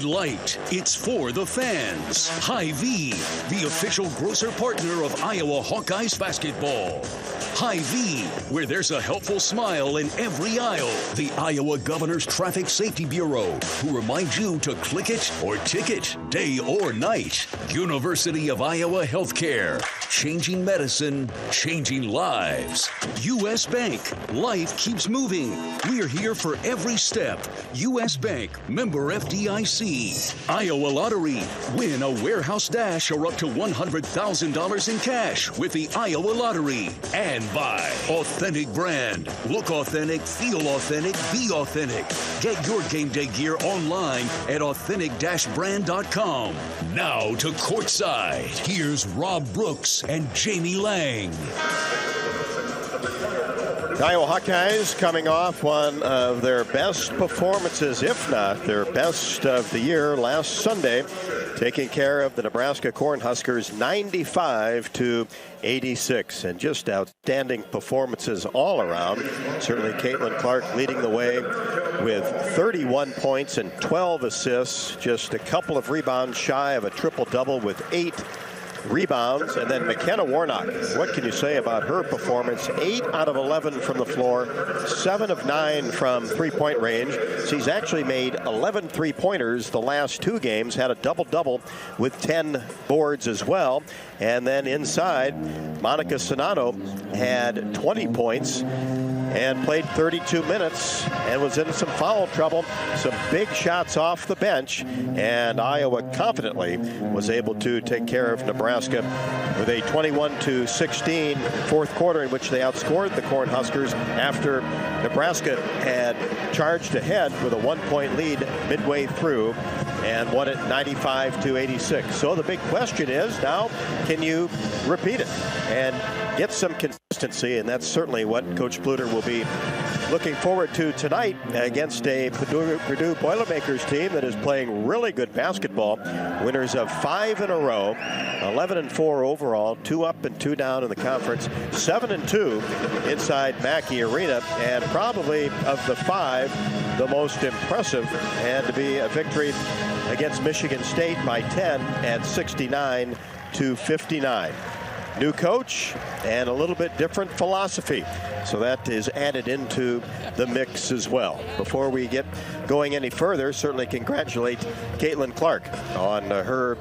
Light, it's for the fans. Hy-Vee, the official grocer partner of Iowa Hawkeyes basketball. Hy-Vee, where there's a helpful smile in every aisle. The Iowa Governor's Traffic Safety Bureau, who reminds you to click it or ticket, day or night. University of Iowa Healthcare, changing medicine, changing lives. U.S. Bank, life keeps moving. We're here for every step. U.S. Bank, member FDIC. Iowa Lottery, win a warehouse dash or up to $100,000 in cash with the Iowa Lottery. And by Authentic Brand. Look authentic, feel authentic, be authentic. Get your game day gear online at authentic-brand.com. Now to courtside. Here's Rob Brooks and Jamie Lang. The Iowa Hawkeyes coming off one of their best performances, if not their best of the year, last Sunday, taking care of the Nebraska Cornhuskers 95-86, and just outstanding performances all around. Certainly Caitlin Clark leading the way with 31 points and 12 assists, just a couple of rebounds shy of a triple-double with 8 rebounds. And then McKenna Warnock, what can you say about her performance? 8 out of 11 from the floor, 7 of 9 from three-point range. She's actually made 11 three-pointers the last 2 games, had a double-double with 10 boards as well. And then inside, Monica Sonato had 20 points and played 32 minutes and was in some foul trouble. Some big shots off the bench, and Iowa confidently was able to take care of Nebraska with a 21-16 fourth quarter in which they outscored the Cornhuskers after Nebraska had charged ahead with a 1-point lead midway through and won it 95-86. So the big question is now, can you repeat it and get some consistency? And that's certainly what Coach Bluder will be looking forward to tonight against a Purdue Boilermakers team that is playing really good basketball. Winners of 5 in a row, 11-4 overall, 2 up and 2 down in the conference, 7-2 inside Mackey Arena, and probably of the 5, the most impressive had to be a victory against Michigan State by 10 at 69-59. New coach and a little bit different philosophy, so that is added into the mix as well. Before we get going any further, certainly congratulate Caitlin Clark on her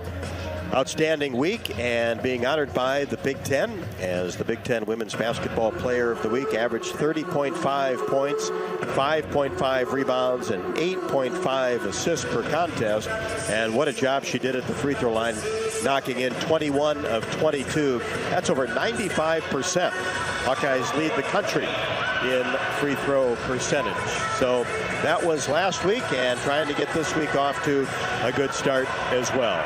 outstanding week and being honored by the Big Ten as the Big Ten Women's Basketball Player of the Week. Averaged 30.5 points, 5.5 rebounds, and 8.5 assists per contest. And what a job she did at the free throw line, knocking in 21 of 22. That's over 95%. Hawkeyes lead the country in free throw percentage. So that was last week, and trying to get this week off to a good start as well.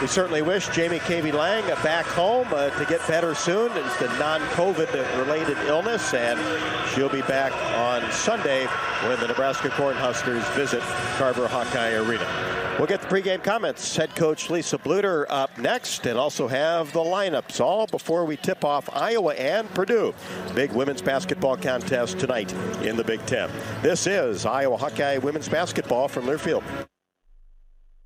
We certainly wish Jamie Cavey Lang back home to get better soon. It's the non-COVID related illness, and she'll be back on Sunday when the Nebraska Cornhuskers visit Carver Hawkeye Arena. We'll get the pregame comments. Head coach Lisa Bluder up next, and also have the lineups all before we tip off Iowa and Purdue. Big women's basketball contest tonight in the Big Ten. This is Iowa Hawkeye women's basketball from Learfield.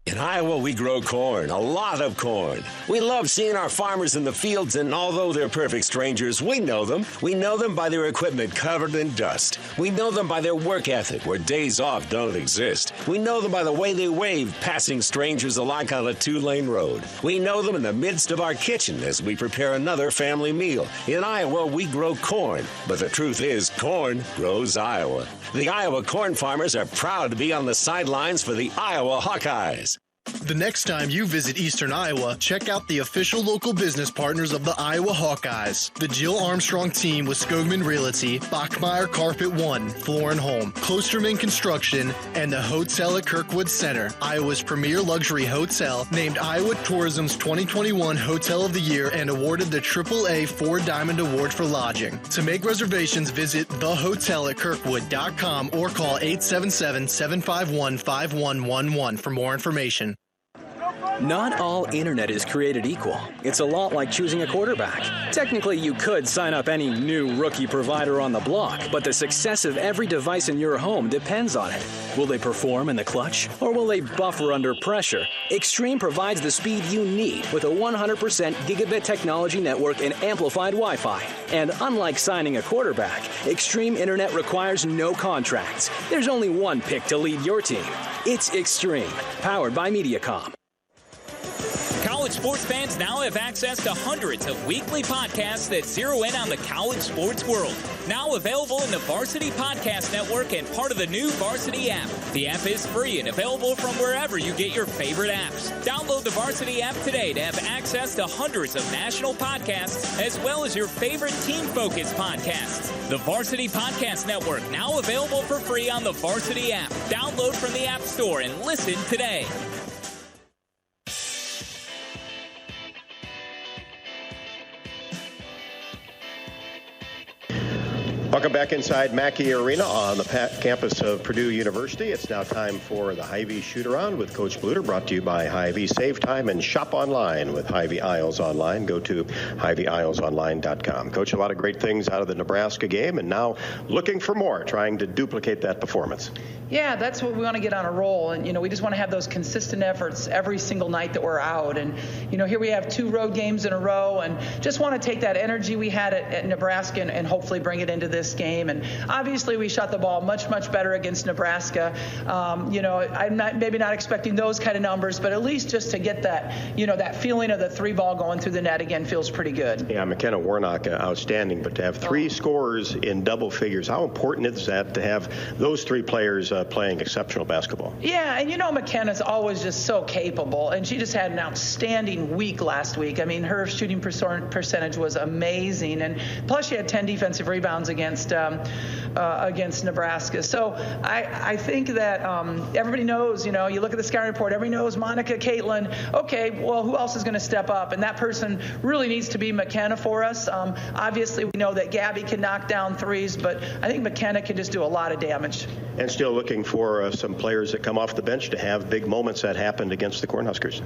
In Iowa, we grow corn, a lot of corn. We love seeing our farmers in the fields, and although they're perfect strangers, we know them. We know them by their equipment covered in dust. We know them by their work ethic, where days off don't exist. We know them by the way they wave, passing strangers alike on a 2-lane road. We know them in the midst of our kitchen as we prepare another family meal. In Iowa, we grow corn, but the truth is, corn grows Iowa. The Iowa corn farmers are proud to be on the sidelines for the Iowa Hawkeyes. The next time you visit Eastern Iowa, check out the official local business partners of the Iowa Hawkeyes. The Jill Armstrong team with Skogman Realty, Bachmeyer Carpet One, Floor and Home, Klosterman Construction, and the Hotel at Kirkwood Center, Iowa's premier luxury hotel, named Iowa Tourism's 2021 Hotel of the Year and awarded the AAA 4-Diamond Award for lodging. To make reservations, visit thehotelatkirkwood.com or call 877-751-5111 for more information. Not all internet is created equal. It's a lot like choosing a quarterback. Technically, you could sign up any new rookie provider on the block, but the success of every device in your home depends on it. Will they perform in the clutch, or will they buffer under pressure? Extreme provides the speed you need with a 100% gigabit technology network and amplified Wi-Fi. And unlike signing a quarterback, Extreme Internet requires no contracts. There's only one pick to lead your team. It's Extreme, powered by Mediacom. College sports fans now have access to hundreds of weekly podcasts that zero in on the college sports world. Now available in the Varsity Podcast Network and part of the new Varsity app. The app is free and available from wherever you get your favorite apps. Download the Varsity app today to have access to hundreds of national podcasts as well as your favorite team-focused podcasts. The Varsity Podcast Network, now available for free on the Varsity app. Download from the App Store and listen today. Welcome back inside Mackey Arena on the campus of Purdue University. It's now time for the Hy-Vee shoot-around with Coach Bluder, brought to you by Hy-Vee. Save time and shop online with Hy-Vee Aisles Online. Go to HyVeeAislesOnline.com. Coach, a lot of great things out of the Nebraska game, and now looking for more, trying to duplicate that performance. Yeah, that's what we want to get on a roll. And, we just want to have those consistent efforts every single night that we're out. And, here we have 2 road games in a row, and just want to take that energy we had at Nebraska and hopefully bring it into this game. And obviously we shot the ball much better against Nebraska. I'm maybe not expecting those kind of numbers, but at least just to get that that feeling of the 3 ball going through the net again feels pretty good. Yeah, McKenna Warnock outstanding, but to have 3 scorers in double figures, how important is that to have those 3 players playing exceptional basketball? Yeah, and McKenna's always just so capable, and she just had an outstanding week last week. I mean, her shooting percentage was amazing, and plus she had 10 defensive rebounds against Nebraska. So I think that everybody knows, you look at the scouting report, everybody knows Monica, Caitlin. Okay, well, who else is going to step up? And that person really needs to be McKenna for us. Obviously, we know that Gabby can knock down threes, but I think McKenna can just do a lot of damage. And still looking for some players that come off the bench to have big moments that happened against the Cornhuskers.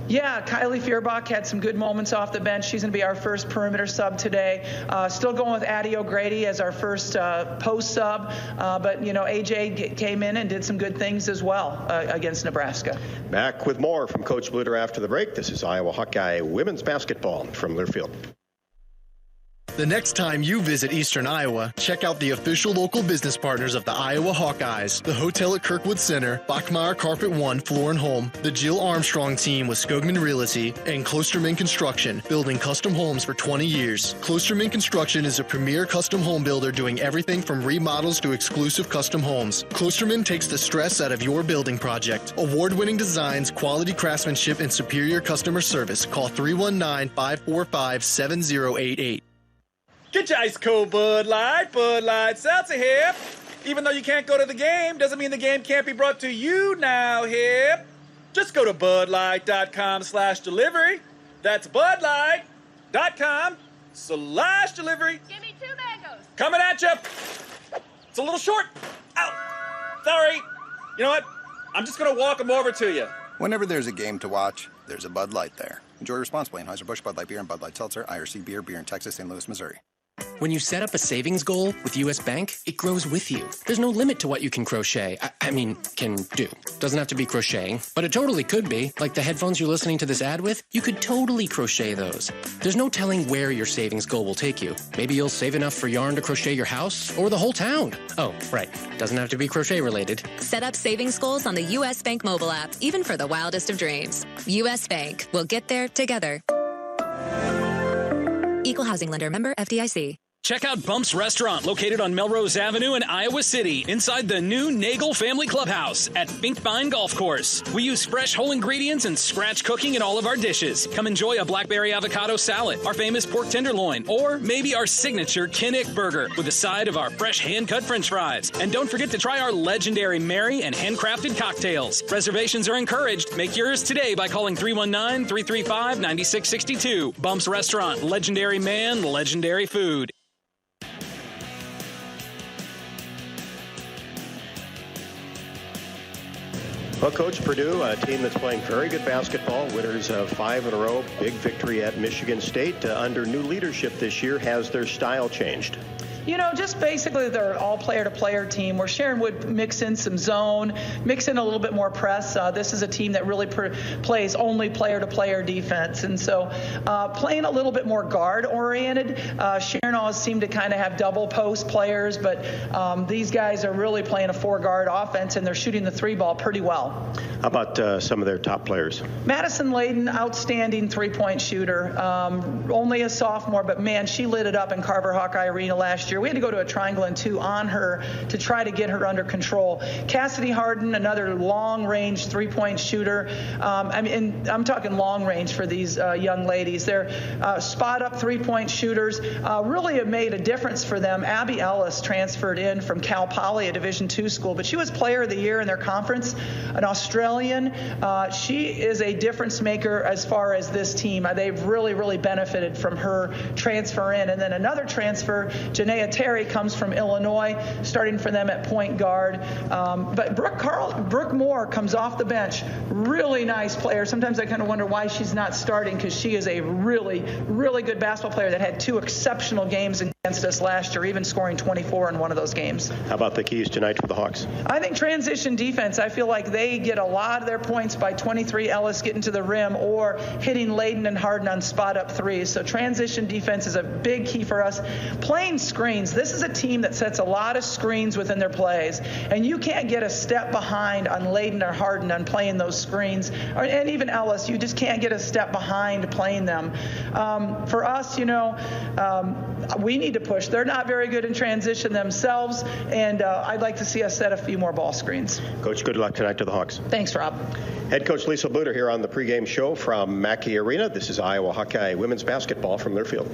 Yeah, Kylie Feuerbach had some good moments off the bench. She's going to be our first perimeter sub today. Still going with Addie O'Grady as our first post sub. But, AJ came in and did some good things as well against Nebraska. Back with more from Coach Bluder after the break. This is Iowa Hawkeye women's basketball from Learfield. The next time you visit Eastern Iowa, check out the official local business partners of the Iowa Hawkeyes, the Hotel at Kirkwood Center, Bachmeyer Carpet One Floor and Home, the Jill Armstrong team with Skogman Realty, and Klosterman Construction, building custom homes for 20 years. Klosterman Construction is a premier custom home builder doing everything from remodels to exclusive custom homes. Klosterman takes the stress out of your building project. Award-winning designs, quality craftsmanship, and superior customer service. Call 319-545-7088. Get your ice cold Bud Light Seltzer here. Even though you can't go to the game, doesn't mean the game can't be brought to you now here. Just go to budlight.com/delivery. That's budlight.com/delivery. Give me 2 mangoes. Coming at you. It's a little short. Ow. Sorry. You know what? I'm just going to walk them over to you. Whenever there's a game to watch, there's a Bud Light there. Enjoy responsibly. Anheuser-Busch, Bud Light Beer, and Bud Light Seltzer. IRC Beer in Texas, St. Louis, Missouri. When you set up a savings goal with U.S. Bank, it grows with you. There's no limit to what you can crochet. Can do. Doesn't have to be crocheting, but it totally could be. Like the headphones you're listening to this ad with, you could totally crochet those. There's no telling where your savings goal will take you. Maybe you'll save enough for yarn to crochet your house or the whole town. Oh, right. Doesn't have to be crochet related. Set up savings goals on the U.S. Bank mobile app, even for the wildest of dreams. U.S. Bank. We'll get there together. Equal housing lender, member FDIC. Check out Bump's Restaurant, located on Melrose Avenue in Iowa City, inside the new Nagel Family Clubhouse at Finkbine Golf Course. We use fresh whole ingredients and scratch cooking in all of our dishes. Come enjoy a blackberry avocado salad, our famous pork tenderloin, or maybe our signature Kinnick burger with a side of our fresh hand-cut french fries. And don't forget to try our legendary Mary and handcrafted cocktails. Reservations are encouraged. Make yours today by calling 319-335-9662. Bump's Restaurant, legendary man, legendary food. Well, Coach, Purdue, a team that's playing very good basketball, winners of 5 in a row, big victory at Michigan State. Under new leadership this year, has their style changed? You know, just basically they're all player-to-player team where Sharon would mix in some zone, mix in a little bit more press. This is a team that really plays only player-to-player defense. And so playing a little bit more guard-oriented. Sharon always seemed to kind of have double post players, but these guys are really playing a 4-guard offense, and they're shooting the 3-ball pretty well. How about some of their top players? Madison Layden, outstanding 3-point shooter. Only a sophomore, but, man, she lit it up in Carver Hawkeye Arena last year. We had to go to a triangle and 2 on her to try to get her under control. Cassidy Harden, another long-range 3-point shooter. And I'm talking long-range for these young ladies. They're spot-up 3-point shooters. Really have made a difference for them. Abby Ellis transferred in from Cal Poly, a Division II school, but she was Player of the Year in their conference, an Australian. She is a difference maker as far as this team. They've really benefited from her transfer in. And then another transfer, Janaea Terry, comes from Illinois, starting for them at point guard. But Brooke Moore comes off the bench. Really nice player. Sometimes I kind of wonder why she's not starting, because she is a really good basketball player that had 2 exceptional games against us last year, even scoring 24 in one of those games. How about the keys tonight for the Hawks? I think transition defense. I feel like they get a lot of their points by 23 Ellis getting to the rim or hitting Layden and Harden on spot-up 3s. So transition defense is a big key for us. Playing screens. This is a team that sets a lot of screens within their plays, and you can't get a step behind on Layden or Harden on playing those screens, and even Ellis. You just can't get a step behind playing them. For us, we need to push. They're not very good in transition themselves, and I'd like to see us set a few more ball screens. Coach, good luck tonight to the Hawks. Thanks, Rob. Head coach Lisa Bluder here on the pregame show from Mackey Arena. This is Iowa Hawkeye women's basketball from their field.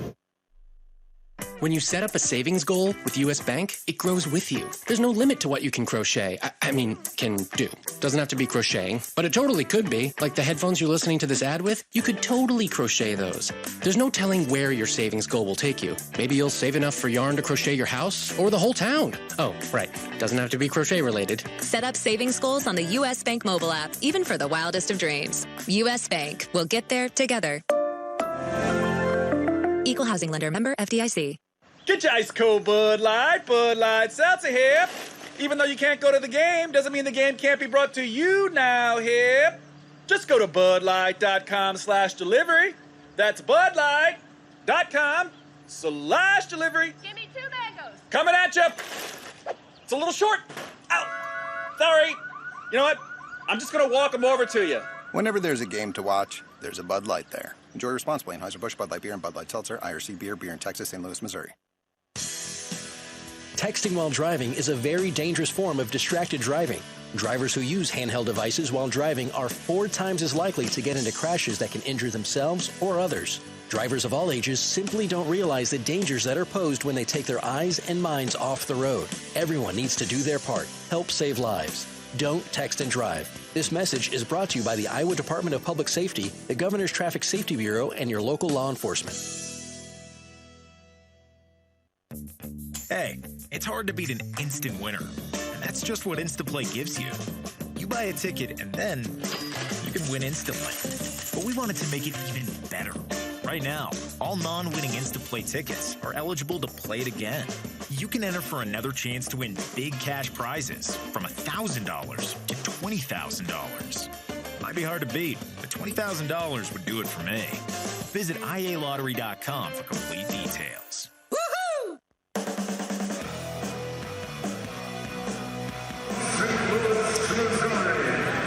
When you set up a savings goal with U.S. Bank, it grows with you. There's no limit to what you can crochet. Can do. Doesn't have to be crocheting, but it totally could be. Like the headphones you're listening to this ad with, you could totally crochet those. There's no telling where your savings goal will take you. Maybe you'll save enough for yarn to crochet your house or the whole town. Oh, right. Doesn't have to be crochet related. Set up savings goals on the U.S. Bank mobile app, even for the wildest of dreams. U.S. Bank. We'll get there together. Equal housing lender. Member FDIC. Get your ice cold Bud Light Seltzer here. Even though you can't go to the game, doesn't mean the game can't be brought to you now here. Just go to budlight.com/delivery. That's budlight.com/delivery. Give me 2 mangoes. Coming at you. It's a little short. Ow. Sorry. You know what? I'm just going to walk them over to you. Whenever there's a game to watch, there's a Bud Light there. Enjoy responsibly. Anheuser-Busch, Bud Light Beer, and Bud Light Seltzer, IRC Beer in Texas, St. Louis, Missouri. Texting while driving is a very dangerous form of distracted driving. Drivers who use handheld devices while driving are 4 times as likely to get into crashes that can injure themselves or others. Drivers of all ages simply don't realize the dangers that are posed when they take their eyes and minds off the road. Everyone needs to do their part. Help save lives. Don't text and drive. This message is brought to you by the Iowa Department of Public Safety, the Governor's Traffic Safety Bureau, and your local law enforcement. Hey, it's hard to beat an instant winner, and that's just what Instaplay gives you. You buy a ticket, and then you can win instantly. But we wanted to make it even better. Right now, all non-winning Instaplay tickets are eligible to play it again. You can enter for another chance to win big cash prizes from $1,000 to $20,000. Might be hard to beat, but $20,000 would do it for me. Visit ialottery.com for complete details.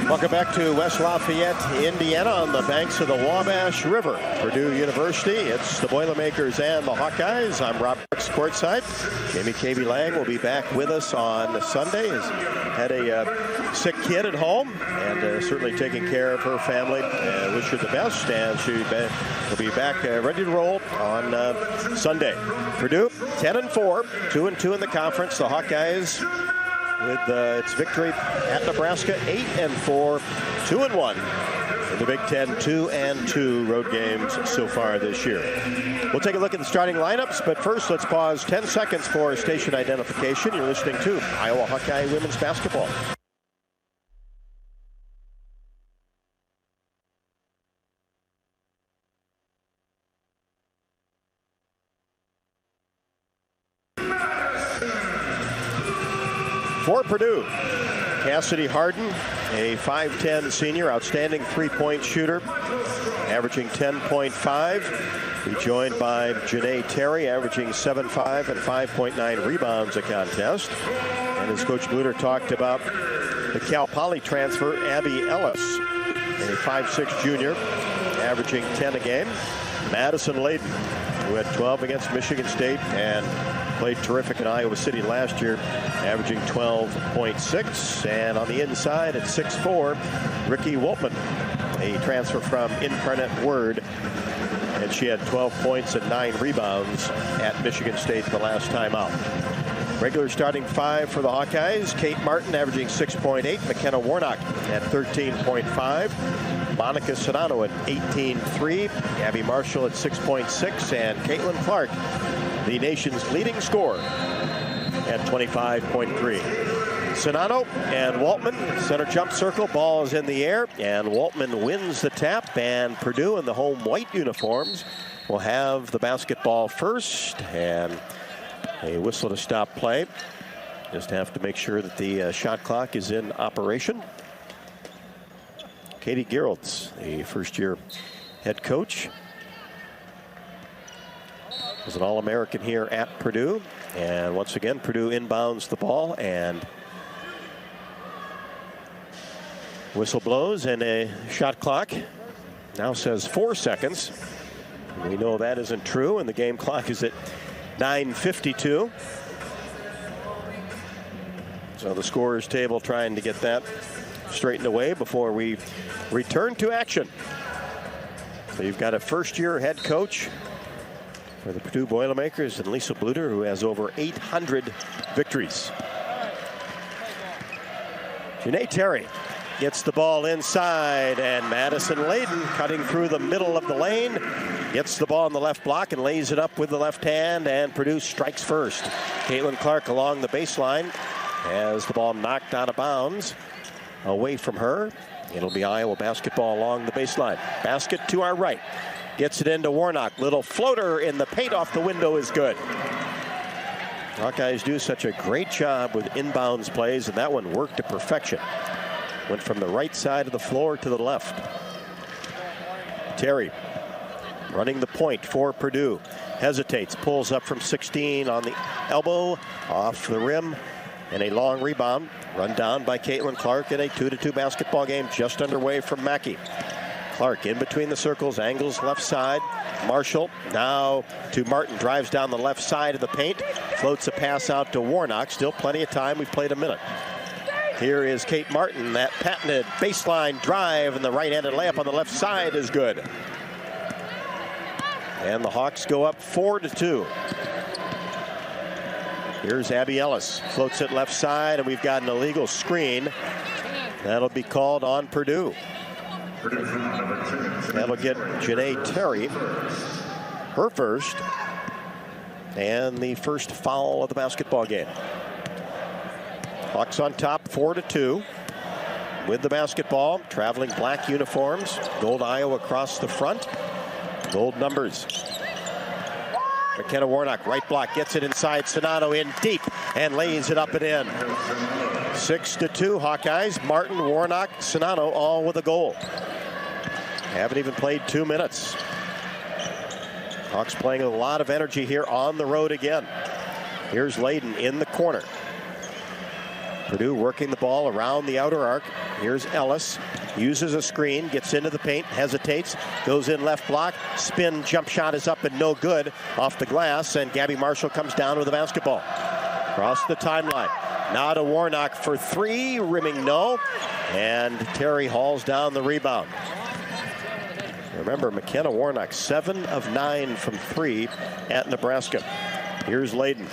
Welcome back to West Lafayette, Indiana, on the banks of the Wabash River. Purdue University, it's the Boilermakers and the Hawkeyes. I'm Rob Brooks, courtside. Jamie KB Lang will be back with us on Sunday. He's had a sick kid at home and certainly taking care of her family. Wish her the best, and she'll be back ready to roll on Sunday. Purdue, 10-4, 2-2 in the conference. The Hawkeyes, with its victory at Nebraska, 8-4, 2-1 in the Big Ten, 2-2 road games so far this year. We'll take a look at the starting lineups, but first let's pause 10 seconds for station identification. You're listening to Iowa Hawkeye Women's Basketball. For Purdue, Cassidy Harden, a 5'10 senior, outstanding three-point shooter, averaging 10.5. He's joined by Janae Terry, averaging 7.5 and 5.9 rebounds a contest. And as Coach Bluder talked about the Cal Poly transfer, Abby Ellis, a 5'6 junior, averaging 10 a game. Madison Layden, who had 12 against Michigan State and played terrific in Iowa City last year, averaging 12.6. And on the inside at 6'4", Ricky Woltman, a transfer from Incarnate Word. And she had 12 points and 9 rebounds at Michigan State the last time out. Regular starting five for the Hawkeyes. Kate Martin averaging 6.8. McKenna Warnock at 13.5. Monica Sedano at 18.3. Gabby Marshall at 6.6. And Caitlin Clark, the nation's leading scorer, at 25.3. Sedano and Waltman, center jump circle. Ball is in the air. And Waltman wins the tap. And Purdue in the home white uniforms will have the basketball first. And a whistle to stop play. Just have to make sure that the shot clock is in operation. Katie Gerolds, a first-year head coach, was an All-American here at Purdue. And once again, Purdue inbounds the ball, and whistle blows, and a shot clock now says 4 seconds. We know that isn't true, and the game clock is at 9:52. So the scorer's table trying to get that straightened away before we return to action. So you've got a first-year head coach for the Purdue Boilermakers and Lisa Bluder, who has over 800 victories. Janae Terry gets the ball inside, and Madison Layden, cutting through the middle of the lane, gets the ball in the left block and lays it up with the left hand, and Purdue strikes first. Caitlin Clark along the baseline has the ball knocked out of bounds away from her. It'll be Iowa basketball along the baseline. Basket to our right. Gets it into Warnock. Little floater in the paint off the window is good. Hawkeyes do such a great job with inbounds plays, and that one worked to perfection. Went from the right side of the floor to the left. Terry running the point for Purdue. Hesitates, pulls up from 16 on the elbow, off the rim, and a long rebound. Run down by Caitlin Clark in a 2-2 basketball game just underway from Mackey. Clark in between the circles, angles left side. Marshall now to Martin, drives down the left side of the paint, floats a pass out to Warnock. Still plenty of time, we've played a minute. Here is Kate Martin, that patented baseline drive, and the right-handed layup on the left side is good. And the Hawks go up 4-2. Here's Abby Ellis, floats it left side, and we've got an illegal screen. That'll be called on Purdue. That'll get Janae Terry her first, and the first foul of the basketball game. Hawks on top, 4-2. With the basketball, traveling black uniforms, gold Iowa across the front, gold numbers. McKenna Warnock, right block, gets it inside. Sedano in deep and lays it up and in. 6-2 Hawkeyes. Martin, Warnock, Sedano all with a goal. Haven't even played 2 minutes. Hawks playing a lot of energy here on the road again. Here's Layden in the corner. Purdue working the ball around the outer arc. Here's Ellis. Uses a screen, gets into the paint, hesitates, goes in left block, spin, jump shot is up and no good off the glass, and Gabby Marshall comes down with the basketball. Across the timeline. Now to Warnock for 3, rimming no, and Terry hauls down the rebound. Remember, McKenna Warnock, 7 of 9 from 3 at Nebraska. Here's Layden.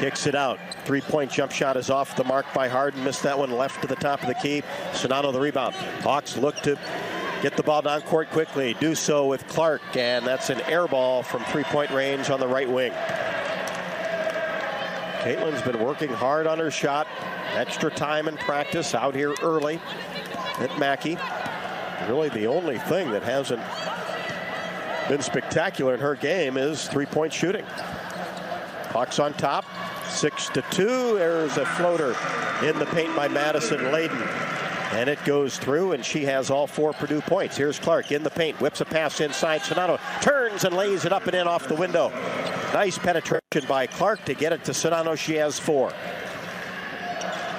Kicks it out. 3-point jump shot is off the mark by Harden. Missed that one left to the top of the key. Sedano the rebound. Hawks look to get the ball down court quickly. Do so with Clark, and that's an air ball from 3-point range on the right wing. Caitlin's been working hard on her shot. Extra time in practice out here early at Mackey. Really the only thing that hasn't been spectacular in her game is 3-point shooting. Hawks on top. 6-2. There's a floater in the paint by Madison Layden. And it goes through, and she has all 4 Purdue points. Here's Clark in the paint, whips a pass inside. Sonano turns and lays it up and in off the window. Nice penetration by Clark to get it to Sonano. She has 4.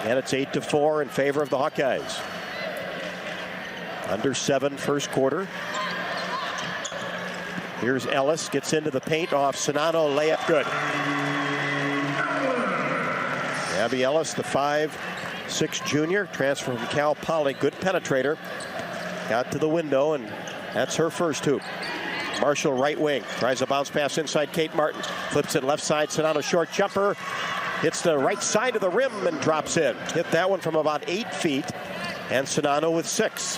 And it's 8-4 in favor of the Hawkeyes. Under 7 first quarter. Here's Ellis, gets into the paint off Sonano, layup good. Abby Ellis, the 5'6" junior, transfer from Cal Poly, good penetrator. Got to the window, and that's her first hoop. Marshall right wing, tries a bounce pass inside Kate Martin. Flips it left side, Sonano short jumper. Hits the right side of the rim and drops in. Hit that one from about 8 feet, and Sonano with 6.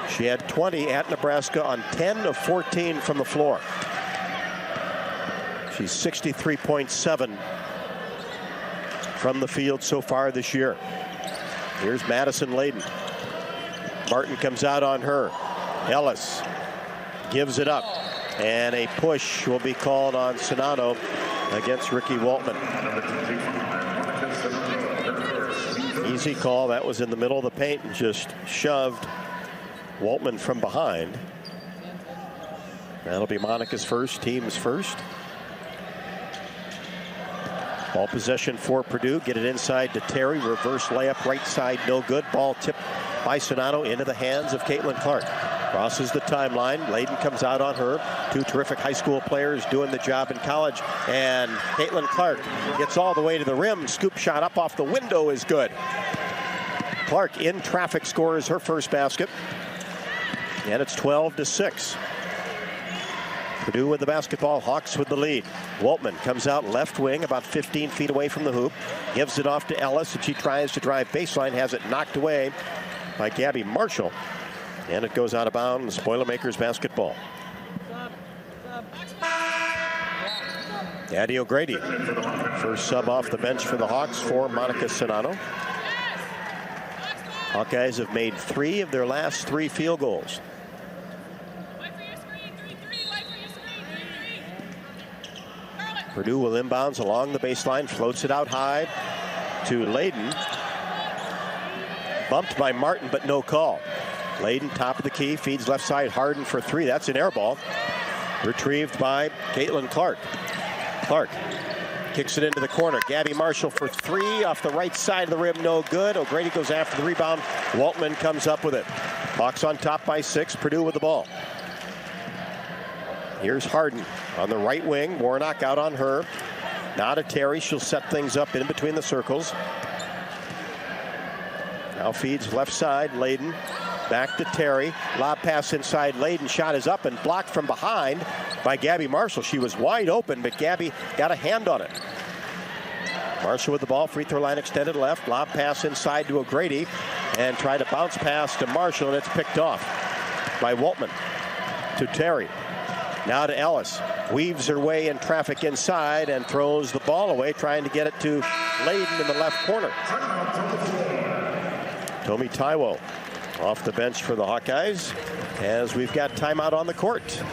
She had 20 at Nebraska on 10 of 14 from the floor. She's 63.7 from the field so far this year. Here's Madison Layden. Martin comes out on her. Ellis gives it up, and a push will be called on Sonano against Ricky Waltman. Easy call. That was in the middle of the paint and just shoved Waltman from behind. That'll be Monica's first, team's first. Ball possession for Purdue. Get it inside to Terry. Reverse layup right side, no good. Ball tipped by Sonano into the hands of Caitlin Clark. Crosses the timeline. Layden comes out on her. 2 terrific high school players doing the job in college. And Caitlin Clark gets all the way to the rim. Scoop shot up off the window is good. Clark in traffic scores her first basket. And it's 12-6. Purdue with the basketball, Hawks with the lead. Waltman comes out left wing about 15 feet away from the hoop. Gives it off to Ellis, and she tries to drive baseline. Has it knocked away by Gabby Marshall. And it goes out of bounds. Boilermakers basketball. Addie O'Grady, first sub off the bench for the Hawks for Monica Sonano. Hawkeyes have made 3 of their last 3 field goals. Purdue will inbounds along the baseline, floats it out high to Layden. Bumped by Martin, but no call. Layden, top of the key, feeds left side, Harden for 3. That's an air ball. Retrieved by Caitlin Clark. Clark kicks it into the corner. Gabby Marshall for 3 off the right side of the rim, no good. O'Grady goes after the rebound. Waltman comes up with it. Hawks on top by 6. Purdue with the ball. Here's Harden on the right wing. Warnock out on her. Now to Terry. She'll set things up in between the circles. Now feeds left side. Layden back to Terry. Lob pass inside. Layden shot is up and blocked from behind by Gabby Marshall. She was wide open, but Gabby got a hand on it. Marshall with the ball. Free throw line extended left. Lob pass inside to O'Grady and try to bounce pass to Marshall, and it's picked off by Waltman to Terry. Now to Ellis. Weaves her way in traffic inside and throws the ball away, trying to get it to Layden in the left corner. Tomi Taiwo off the bench for the Hawkeyes as we've got timeout on the court.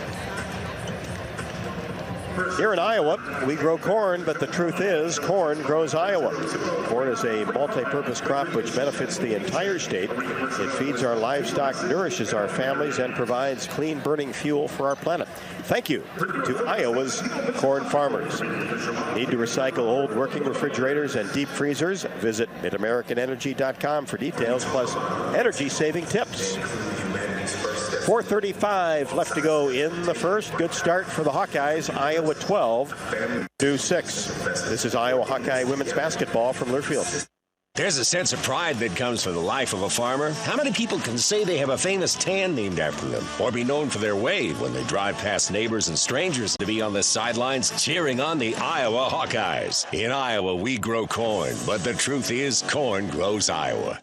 Here in Iowa, we grow corn, but the truth is corn grows Iowa. Corn is a multi-purpose crop which benefits the entire state. It feeds our livestock, nourishes our families, and provides clean burning fuel for our planet. Thank you to Iowa's corn farmers. Need to recycle old working refrigerators and deep freezers? Visit midamericanenergy.com for details, plus energy-saving tips. 4:35 left to go in the first. Good start for the Hawkeyes. Iowa 12, Purdue 6. This is Iowa Hawkeye women's basketball from Learfield. There's a sense of pride that comes from the life of a farmer. How many people can say they have a famous tan named after them, or be known for their wave when they drive past neighbors and strangers to be on the sidelines cheering on the Iowa Hawkeyes? In Iowa, we grow corn, but the truth is corn grows Iowa.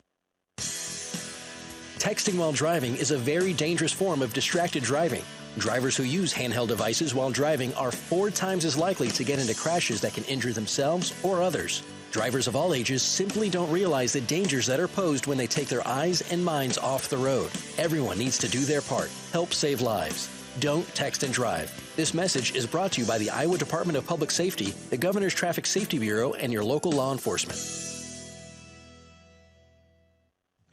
Texting while driving is a very dangerous form of distracted driving. Drivers who use handheld devices while driving are 4 times as likely to get into crashes that can injure themselves or others. Drivers of all ages simply don't realize the dangers that are posed when they take their eyes and minds off the road. Everyone needs to do their part. Help save lives. Don't text and drive. This message is brought to you by the Iowa Department of Public Safety, the Governor's Traffic Safety Bureau, and your local law enforcement.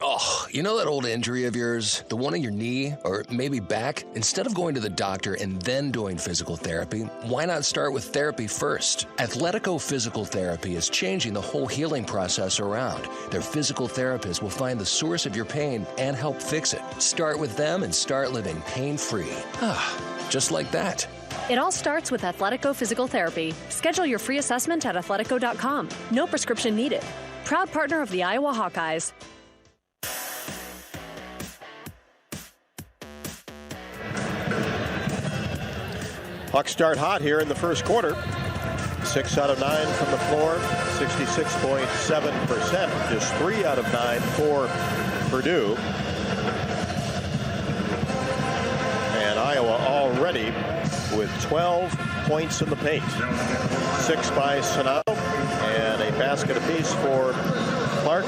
Oh, you know that old injury of yours? The one in your knee or maybe back? Instead of going to the doctor and then doing physical therapy, why not start with therapy first? Athletico Physical Therapy is changing the whole healing process around. Their physical therapists will find the source of your pain and help fix it. Start with them and start living pain-free. Just like that. It all starts with Athletico Physical Therapy. Schedule your free assessment at athletico.com. No prescription needed. Proud partner of the Iowa Hawkeyes. Hawks start hot here in the first quarter. 6 out of 9 from the floor, 66.7%. Just 3 out of 9 for Purdue. And Iowa already with 12 points in the paint. 6 by Sonado and a basket apiece for Clark,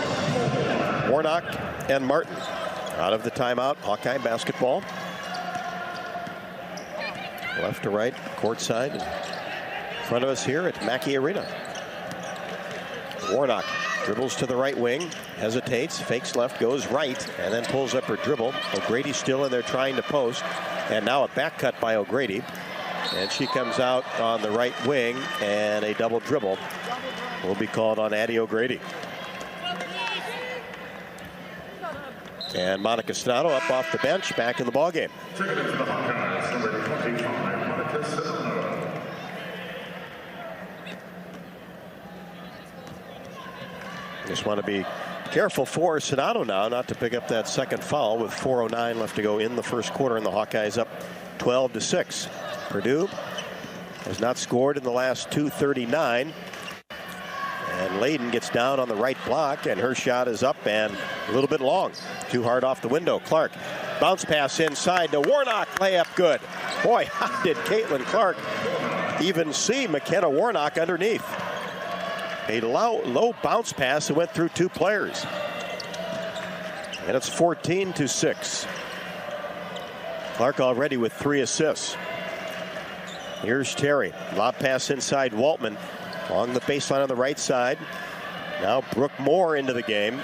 Warnock, and Martin. Out of the timeout, Hawkeye basketball. Left to right, courtside. In front of us here at Mackey Arena. Warnock dribbles to the right wing, hesitates, fakes left, goes right, and then pulls up her dribble. O'Grady still in there trying to post. And now a back cut by O'Grady. And she comes out on the right wing, and a double dribble will be called on Addie O'Grady. And Monica Sonado up off the bench, back in the ballgame. Just want to be careful for Sonado now not to pick up that second foul with 4:09 left to go in the first quarter, and the Hawkeyes up 12-6. Purdue has not scored in the last 2:39. And Layden gets down on the right block, and her shot is up and a little bit long. Too hard off the window. Clark, bounce pass inside to Warnock, layup good. Boy, how did Caitlin Clark even see McKenna Warnock underneath? A low bounce pass that went through 2 players. And it's 14-6. Clark already with 3 assists. Here's Terry. Lob pass inside Waltman. Along the baseline on the right side. Now Brooke Moore into the game.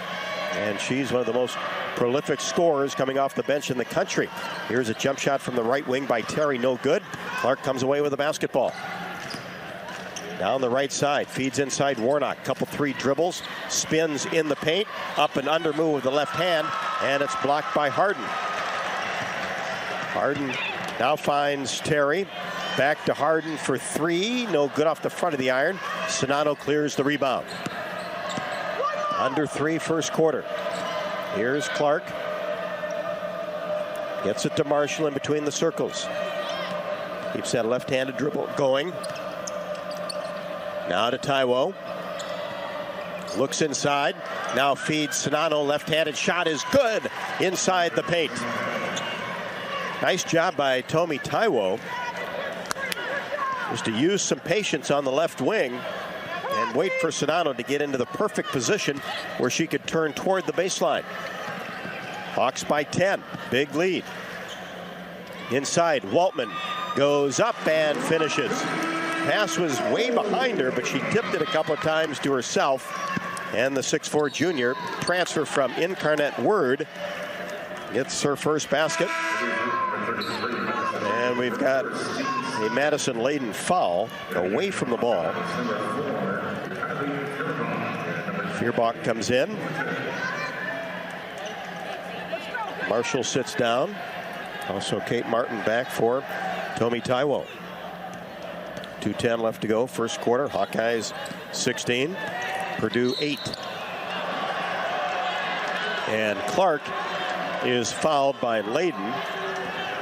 And she's one of the most prolific scorers coming off the bench in the country. Here's a jump shot from the right wing by Terry. No good. Clark comes away with the basketball. Down the right side. Feeds inside Warnock. Couple 3 dribbles. Spins in the paint. Up and under move with the left hand. And it's blocked by Harden. Harden now finds Terry. Back to Harden for 3. No good off the front of the iron. Sonado clears the rebound. Under 3 first quarter. Here's Clark. Gets it to Marshall in between the circles. Keeps that left-handed dribble going. Now to Taiwo. Looks inside. Now feeds Sonado. Left-handed shot is good inside the paint. Nice job by Tomi Taiwo. Just to use some patience on the left wing and wait for Sonado to get into the perfect position where she could turn toward the baseline. Hawks by 10. Big lead. Inside, Waltman goes up and finishes. Pass was way behind her, but she tipped it a couple of times to herself. And the 6'4 junior transfer from Incarnate Word gets her first basket. And we've got a Madison Layden foul away from the ball. Feuerbach comes in. Marshall sits down. Also Kate Martin back for Tomi Taiwo. 2:10 left to go, first quarter. Hawkeyes 16, Purdue 8. And Clark is fouled by Layden.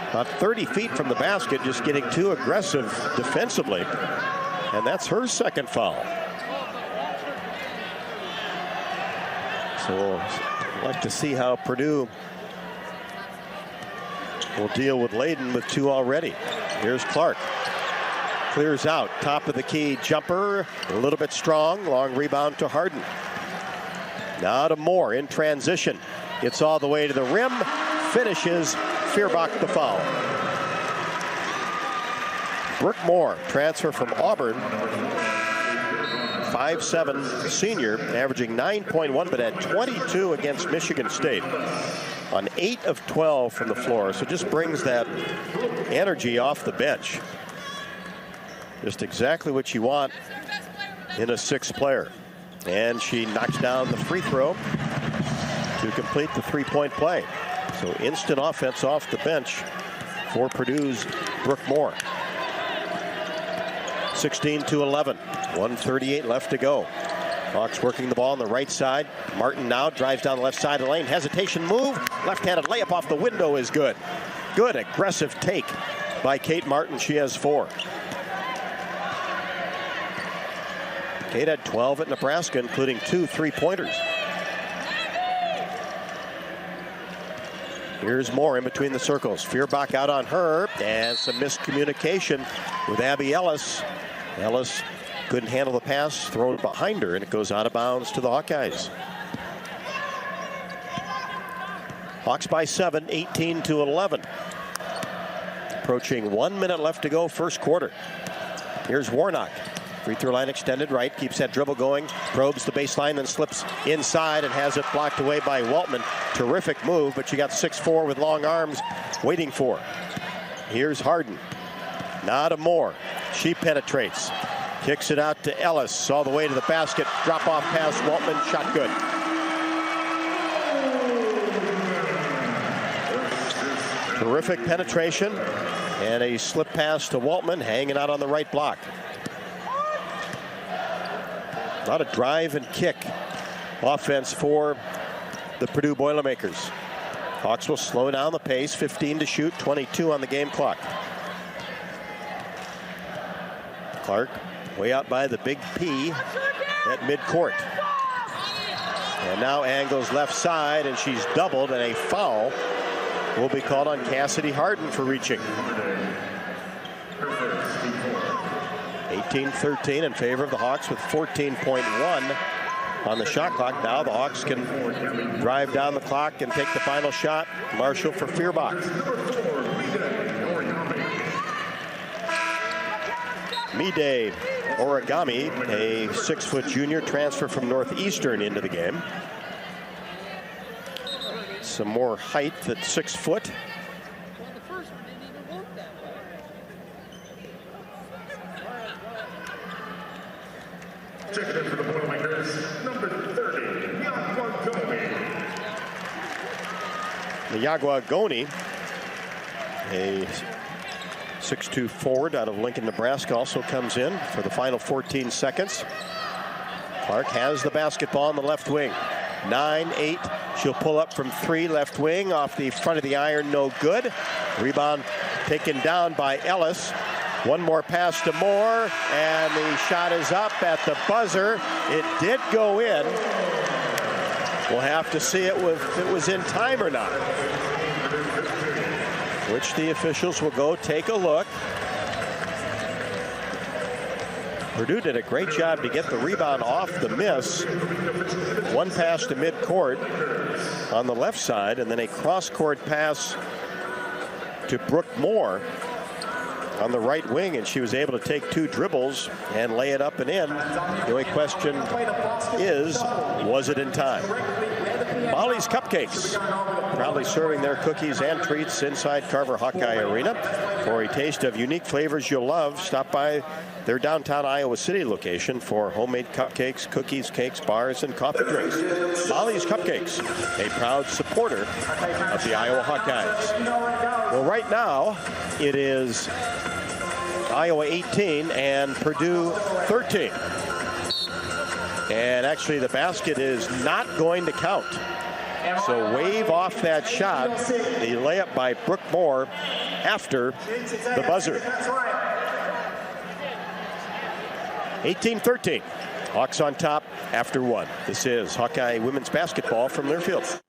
About 30 feet from the basket, just getting too aggressive defensively. And that's her second foul. So we'll like to see how Purdue will deal with Layden with 2 already. Here's Clark. Clears out, top of the key jumper, a little bit strong, long rebound to Harden. Now to Moore in transition. Gets all the way to the rim, finishes. Feuerbach the foul. Brooke Moore, transfer from Auburn. 5'7" senior, averaging 9.1, but had 22 against Michigan State on 8 of 12 from the floor. So just brings that energy off the bench. Just exactly what you want in a sixth player. And she knocks down the free throw to complete the three-point play. So instant offense off the bench for Purdue's Brooke Moore. 16-11, 1:38 left to go. Hawks working the ball on the right side. Martin now drives down the left side of the lane. Hesitation move. Left-handed layup off the window is good. Good aggressive take by Kate Martin. She has 4. Kate had 12 at Nebraska, including 2 3-pointers. Here's Moore in between the circles. Feuerbach out on her, and some miscommunication with Abby Ellis. Ellis couldn't handle the pass, thrown behind her, and it goes out of bounds to the Hawkeyes. Hawks by 7, 18-11. Approaching 1 minute left to go, first quarter. Here's Warnock. Free throw line extended right, keeps that dribble going, probes the baseline, then slips inside and has it blocked away by Weltman. Terrific move, but you got 6'4" with long arms waiting for her. Here's Harden. Now to Moore. She penetrates. Kicks it out to Ellis, all the way to the basket. Drop off pass, Weltman, shot good. Terrific penetration, and a slip pass to Weltman, hanging out on the right block. A lot of drive and kick offense for the Purdue Boilermakers. Hawks will slow down the pace, 15 to shoot, 22 on the game clock. Clark way out by the big P at midcourt. And now angles left side, and she's doubled, and a foul will be called on Cassidy Harden for reaching. 18-13 in favor of the Hawks with 14.1 on the shot clock. Now the Hawks can drive down the clock and take the final shot. Marshall for Feuerbach. Mide Origami, a 6-foot junior, transfer from Northeastern into the game. Some more height at 6 foot. Checking in for the Boilermakers, number 30, Niagwa Goni, a 6'2" forward out of Lincoln, Nebraska, also comes in for the final 14 seconds. Clark has the basketball on the left wing. 9-8. She'll pull up from 3, left wing, off the front of the iron, no good. Rebound taken down by Ellis. One more pass to Moore, and the shot is up at the buzzer. It did go in. We'll have to see if it was in time or not, which the officials will go take a look. Purdue did a great job to get the rebound off the miss. One pass to midcourt on the left side, and then a cross-court pass to Brooke Moore on the right wing, and she was able to take 2 dribbles and lay it up and in. The only question is, was it in time? Molly's Cupcakes, proudly serving their cookies and treats inside Carver Hawkeye Arena. For a taste of unique flavors you'll love, stop by their downtown Iowa City location for homemade cupcakes, cookies, cakes, bars, and coffee drinks. Molly's Cupcakes, a proud supporter of the Iowa Hawkeyes. Well, right now, it is Iowa 18 and Purdue 13. And actually, the basket is not going to count. So wave off that shot, the layup by Brooke Moore after the buzzer. 18-13. Hawks on top after 1. This is Hawkeye women's basketball from Learfield.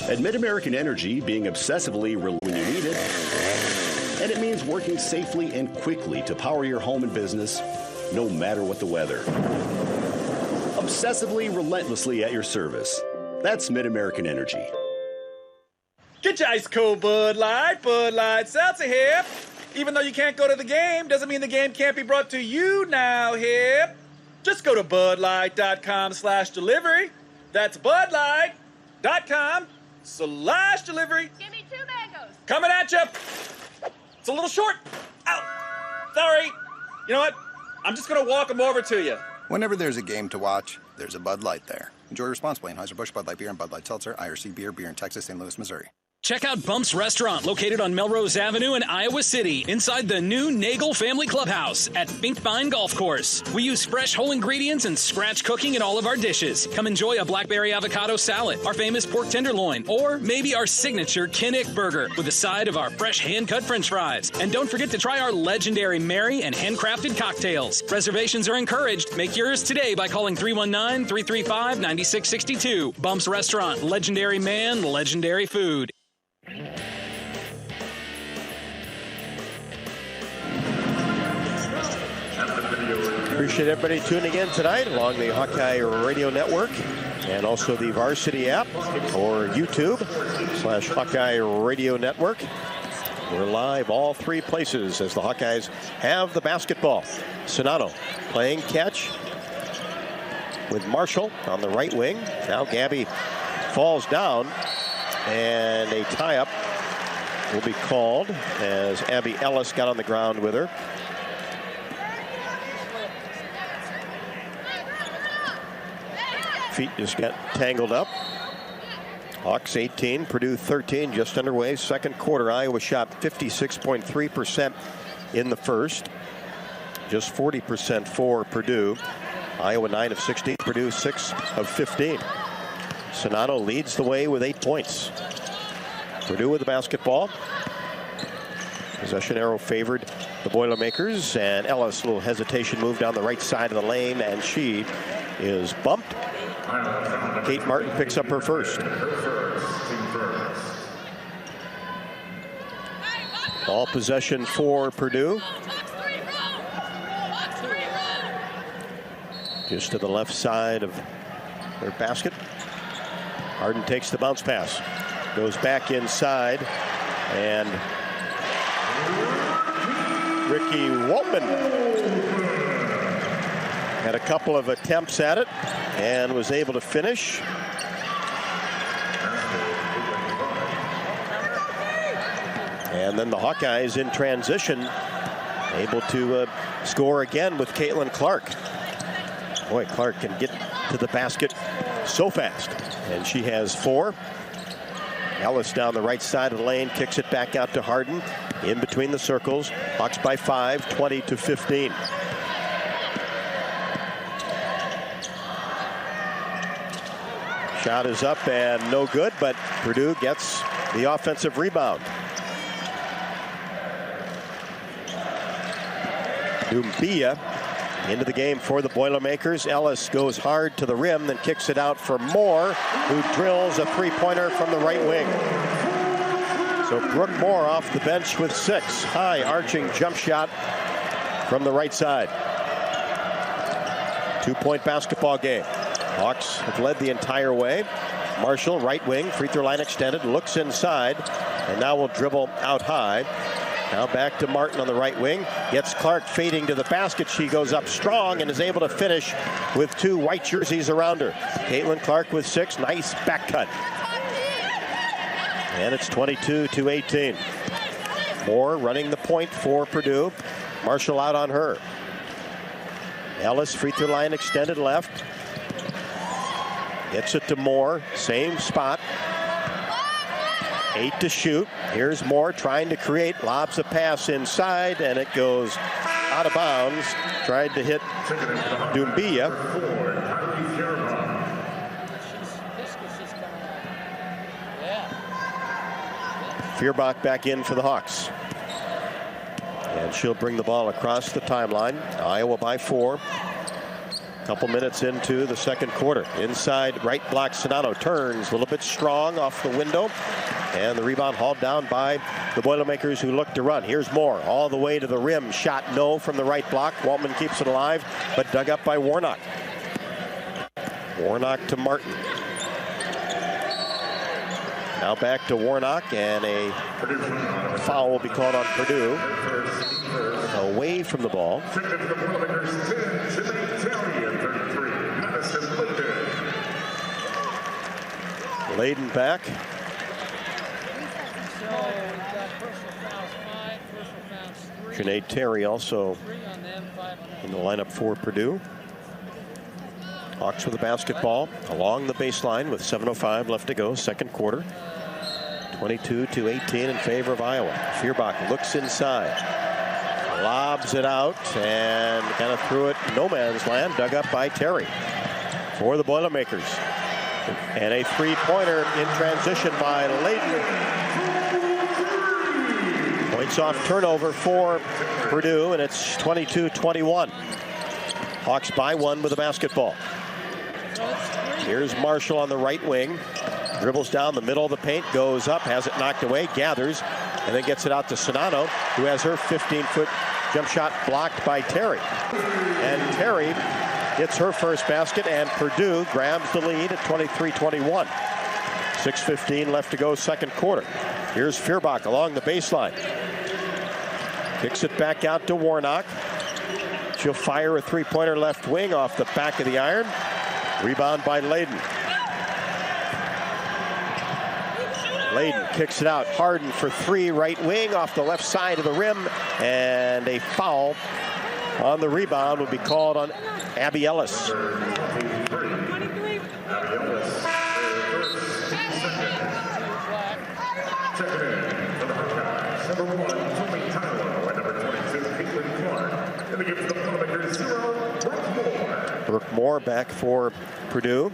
At Mid-American Energy, being obsessively when you need it, and it means working safely and quickly to power your home and business, no matter what the weather. Obsessively, relentlessly at your service. That's Mid-American Energy. Get your ice cold Bud Light Seltzer here. Even though you can't go to the game, doesn't mean the game can't be brought to you now, hip. Just go to budlight.com/delivery. That's budlight.com/delivery. Give me 2 mangoes. Coming at you. It's a little short. Ow. Sorry. You know what? I'm just going to walk them over to you. Whenever there's a game to watch, there's a Bud Light there. Enjoy responsibly. Anheuser-Busch, Bud Light Beer, and Bud Light Seltzer, IRC Beer, beer in Texas, St. Louis, Missouri. Check out Bump's Restaurant, located on Melrose Avenue in Iowa City, inside the new Nagel Family Clubhouse at Finkbine Golf Course. We use fresh whole ingredients and scratch cooking in all of our dishes. Come enjoy a blackberry avocado salad, our famous pork tenderloin, or maybe our signature Kinnick burger with a side of our fresh hand-cut french fries. And don't forget to try our legendary Mary and handcrafted cocktails. Reservations are encouraged. Make yours today by calling 319-335-9662. Bump's Restaurant, legendary man, legendary food. Appreciate everybody tuning in tonight along the Hawkeye Radio Network and also the Varsity app or YouTube/Hawkeye Radio Network. We're live all 3 places as the Hawkeyes have the basketball. Sonato playing catch with Marshall on the right wing. Now Gabby falls down. And a tie-up will be called as Abby Ellis got on the ground with her. Feet just got tangled up. Hawks 18, Purdue 13, just underway. Second quarter, Iowa shot 56.3% in the first. Just 40% for Purdue. Iowa 9 of 16, Purdue 6 of 15. Sonato leads the way with 8 points. Purdue with the basketball. Possession arrow favored the Boilermakers, and Ellis, a little hesitation move down the right side of the lane, and she is bumped. Kate Martin picks up her first. Ball possession for Purdue. Just to the left side of their basket. Harden takes the bounce pass. Goes back inside. And Ricky Waltman had a couple of attempts at it and was able to finish. And then the Hawkeyes in transition, able to score again with Caitlin Clark. Boy, Clark can get to the basket so fast. And she has 4. Ellis down the right side of the lane, kicks it back out to Harden. In between the circles, Hawks by 5, 20-15. Shot is up and no good, but Purdue gets the offensive rebound. Dumbia into the game for the Boilermakers. Ellis goes hard to the rim, then kicks it out for Moore, who drills a three-pointer from the right wing. So Brooke Moore off the bench with 6. High arching jump shot from the right side. 2-point basketball game. Hawks have led the entire way. Marshall, right wing, free throw line extended, looks inside, and now will dribble out high. Now back to Martin on the right wing. Gets Clark fading to the basket. She goes up strong and is able to finish with 2 white jerseys around her. Caitlin Clark with 6. Nice back cut. And it's 22-18. Moore running the point for Purdue. Marshall out on her. Ellis, free throw line extended left. Gets it to Moore. Same spot. 8 to shoot. Here's Moore trying to create. Lobs a pass inside, and it goes out of bounds. Tried to hit Dumbia. Feuerbach back in for the Hawks. And she'll bring the ball across the timeline. Iowa by 4. Couple minutes into the second quarter. Inside right block, Sonato turns a little bit strong off the window. And the rebound hauled down by the Boilermakers, who look to run. Here's Moore all the way to the rim. Shot no from the right block. Waltman keeps it alive, but dug up by Warnock. Warnock to Martin. Now back to Warnock, and a foul will be called on Purdue. Away from the ball. Layden back. Sinead Terry also in the lineup for Purdue. Hawks with the basketball along the baseline with 7:05 left to go, second quarter. 22-18 in favor of Iowa. Feuerbach looks inside, lobs it out, and kind of threw it no man's land, dug up by Terry for the Boilermakers. And a three-pointer in transition by Layden. Points off turnover for Purdue, and it's 22-21. Hawks by one with the basketball. Here's Marshall on the right wing. Dribbles down the middle of the paint, goes up, has it knocked away, gathers, and then gets it out to Sonano, who has her 15-foot jump shot blocked by Terry. And Terry gets her first basket, and Purdue grabs the lead at 23-21. 6:15 left to go, second quarter. Here's Feuerbach along the baseline. Kicks it back out to Warnock. She'll fire a three-pointer left wing off the back of the iron. Rebound by Layden. Layden kicks it out. Harden for three, right wing off the left side of the rim. And a foul on the rebound will be called on Abby Ellis. Brooke Moore back for Purdue.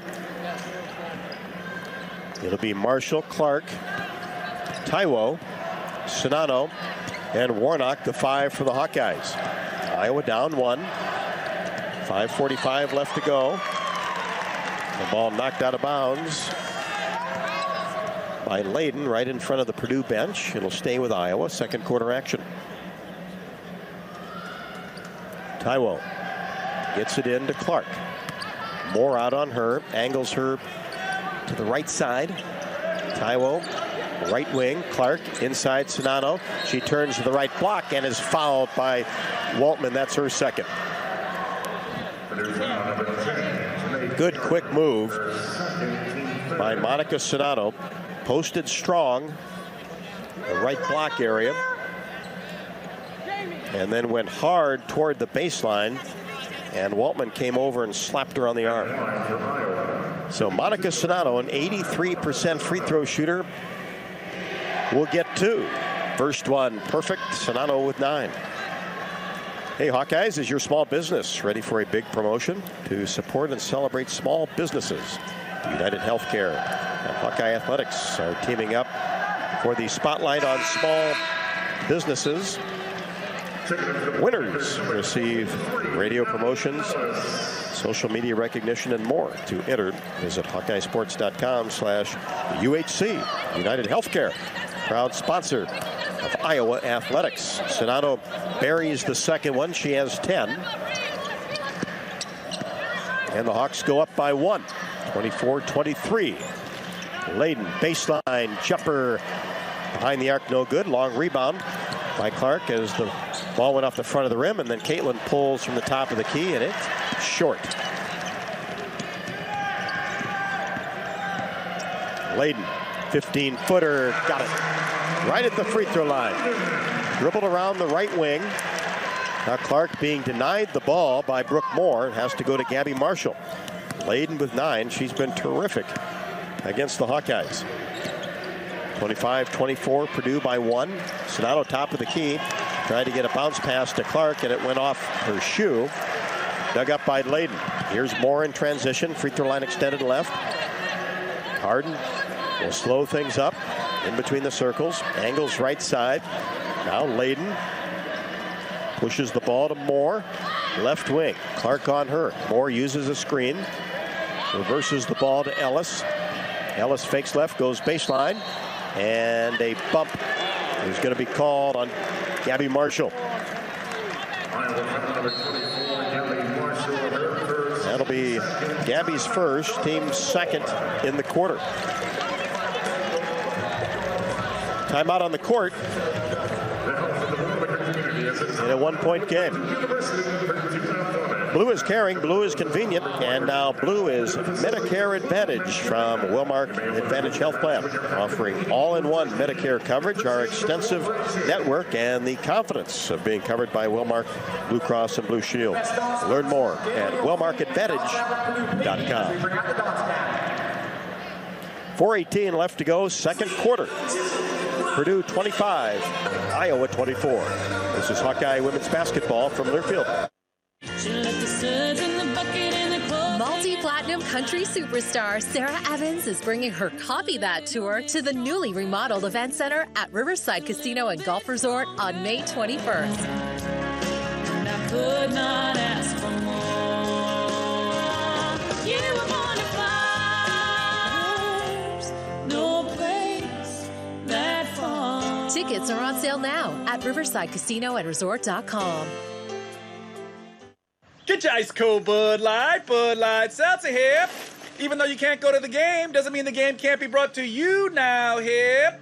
It'll be Marshall, Clark, Taiwo, Sonano, and Warnock, the five for the Hawkeyes. Iowa down one. 5:45 left to go. The ball knocked out of bounds by Layden right in front of the Purdue bench. It'll stay with Iowa. Second quarter action. Taiwo gets it in to Clark. Moore out on her, angles her to the right side. Taiwo, right wing. Clark inside Sonano. She turns to the right block and is fouled by Waltman. That's her second. Good quick move by Monica Sonano. Posted strong, the right block area, and then went hard toward the baseline, and Waltman came over and slapped her on the arm. So Monica Sonano, an 83% free throw shooter, will get two. First one perfect. Sonano with 9. Hey, Hawkeyes, is your small business ready for a big promotion? To support and celebrate small businesses, United Healthcare and Hawkeye Athletics are teaming up for the spotlight on small businesses. Winners receive radio promotions, social media recognition, and more. To enter, visit HawkeyeSports.com/UHC. United Healthcare, proud sponsor of Iowa Athletics. Sonano buries the second one. She has 10. And the Hawks go up by 1, 24-23. Layden, baseline jumper behind the arc, no good. Long rebound by Clark as the ball went off the front of the rim, and then Caitlin pulls from the top of the key, and it's short. Layden, 15-footer, got it right at the free throw line. Dribbled around the right wing. Now Clark being denied the ball by Brooke Moore, has to go to Gabby Marshall. Layden with 9. She's been terrific against the Hawkeyes. 25-24, Purdue by 1. Sonano top of the key, tried to get a bounce pass to Clark, and it went off her shoe. Dug up by Layden. Here's Moore in transition. Free throw line extended left. Harden will slow things up in between the circles. Angles right side. Now Layden pushes the ball to Moore. Left wing. Clark on her. Moore uses a screen. Reverses the ball to Ellis. Ellis fakes left, goes baseline. And a bump is going to be called on Gabby Marshall. That'll be Gabby's first, team's second in the quarter. Timeout on the court in a one-point game. Blue is caring, Blue is convenient, and now Blue is Medicare Advantage from Wellmark Advantage Health Plan, offering all-in-one Medicare coverage, our extensive network, and the confidence of being covered by Wellmark Blue Cross and Blue Shield. Learn more at wellmarkadvantage.com. 4:18 left to go, second quarter. Purdue 25, Iowa 24. This is Hawkeye women's basketball from Learfield. Multi-platinum country superstar Sarah Evans is bringing her Copy That tour to the newly remodeled event center at Riverside Casino and Golf Resort on May 21st. And I could not ask for more. You were born to fly. No place that far. Tickets are on sale now at riversidecasinoandresort.com. Get your ice cold Bud Light Seltzer here. Even though you can't go to the game, doesn't mean the game can't be brought to you now here.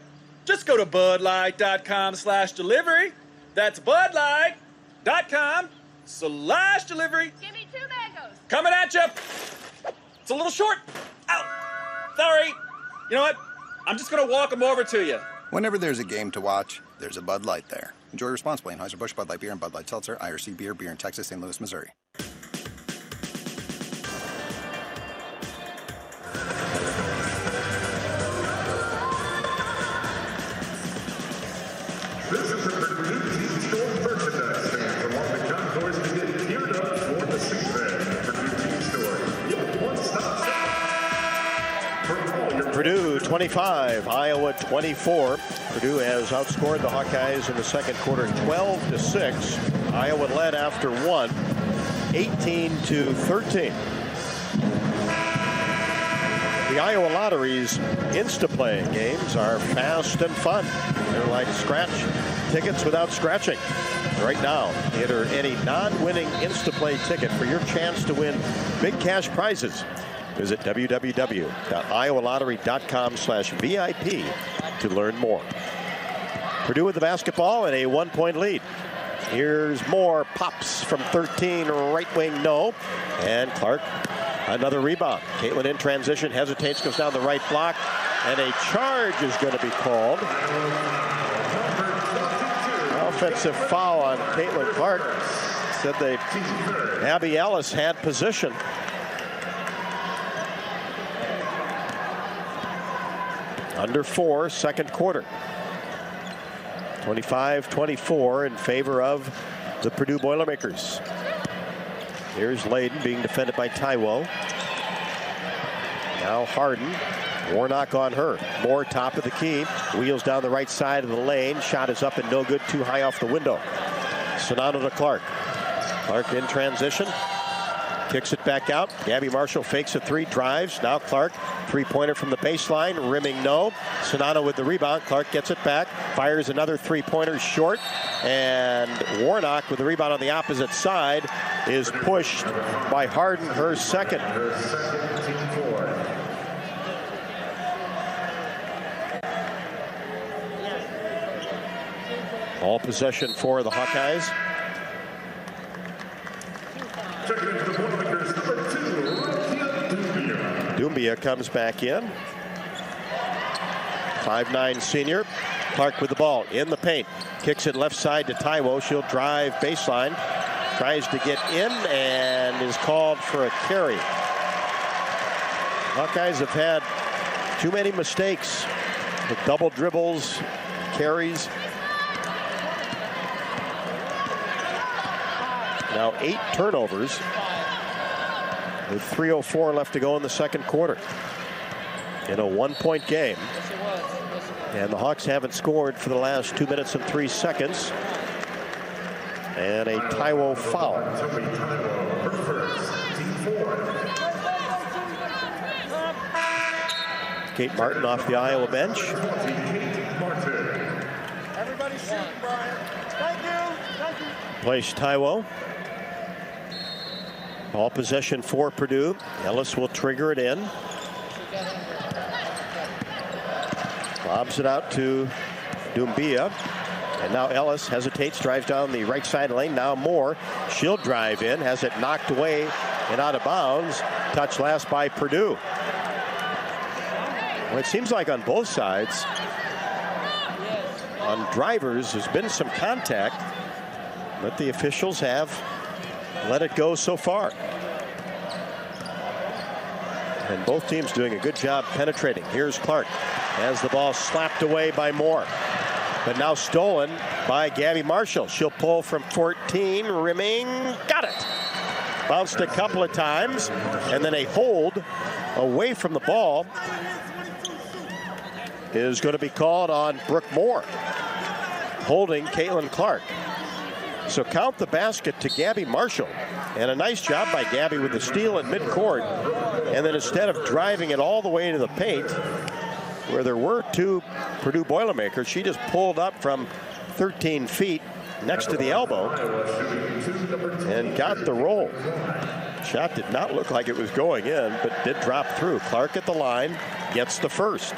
Just go to budlight.com/delivery. That's budlight.com/delivery. Give me 2 mangoes. Coming at you. It's a little short. Ow. Sorry. You know what? I'm just going to walk them over to you. Whenever there's a game to watch, there's a Bud Light there. Enjoy responsibly. Anheuser-Busch, Bud Light Beer, and Bud Light Seltzer, IRC Beer, beer in Texas, St. Louis, Missouri. This is a Purdue team store merchandise stand from all the concourse to get geared up for the season. Purdue team store, your one-stop shop. Purdue 25, Iowa 24. Purdue has outscored the Hawkeyes in the second quarter 12-6. Iowa led after one, 18-13. The Iowa Lottery's Insta-Play games are fast and fun. They're like scratch tickets without scratching. Right now, enter any non-winning Insta-Play ticket for your chance to win big cash prizes. Visit www.iowalottery.com/VIP to learn more. Purdue with the basketball and a 1-point lead. Here's more pops from 13, right wing, no. And Clark, another rebound. Caitlin in transition, hesitates, goes down the right block, and a charge is going to be called. Offensive foul on Caitlin Clark. Said Abby Ellis had position. Under 4, second quarter. 25-24 in favor of the Purdue Boilermakers. Here's Layden being defended by Taiwo. Now Harden. Warnock on her. Moore top of the key. Wheels down the right side of the lane. Shot is up and no good. Too high off the window. Sonato to Clark. Clark in transition. Kicks it back out. Gabby Marshall fakes a three, drives. Now Clark, three-pointer from the baseline, rimming no. Sonato with the rebound. Clark gets it back, fires another three-pointer short, and Warnock with the rebound on the opposite side is pushed by Harden, her second. All possession for the Hawkeyes. Doumbia comes back in. 5'9" senior. Clark with the ball in the paint. Kicks it left side to Taiwo. She'll drive baseline. Tries to get in and is called for a carry. Hawkeyes have had too many mistakes with double dribbles, carries. Now 8 turnovers with 3:04 left to go in the second quarter. In a 1-point game. And the Hawks haven't scored for the last 2 minutes and 3 seconds. And a Taiwo foul. Kate Martin off the Iowa bench. Everybody shoot, Brian. Thank you. Thank you. Plays Taiwo. Ball possession for Purdue. Ellis will trigger it in. Lobs it out to Dumbia. And now Ellis hesitates, drives down the right side lane. Now Moore. She'll drive in, has it knocked away and out of bounds. Touched last by Purdue. Well, it seems like on both sides, on drivers, there's been some contact, but the officials have let it go so far. And both teams doing a good job penetrating. Here's Clark. Has the ball slapped away by Moore. But now stolen by Gabby Marshall. She'll pull from 14. Rimming. Got it. Bounced a couple of times. And then a hold away from the ball is going to be called on Brooke Moore, holding Caitlin Clark. So count the basket to Gabby Marshall. And a nice job by Gabby with the steal at midcourt. And then instead of driving it all the way to the paint, where there were two Purdue Boilermakers, she just pulled up from 13 feet next to the elbow and got the roll. Shot did not look like it was going in, but did drop through. Clark at the line gets the first.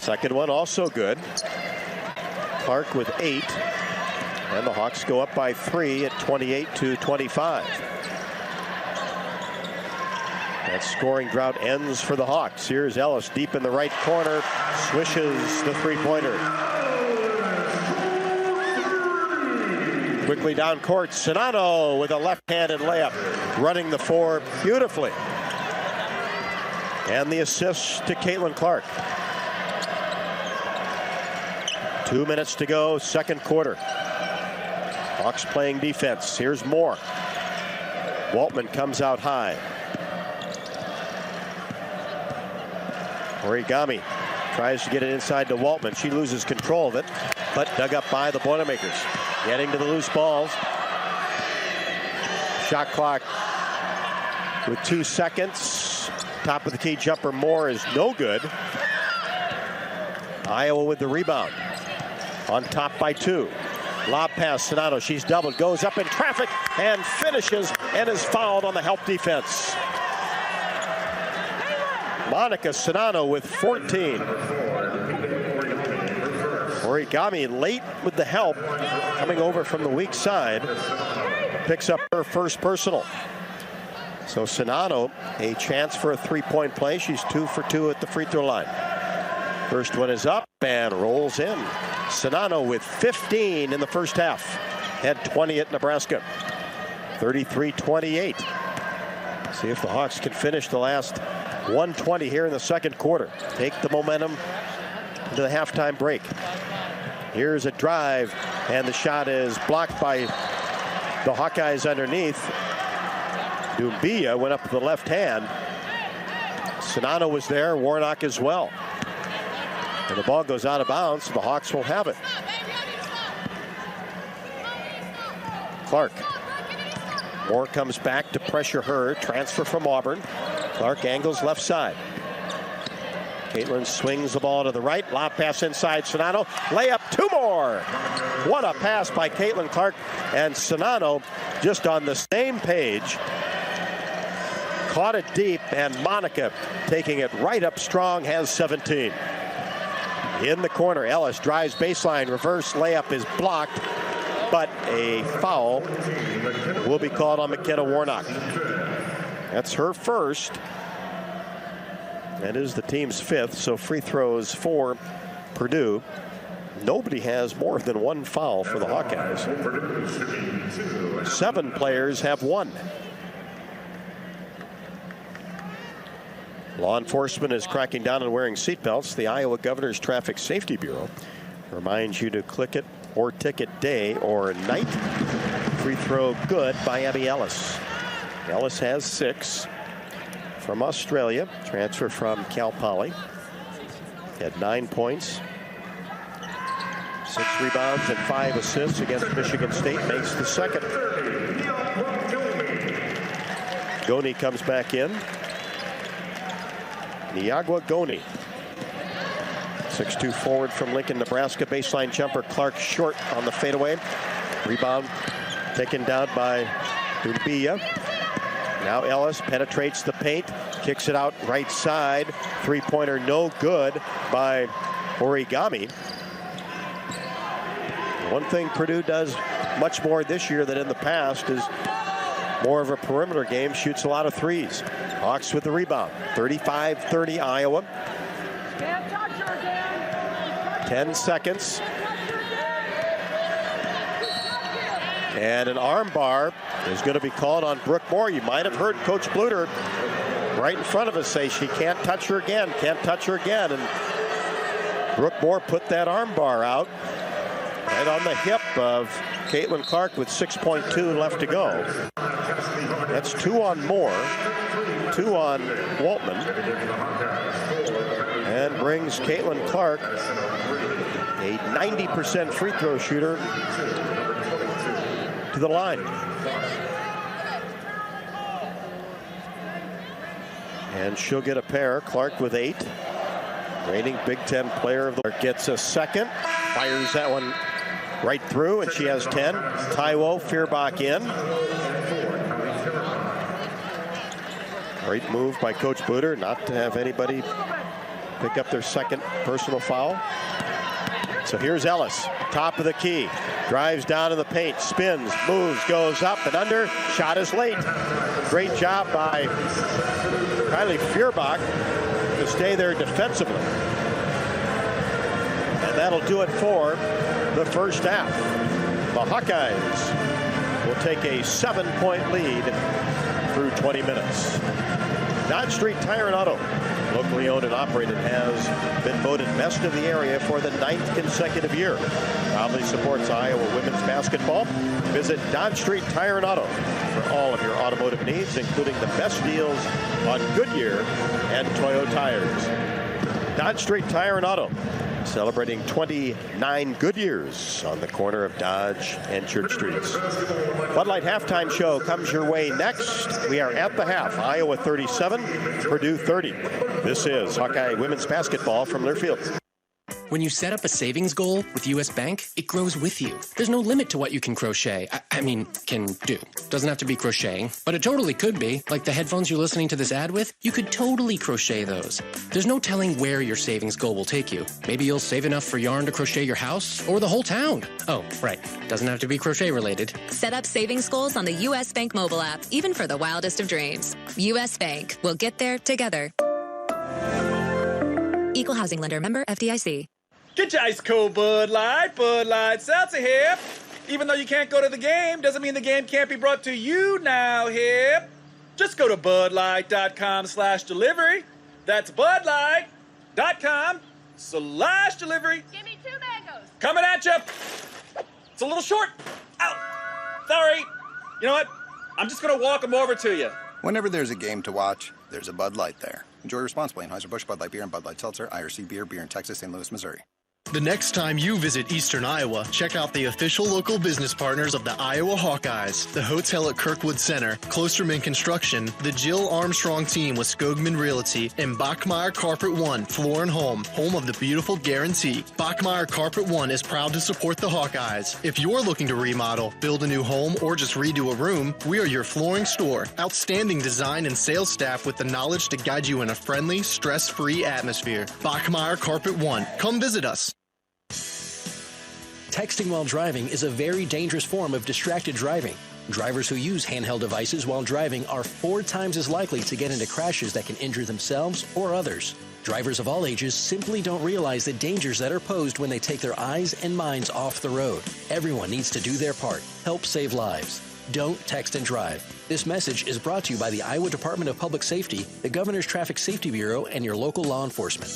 Second one also good. Clark with 8. And the Hawks go up by 3 at 28-25. That scoring drought ends for the Hawks. Here's Ellis deep in the right corner. Swishes the three-pointer. Quickly down court. Sonano with a left-handed layup. Running the floor beautifully. And the assist to Caitlin Clark. 2 minutes to go, second quarter. Hawks playing defense. Here's Moore. Waltman comes out high. Origami tries to get it inside to Waltman. She loses control of it, but dug up by the Boilermakers. Getting to the loose balls. Shot clock with 2 seconds. Top of the key jumper Moore is no good. Iowa with the rebound. On top by 2. Lob pass, Sonano. She's doubled. Goes up in traffic and finishes and is fouled on the help defense. Monica Sonano with 14. Origami late with the help. Coming over from the weak side. Picks up her first personal. So Sonano, a chance for a three-point play. She's 2 for 2 at the free throw line. First one is up and rolls in. Sonano with 15 in the first half. Had 20 at Nebraska. 33-28. See if the Hawks can finish the last 120 here in the second quarter. Take the momentum into the halftime break. Here's a drive, and the shot is blocked by the Hawkeyes underneath. Dumbia went up with the left hand. Sonano was there, Warnock as well. And the ball goes out of bounds, so the Hawks will have it. Clark. Moore comes back to pressure her. Transfer from Auburn. Clark angles left side. Caitlin swings the ball to the right. Lob pass inside Sonano. Layup, 2 more. What a pass by Caitlin Clark. And Sonano just on the same page. Caught it deep, and Monica taking it right up strong, has 17. In the corner, Ellis drives baseline. Reverse layup is blocked, but a foul will be called on McKenna Warnock. That's her first. That is the team's 5th, so free throws for Purdue. Nobody has more than 1 foul for the Hawkeyes. 7 players have 1. Law enforcement is cracking down on wearing seatbelts. The Iowa Governor's Traffic Safety Bureau reminds you to click it or ticket day or night. Free throw good by Abby Ellis. Ellis has 6 from Australia. Transfer from Cal Poly. Had 9 points. 6 rebounds and 5 assists against Michigan State. Makes the second. Goni comes back in. Niagwa Goni. 6'2" forward from Lincoln, Nebraska. Baseline jumper. Clark short on the fadeaway. Rebound taken down by Dumbia. Now Ellis penetrates the paint, kicks it out right side. Three-pointer no good by Origami. One thing Purdue does much more this year than in the past is more of a perimeter game, shoots a lot of threes. Hawks with the rebound. 35-30 Iowa. 10 seconds. And an arm bar is going to be called on Brooke Moore. You might have heard Coach Bluder right in front of us say she can't touch her again, can't touch her again. And Brooke Moore put that arm bar out right on the hip of Caitlin Clark with 6.2 left to go. That's 2 on Moore, 2 on Waltman, and brings Caitlin Clark, a 90% free throw shooter, to the line. And she'll get a pair. Clark with 8. Reigning Big Ten player of the year gets a second. Fires that one right through, and she has 10. Taiwo Fierbach in. Great move by Coach Bluder not to have anybody pick up their second personal foul. So here's Ellis, top of the key. Drives down to the paint, spins, moves, goes up and under. Shot is late. Great job by Kylie Fierbach to stay there defensively. And that'll do it for the first half. The Hawkeyes will take a 7-point lead through 20 minutes. Dodge Street Tire and Auto, locally owned and operated, has been voted best of the area for the 9th consecutive year. Proudly supports Iowa women's basketball. Visit Dodge Street Tire and Auto for all of your automotive needs, including the best deals on Goodyear and Toyo tires. Dodge Street Tire and Auto, celebrating 29 good years on the corner of Dodge and Church Streets. Bud Light halftime show comes your way next. We are at the half. Iowa 37, Purdue 30. This is Hawkeye women's basketball from Learfield. When you set up a savings goal with U.S. Bank, it grows with you. There's no limit to what you can crochet. Can do. Doesn't have to be crocheting, but it totally could be. Like the headphones you're listening to this ad with, you could totally crochet those. There's no telling where your savings goal will take you. Maybe you'll save enough for yarn to crochet your house or the whole town. Oh, right. Doesn't have to be crochet related. Set up savings goals on the U.S. Bank mobile app, even for the wildest of dreams. U.S. Bank. We'll get there together. Equal housing lender, member FDIC. Get your ice cold Bud Light Seltzer here. Even though you can't go to the game, doesn't mean the game can't be brought to you now here. Just go to budlight.com/delivery. That's budlight.com/delivery. Give me 2 mangoes. Coming at you. It's a little short. Ow. Sorry. You know what? I'm just going to walk them over to you. Whenever there's a game to watch, there's a Bud Light there. Enjoy responsibly. Anheuser-Busch, Bud Light Beer, and Bud Light Seltzer. IRC Beer, beer in Texas, St. Louis, Missouri. The next time you visit Eastern Iowa, check out the official local business partners of the Iowa Hawkeyes, the hotel at Kirkwood Center, Klosterman Construction, the Jill Armstrong team with Skogman Realty, and Bachmeyer Carpet One, Floor and Home of the beautiful Guarantee. Bachmeyer Carpet One is proud to support the Hawkeyes. If you're looking to remodel, build a new home, or just redo a room, we are your flooring store. Outstanding design and sales staff with the knowledge to guide you in a friendly, stress-free atmosphere. Bachmeyer Carpet One. Come visit us. Texting while driving is a very dangerous form of distracted driving. Drivers who use handheld devices while driving are 4 times as likely to get into crashes that can injure themselves or others. Drivers of all ages simply don't realize the dangers that are posed when they take their eyes and minds off the road. Everyone needs to do their part. Help save lives. Don't text and drive. This message is brought to you by the Iowa Department of Public Safety, the Governor's Traffic Safety Bureau, and your local law enforcement.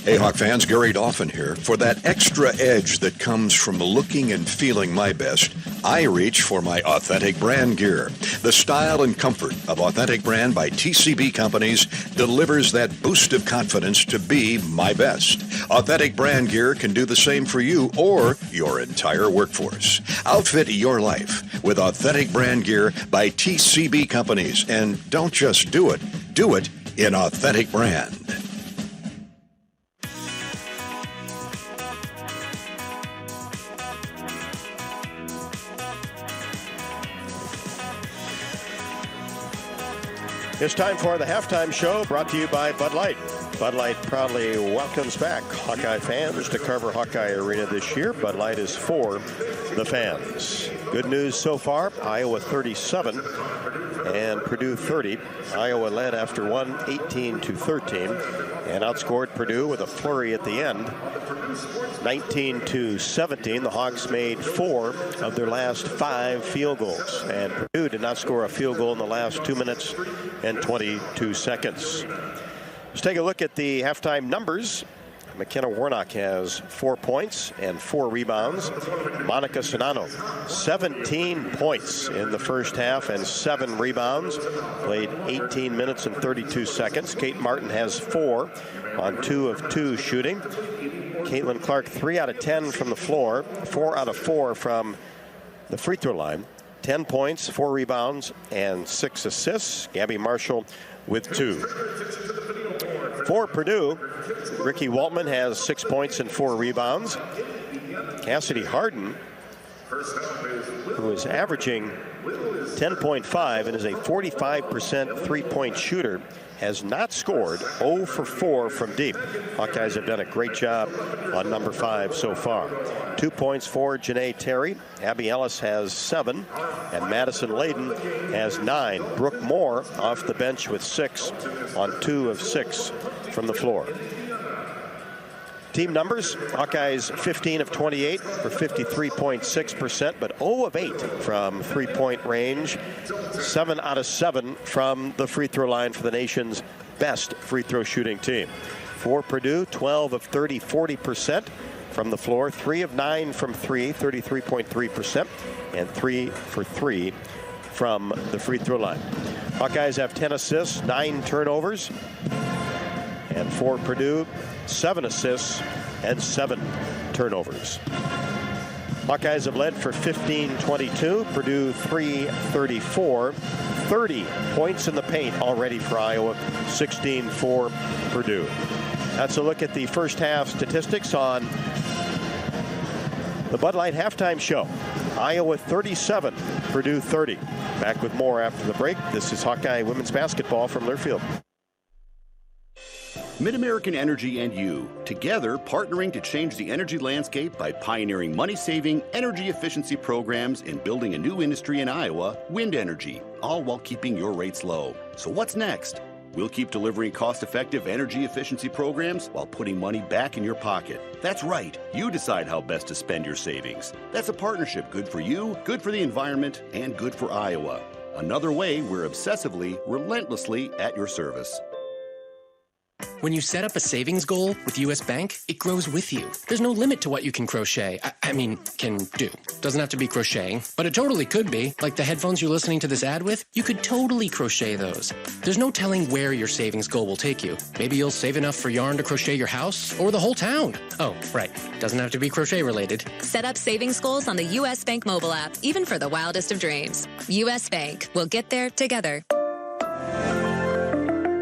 Hey, Hawk fans, Gary Dolphin here. For that extra edge that comes from looking and feeling my best, I reach for my Authentic Brand gear. The style and comfort of Authentic Brand by TCB Companies delivers that boost of confidence to be my best. Authentic Brand gear can do the same for you or your entire workforce. Outfit your life with Authentic Brand gear by TCB Companies. And don't just do it in Authentic Brand. It's time for the halftime show, brought to you by Bud Light. Bud Light proudly welcomes back Hawkeye fans to Carver Hawkeye Arena this year. Bud Light is for the fans. Good news so far, Iowa 37 and Purdue 30. Iowa led after one, 18-13, and outscored Purdue with a flurry at the end, 19-17. The Hawks made 4 of their last 5 field goals, and Purdue did not score a field goal in the last 2 minutes and 22 seconds. Let's take a look at the halftime numbers. McKenna Warnock has 4 points and 4 rebounds. Monica Sonano, 17 points in the first half and 7 rebounds. Played 18 minutes and 32 seconds. Kate Martin has 4 on 2 of 2 shooting. Caitlin Clark, 3 out of 10 from the floor, 4 out of 4 from the free throw line. 10 points, 4 rebounds, and 6 assists. Gabby Marshall with 2. For Purdue, Ricky Waltman has 6 points and 4 rebounds. Cassidy Harden, who is averaging 10.5 and is a 45% three-point shooter, has not scored, 0 for 4 from deep. Hawkeyes have done a great job on number 5 so far. 2 points for Janae Terry. Abby Ellis has 7, and Madison Layden has 9. Brooke Moore off the bench with 6 on 2 of 6 from the floor. Team numbers, Hawkeyes 15 of 28 for 53.6%, but 0 of 8 from three-point range. 7 out of 7 from the free throw line for the nation's best free throw shooting team. For Purdue, 12 of 30, 40% from the floor. 3 of 9 from 3, 33.3%, and 3 for 3 from the free throw line. Hawkeyes have 10 assists, 9 turnovers, and for Purdue, 7 assists and 7 turnovers. Hawkeyes have led for 15-22. Purdue 3-34. 30 points in the paint already for Iowa. 16 for Purdue. That's a look at the first half statistics on the Bud Light halftime show. Iowa 37, Purdue 30. Back with more after the break. This is Hawkeye women's basketball from Learfield. MidAmerican Energy and you, together partnering to change the energy landscape by pioneering money-saving, energy efficiency programs and building a new industry in Iowa, wind energy, all while keeping your rates low. So what's next? We'll keep delivering cost-effective energy efficiency programs while putting money back in your pocket. That's right. You decide how best to spend your savings. That's a partnership good for you, good for the environment, and good for Iowa. Another way we're obsessively, relentlessly at your service. When you set up a savings goal with U.S. Bank, it grows with you. There's no limit to what you can crochet. Can do. Doesn't have to be crocheting, but it totally could be. Like the headphones you're listening to this ad with, you could totally crochet those. There's no telling where your savings goal will take you. Maybe you'll save enough for yarn to crochet your house or the whole town. Oh, right. Doesn't have to be crochet related. Set up savings goals on the U.S. Bank mobile app, even for the wildest of dreams. U.S. Bank. We'll get there together.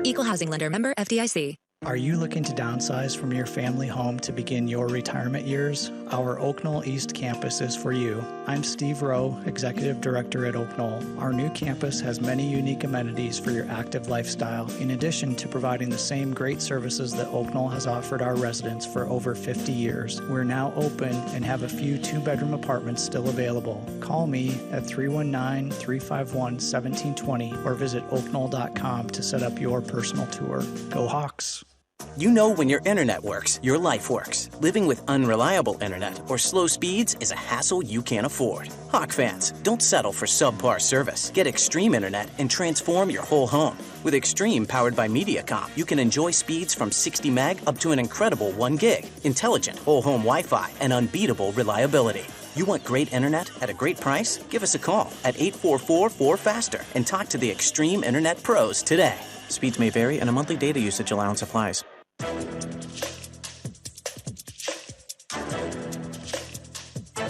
Equal housing lender, member FDIC. Are you looking to downsize from your family home to begin your retirement years? Our Oak Knoll East campus is for you. I'm Steve Rowe, Executive Director at Oak Knoll. Our new campus has many unique amenities for your active lifestyle, in addition to providing the same great services that Oak Knoll has offered our residents for over 50 years. We're now open and have a few 2-bedroom apartments still available. Call me at 319-351-1720 or visit oakknoll.com to set up your personal tour. Go Hawks! You know when your internet works, your life works. Living with unreliable internet or slow speeds is a hassle you can't afford. Hawk fans, don't settle for subpar service. Get Extreme Internet and transform your whole home. With Extreme powered by Mediacom, you can enjoy speeds from 60 meg up to an incredible 1 gig, intelligent whole home Wi-Fi, and unbeatable reliability. You want great internet at a great price? Give us a call at 844-4FASTER and talk to the Extreme Internet Pros today. Speeds may vary and a monthly data usage allowance applies.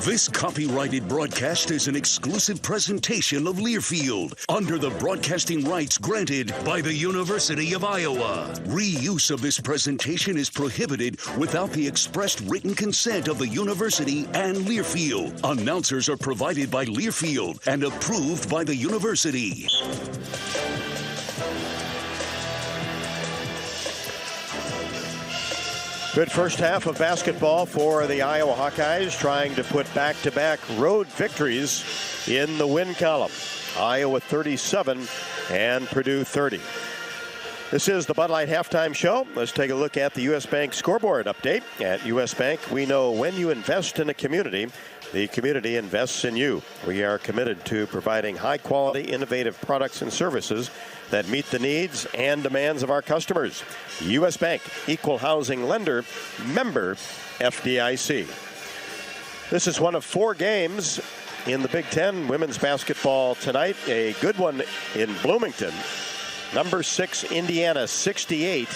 This copyrighted broadcast is an exclusive presentation of Learfield under the broadcasting rights granted by the University of Iowa. Reuse of this presentation is prohibited without the expressed written consent of the university and Learfield. Announcers are provided by Learfield and approved by the university. Good first half of basketball for the Iowa Hawkeyes, trying to put back-to-back road victories in the win column. Iowa 37 and Purdue 30. This is the Bud Light Halftime Show. Let's take a look at the U.S. Bank scoreboard update. At U.S. Bank, we know when you invest in a community, the community invests in you. We are committed to providing high-quality, innovative products and services that meet the needs and demands of our customers. U.S. Bank, equal housing lender, member FDIC. This is one of 4 games in the Big Ten women's basketball tonight. A good one in Bloomington. Number 6, Indiana, 68,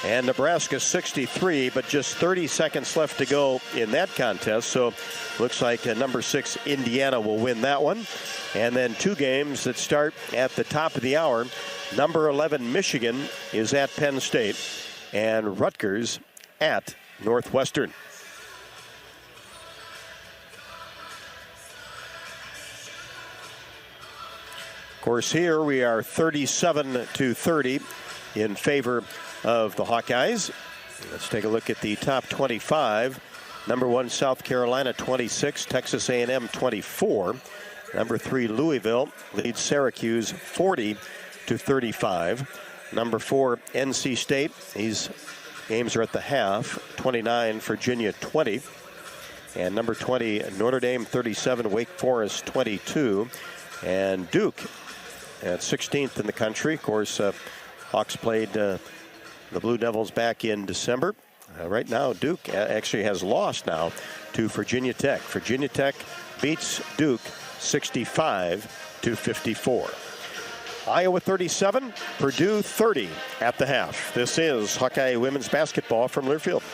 and Nebraska, 63, but just 30 seconds left to go in that contest. So looks like number 6, Indiana, will win that one. And then 2 games that start at the top of the hour. Number 11, Michigan, is at Penn State, and Rutgers at Northwestern. Of course, here we are 37-30 in favor of the Hawkeyes. Let's take a look at the top 25. Number 1, South Carolina, 26. Texas A&M, 24. Number 3, Louisville leads Syracuse 40-35. Number 4, NC State. These games are at the half. 29, Virginia, 20. And number 20, Notre Dame, 37. Wake Forest, 22. And Duke at 16th in the country. Of course, Hawks played the Blue Devils back in December. Right now, Duke actually has lost now to Virginia Tech. Virginia Tech beats Duke 65-54. Iowa 37, Purdue 30 at the half. This is Hawkeye women's basketball from Learfield.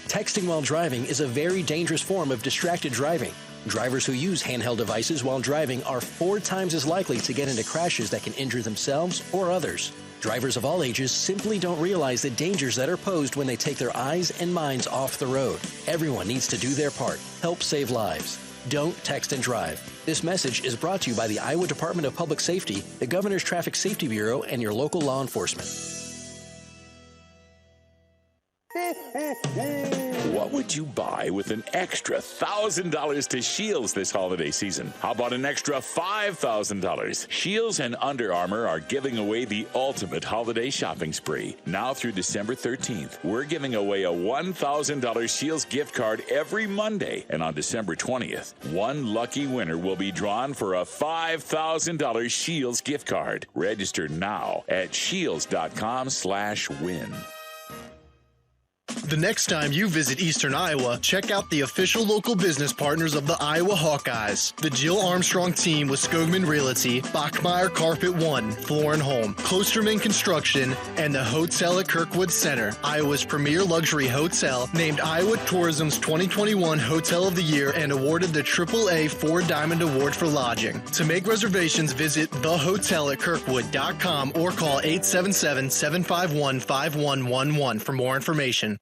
Texting while driving is a very dangerous form of distracted driving. Drivers who use handheld devices while driving are 4 times as likely to get into crashes that can injure themselves or others. Drivers of all ages simply don't realize the dangers that are posed when they take their eyes and minds off the road. Everyone needs to do their part. Help save lives. Don't text and drive. This message is brought to you by the Iowa Department of Public Safety, the Governor's Traffic Safety Bureau, and your local law enforcement. What would you buy with an extra $1,000 to Shields this holiday season? How about an extra $5,000? Shields and Under Armour are giving away the ultimate holiday shopping spree. Now through December 13th, we're giving away a $1,000 Shields gift card every Monday. And on December 20th, one lucky winner will be drawn for a $5,000 Shields gift card. Register now at shields.com/win. The next time you visit Eastern Iowa, check out the official local business partners of the Iowa Hawkeyes. The Jill Armstrong team with Skogman Realty, Bachmeyer Carpet One, Floor and Home, Klosterman Construction, and the Hotel at Kirkwood Center, Iowa's premier luxury hotel, named Iowa Tourism's 2021 Hotel of the Year and awarded the AAA 4-Diamond Award for lodging. To make reservations, visit thehotelatkirkwood.com or call 877-751-5111 for more information.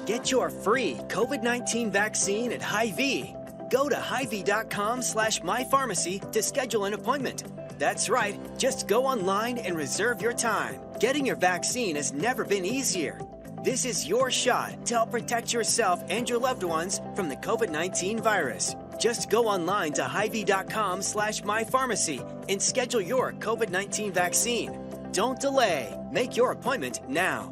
Get your free COVID-19 vaccine at Hy-Vee. Go to Hy-Vee.com/mypharmacy to schedule an appointment. That's right, just go online and reserve your time. Getting your vaccine has never been easier. This is your shot to help protect yourself and your loved ones from the COVID-19 virus. Just go online to Hy-Vee.com/mypharmacy and schedule your COVID-19 vaccine. Don't delay. Make your appointment now.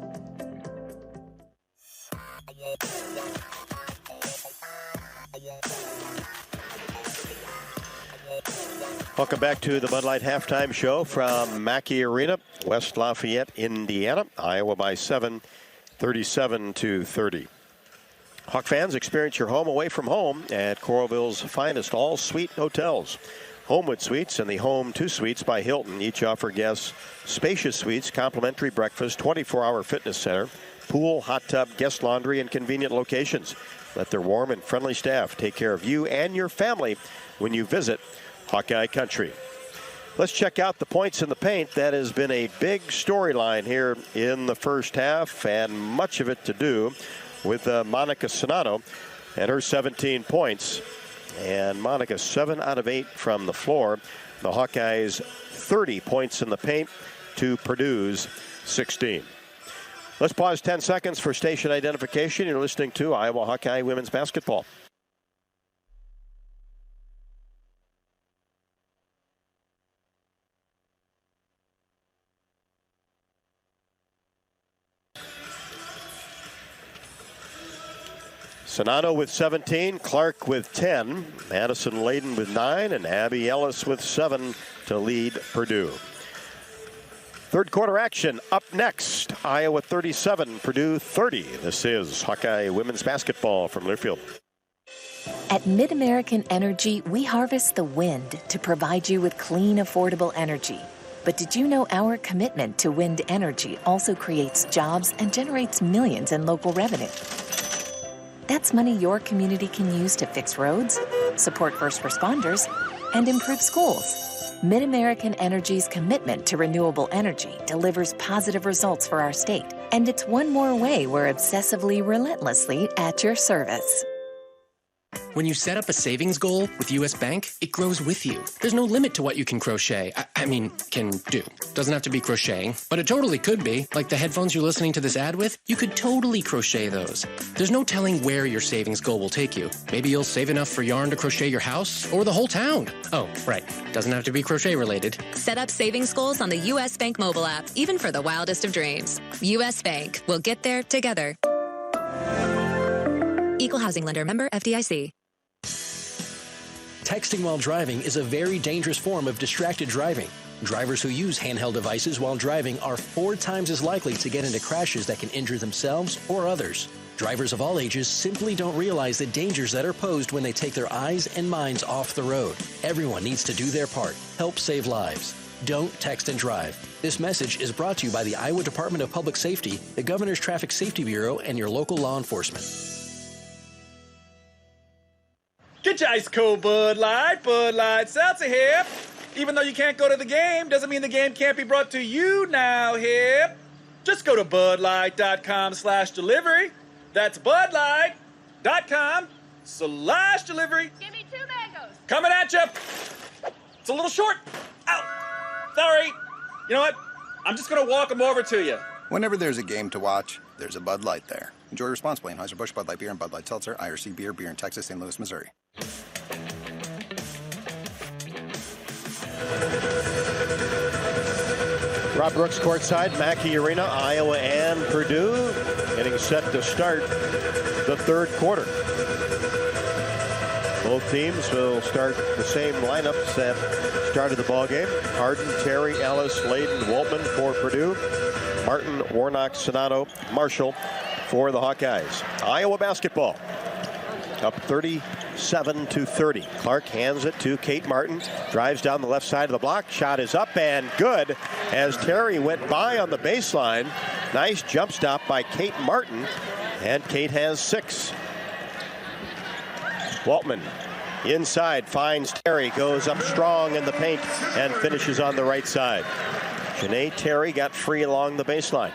Welcome back to the Bud Light Halftime Show from Mackey Arena, West Lafayette, Indiana. Iowa by 7, 37-30. Hawk fans, experience your home away from home at Coralville's finest all-suite hotels. Homewood Suites and the Home 2 Suites by Hilton each offer guests spacious suites, complimentary breakfast, 24-hour fitness center, pool, hot tub, guest laundry, and convenient locations. Let their warm and friendly staff take care of you and your family when you visit Hawkeye Country. Let's check out the points in the paint. That has been a big storyline here in the first half, and much of it to do with Monica Sonato and her 17 points. And Monica 7 out of 8 from the floor. The Hawkeyes 30 points in the paint to Purdue's 16. Let's pause 10 seconds for station identification. You're listening to Iowa Hawkeye Women's Basketball. Sonato with 17, Clark with 10, Madison Layden with 9, and Abby Ellis with 7 to lead Purdue. Third quarter action up next. Iowa 37, Purdue 30. This is Hawkeye Women's Basketball from Learfield. At MidAmerican Energy, we harvest the wind to provide you with clean, affordable energy. But did you know our commitment to wind energy also creates jobs and generates millions in local revenue? That's money your community can use to fix roads, support first responders, and improve schools. MidAmerican Energy's commitment to renewable energy delivers positive results for our state. And it's one more way we're obsessively, relentlessly at your service. When you set up a savings goal with U.S. Bank, it grows with you. There's no limit to what you can crochet. Can do. Doesn't have to be crocheting, but it totally could be. Like the headphones you're listening to this ad with, you could totally crochet those. There's no telling where your savings goal will take you. Maybe you'll save enough for yarn to crochet your house or the whole town. Oh, right. Doesn't have to be crochet related. Set up savings goals on the U.S. Bank mobile app, even for the wildest of dreams. U.S. Bank. We'll get there together. Equal housing lender. Member FDIC. Texting while driving is a very dangerous form of distracted driving. Drivers who use handheld devices while driving are 4 times as likely to get into crashes that can injure themselves or others. Drivers of all ages simply don't realize the dangers that are posed when they take their eyes and minds off the road. Everyone needs to do their part. Help save lives. Don't text and drive. This message is brought to you by the Iowa Department of Public Safety, the Governor's Traffic Safety Bureau, and your local law enforcement. Get your ice cold Bud Light Seltzer here. Even though you can't go to the game, doesn't mean the game can't be brought to you now here. Just go to budlight.com/delivery. That's budlight.com/delivery. Give me 2 mangoes. Coming at you. It's a little short. Ow. Sorry. You know what? I'm just going to walk them over to you. Whenever there's a game to watch, there's a Bud Light there. Enjoy responsibly. Anheuser-Busch, Bud Light Beer, and Bud Light Seltzer, IRC Beer, beer in Texas, St. Louis, Missouri. Rob Brooks courtside, Mackey Arena, Iowa and Purdue getting set to start the third quarter. Both teams will start the same lineups that started the ballgame. Harden, Terry, Ellis, Layden, Waltman for Purdue. Martin, Warnock, Sonato, Marshall for the Hawkeyes. Iowa basketball up 37-30. Clark hands it to Kate Martin. Drives down the left side of the block. Shot is up and good as Terry went by on the baseline. Nice jump stop by Kate Martin. And Kate has 6. Waltman inside finds Terry. Goes up strong in the paint and finishes on the right side. Janae Terry got free along the baseline.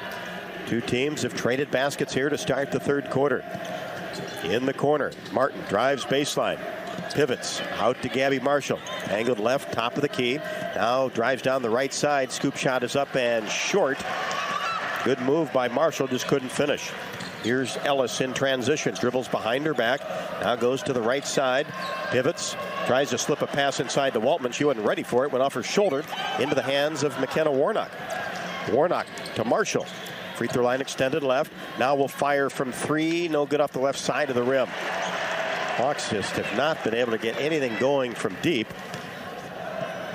Two teams have traded baskets here to start the third quarter. In the corner, Martin drives baseline. Pivots out to Gabby Marshall. Angled left, top of the key. Now drives down the right side. Scoop shot is up and short. Good move by Marshall, just couldn't finish. Here's Ellis in transition. Dribbles behind her back. Now goes to the right side. Pivots. Tries to slip a pass inside to Waltman. She wasn't ready for it. Went off her shoulder into the hands of McKenna Warnock. Warnock to Marshall. Free throw line extended left. Now will fire from 3. No good off the left side of the rim. Hawks just have not been able to get anything going from deep.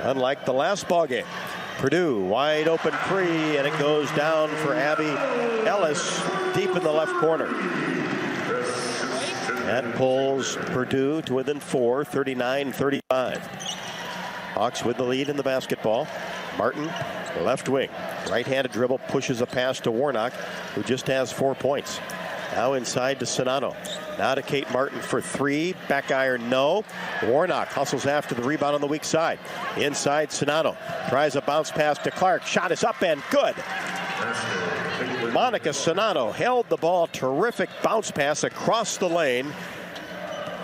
Unlike the last ball game. Purdue wide open 3, and it goes down for Abby Ellis deep in the left corner. That pulls Purdue to within 4, 39-35. Hawks with the lead in the basketball. Martin, left wing. Right-handed dribble, pushes a pass to Warnock, who just has 4 points. Now inside to Sonato. Now to Kate Martin for 3. Back iron, no. Warnock hustles after the rebound on the weak side. Inside, Sonato tries a bounce pass to Clark. Shot is up and good. Monica Sonato held the ball. Terrific bounce pass across the lane.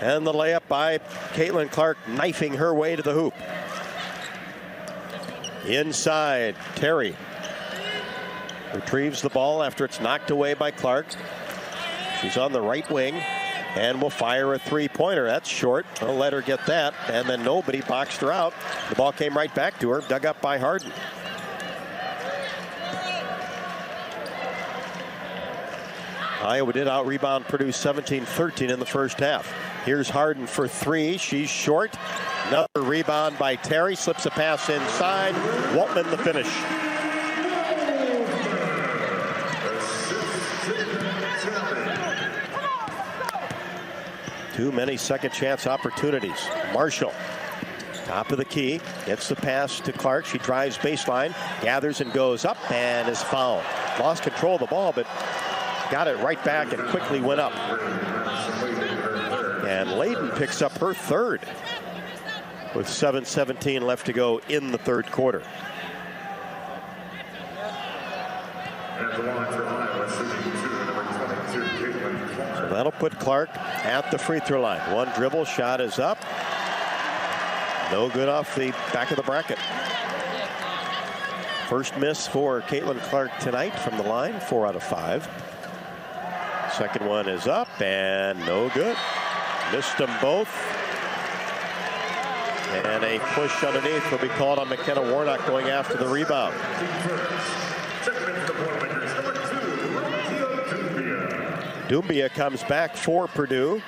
And the layup by Caitlin Clark, knifing her way to the hoop. Inside, Terry. Retrieves the ball after it's knocked away by Clark. She's on the right wing and will fire a three-pointer. That's short. I'll let her get that. And then nobody boxed her out. The ball came right back to her, dug up by Harden. Iowa did out-rebound Purdue 17-13 in the first half. Here's Harden for three. She's short. Another rebound by Terry. Slips a pass inside. Waltman the finish. Too many second chance opportunities. Marshall, top of the key, gets the pass to Clark. She drives baseline, gathers and goes up and is fouled. Lost control of the ball, but got it right back and quickly went up. And Layden picks up her third with 7:17 left to go in the third quarter. So that'll put Clark at the free throw line. One dribble, shot is up. No good off the back of the bracket. First miss for Caitlin Clark tonight from the line, 4 out of 5. Second one is up and no good. Missed them both. And a push underneath will be called on McKenna Warnock going after the rebound. Doumbia comes back for Purdue.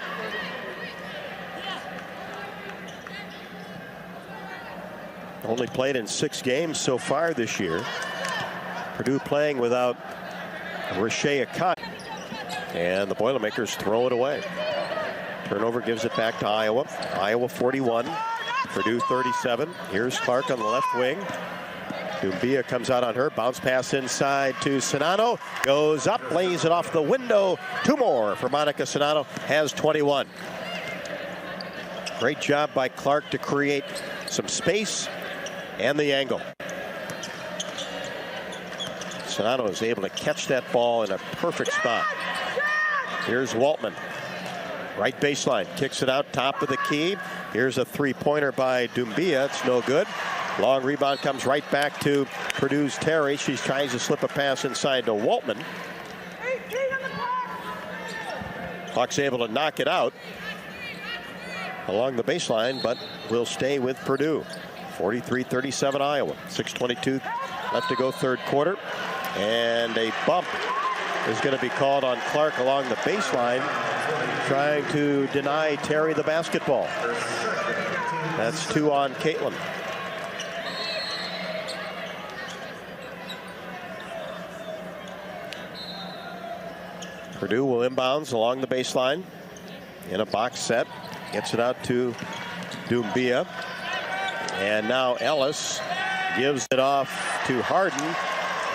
Only played in 6 games so far this year. Purdue playing without Rashay Akai. And the Boilermakers throw it away. Turnover gives it back to Iowa. Iowa 41, Purdue 37. Here's Clark on the left wing. Doumbia comes out on her. Bounce pass inside to Sinano. Goes up, lays it off the window. 2 more for Monica Sinano. Has 21. Great job by Clark to create some space and the angle. Sinano is able to catch that ball in a perfect spot. Here's Waltman. Right baseline. Kicks it out top of the key. Here's a three-pointer by Doumbia. It's no good. Long rebound comes right back to Purdue's Terry. She's trying to slip a pass inside to Waltman. Hawks able to knock it out along the baseline, but will stay with Purdue. 43-37 Iowa. 6:22 left to go third quarter. And a bump is going to be called on Clark along the baseline, trying to deny Terry the basketball. That's 2 on Caitlin. Purdue will inbounds along the baseline in a box set. Gets it out to Doumbia. And now Ellis gives it off to Harden.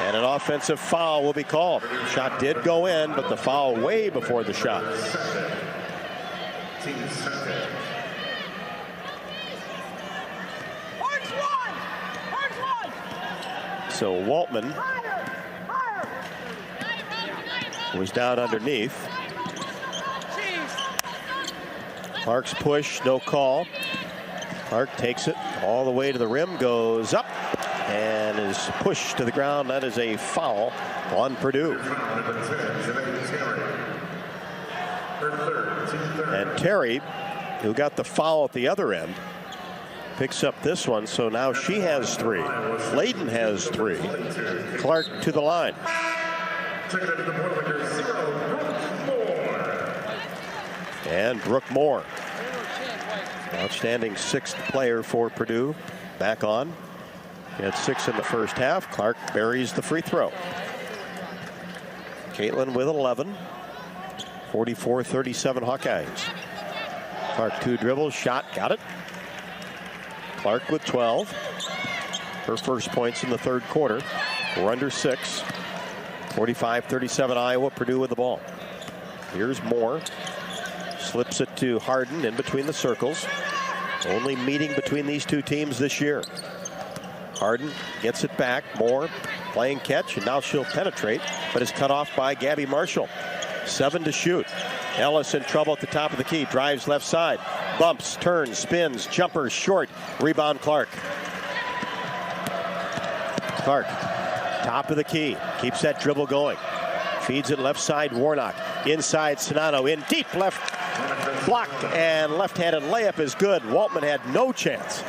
And an offensive foul will be called. Shot did go in, but the foul way before the shot. So Waltman was down underneath. Clark's push, no call. Clark takes it all the way to the rim, goes up, and is pushed to the ground. That is a foul on Purdue. And Terry, who got the foul at the other end, picks up this one, so now she has 3. Layden has 3. Clark to the line. And Brooke Moore, outstanding 6th player for Purdue, back on. He had 6 in the first half. Clark buries the free throw. Caitlin with 11. 44-37 Hawkeyes. Clark 2 dribbles, shot, got it. Clark with 12. Her first points in the third quarter. We're under 6. 45-37 Iowa. Purdue with the ball. Here's Moore. Slips it to Harden in between the circles. Only meeting between these two teams this year. Harden gets it back. Moore playing catch, and now she'll penetrate, but is cut off by Gabby Marshall. 7 to shoot. Ellis in trouble at the top of the key. Drives left side. Bumps, turns, spins, jumper, short. Rebound Clark. Clark Top of the key. Keeps that dribble going. Feeds it left side, Warnock. Inside, Sonano in deep left. Blocked, and left-handed layup is good. Waltman had no chance.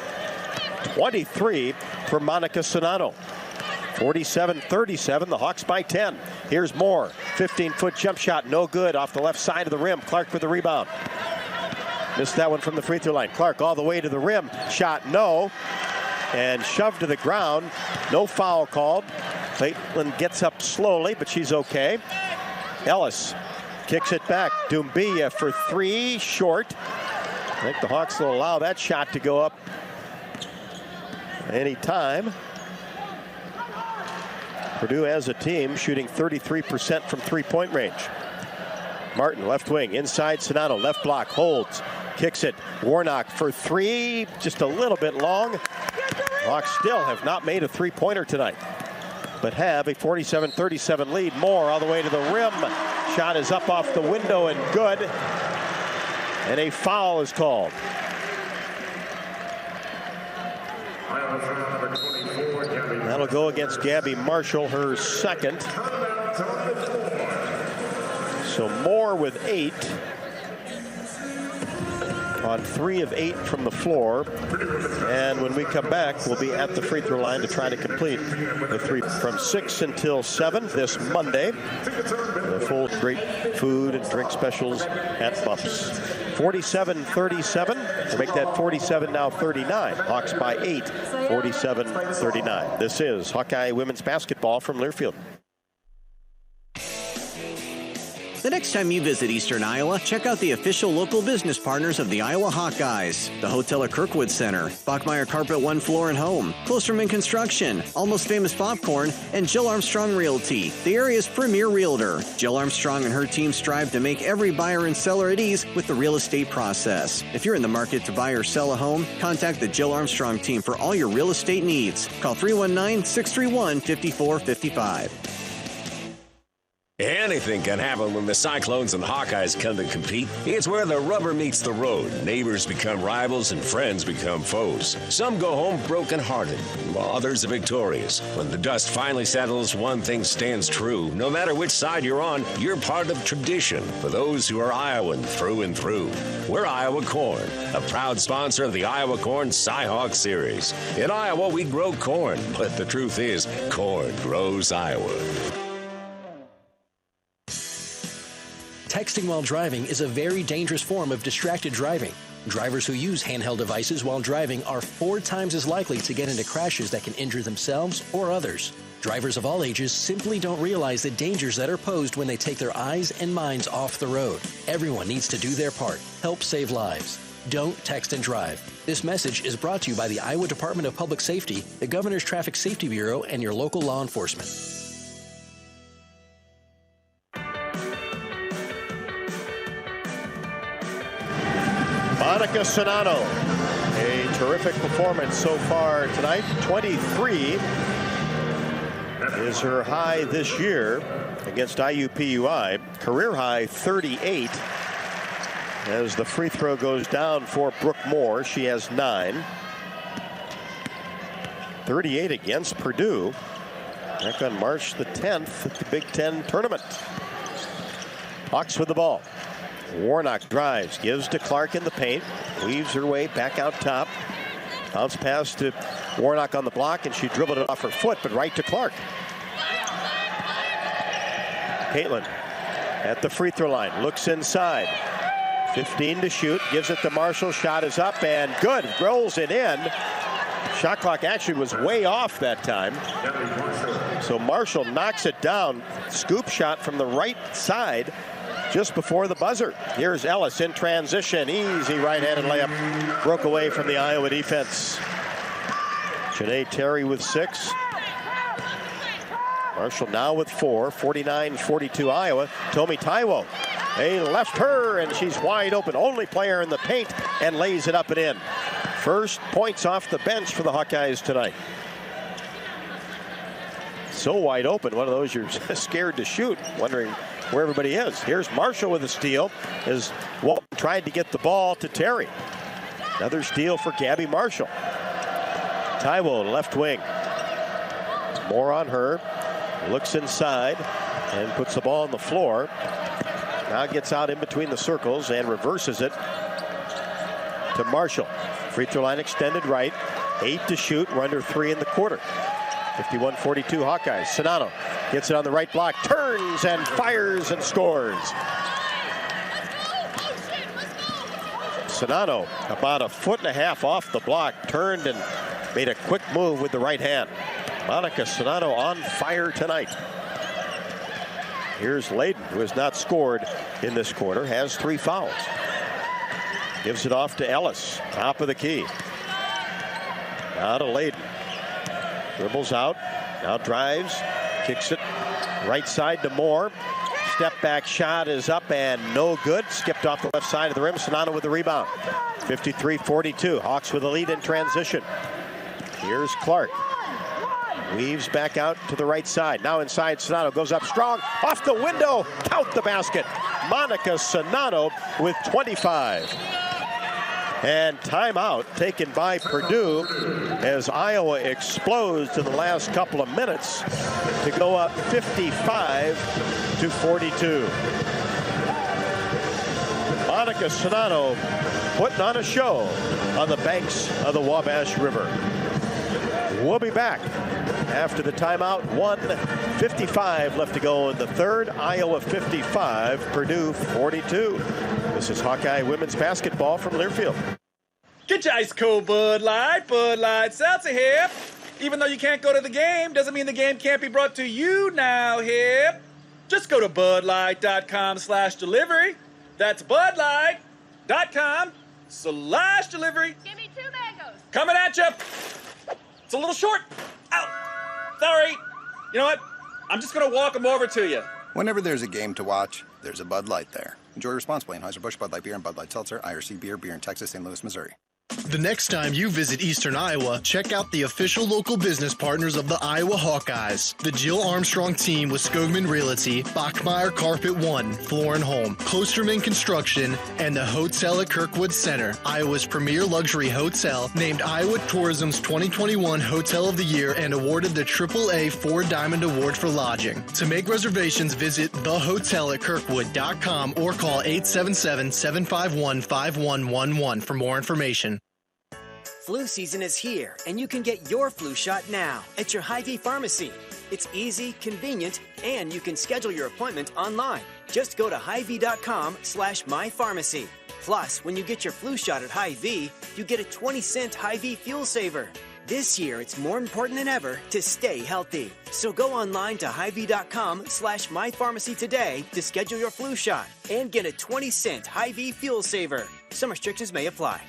23 for Monica Sonano. 47-37, the Hawks by 10. Here's Moore. 15-foot jump shot, no good. Off the left side of the rim. Clark for the rebound. Missed that one from the free throw line. Clark all the way to the rim. Shot, no. And shoved to the ground. No foul called. Maitland gets up slowly, but she's okay. Ellis kicks it back. Doumbia for three, short. I think the Hawks will allow that shot to go up anytime. Purdue as a team shooting 33% from three-point range. Martin, left wing, inside Sonano, left block, holds, kicks it. Warnock for three, just a little bit long. Hawks still have not made a three-pointer tonight, but have a 47-37 lead. Moore all the way to the rim. Shot is up off the window and good. And a foul is called. That'll go against Gabby Marshall, her second. So Moore with 8 on 3 of 8 from the floor. And when we come back, we'll be at the free throw line to try to complete the three from 6 until 7 this Monday. The full great food and drink specials at Bumps. 47-37 to make that 47 now 39. Hawks by 8, 47-39. This is Hawkeye women's basketball from Learfield. The next time you visit Eastern Iowa, check out the official local business partners of the Iowa Hawkeyes. The Hotel at Kirkwood Center, Bachmeyer Carpet One Floor and Home, Klosterman Construction, Almost Famous Popcorn, and Jill Armstrong Realty, the area's premier realtor. Jill Armstrong and her team strive to make every buyer and seller at ease with the real estate process. If you're in the market to buy or sell a home, contact the Jill Armstrong team for all your real estate needs. Call 319-631-5455. Anything can happen when the Cyclones and Hawkeyes come to compete. It's where the rubber meets the road. Neighbors become rivals and friends become foes. Some go home broken-hearted, while others are victorious. When the dust finally settles, one thing stands true. No matter which side you're on, you're part of tradition for those who are Iowan through and through. We're Iowa Corn, a proud sponsor of the Iowa Corn Cy-Hawk Series. In Iowa, we grow corn, but the truth is, corn grows Iowa. Texting while driving is a very dangerous form of distracted driving. Drivers who use handheld devices while driving are 4 times as likely to get into crashes that can injure themselves or others. Drivers of all ages simply don't realize the dangers that are posed when they take their eyes and minds off the road. Everyone needs to do their part. Help save lives. Don't text and drive. This message is brought to you by the Iowa Department of Public Safety, the Governor's Traffic Safety Bureau, and your local law enforcement. Monica Sonano, a terrific performance so far tonight. 23 is her high this year against IUPUI. Career high 38 as the free throw goes down for Brooke Moore. She has 9. 38 against Purdue back on March the 10th at the Big Ten tournament. Hawks with the ball. Warnock drives, gives to Clark in the paint, weaves her way back out top. Bounce pass to Warnock on the block, and she dribbled it off her foot, but right to Clark. Caitlin at the free throw line, looks inside. 15 to shoot, gives it to Marshall, shot is up and good, rolls it in. Shot clock actually was way off that time. So Marshall knocks it down, scoop shot from the right side, just before the buzzer. Here's Ellis in transition. Easy right-handed layup. Broke away from the Iowa defense. Janae Terry with 6. Marshall now with 4. 49-42 Iowa. Tomi Taiwo. They left her, and she's wide open. Only player in the paint, and lays it up and in. First points off the bench for the Hawkeyes tonight. So wide open. One of those you're scared to shoot, wondering where everybody is. Here's Marshall with a steal as Walton tried to get the ball to Terry. Another steal for Gabby Marshall. Taiwo left wing. More on her. Looks inside and puts the ball on the floor. Now gets out in between the circles and reverses it to Marshall. Free throw line extended right. 8 to shoot. We're under 3 in the quarter. 51-42 Hawkeyes. Sonano gets it on the right block. Turns and fires and scores. Sonano about 1.5 feet off the block. Turned and made a quick move with the right hand. Monica Sonano on fire tonight. Here's Layden, who has not scored in this quarter, has 3 fouls. Gives it off to Ellis, top of the key. Now to Layden. Dribbles out, now drives, kicks it right side to Moore. Step back shot is up and no good. Skipped off the left side of the rim. Sonano with the rebound. 53-42. Hawks with a lead in transition. Here's Clark. Weaves back out to the right side. Now inside, Sonano goes up strong. Off the window. Count the basket. Monica Sonano with 25. And timeout taken by Purdue as Iowa explodes in the last couple of minutes to go up 55-42. Monica Sonano putting on a show on the banks of the Wabash River. We'll be back after the timeout. 1:55 left to go in the third. Iowa 55, Purdue 42. This is Hawkeye women's basketball from Learfield. Get your ice cold Bud Light Seltzer here. Even though you can't go to the game, doesn't mean the game can't be brought to you now here. Just go to budlight.com/delivery. That's budlight.com/delivery. Give me 2 mangoes. Coming at you. It's a little short. Ow. Sorry. You know what? I'm just going to walk them over to you. Whenever there's a game to watch, there's a Bud Light there. Enjoy responsibly. Anheuser-Busch, Bud Light Beer, and Bud Light Seltzer. IRC Beer in Texas, St. Louis, Missouri. The next time you visit Eastern Iowa, check out the official local business partners of the Iowa Hawkeyes. The Jill Armstrong team with Skogman Realty, Bachmeyer Carpet One, Floor and Home, Klosterman Construction, and the Hotel at Kirkwood Center, Iowa's premier luxury hotel, named Iowa Tourism's 2021 Hotel of the Year and awarded the AAA 4 Diamond Award for lodging. To make reservations, visit thehotelatkirkwood.com or call 877-751-5111 for more information. Flu season is here, and you can get your flu shot now at your Hy-Vee pharmacy. It's easy, convenient, and you can schedule your appointment online. Just go to Hy-Vee.com/mypharmacy. Plus, when you get your flu shot at Hy-Vee, you get a 20-cent Hy-Vee fuel saver. This year, it's more important than ever to stay healthy. So go online to Hy-Vee.com/mypharmacy today to schedule your flu shot and get a 20-cent Hy-Vee fuel saver. Some restrictions may apply.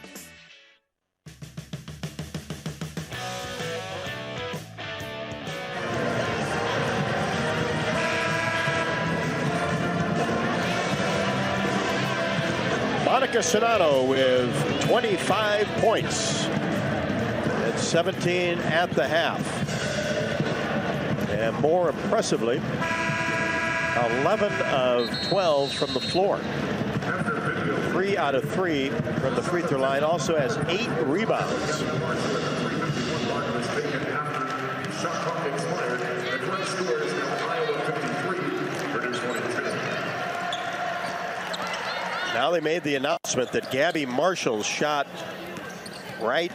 Monica Sonano with 25 points. It's 17 at the half. And more impressively, 11 of 12 from the floor. 3 out of 3 from the free throw line. Also has 8 rebounds. Now they made the announcement that Gabby Marshall's shot right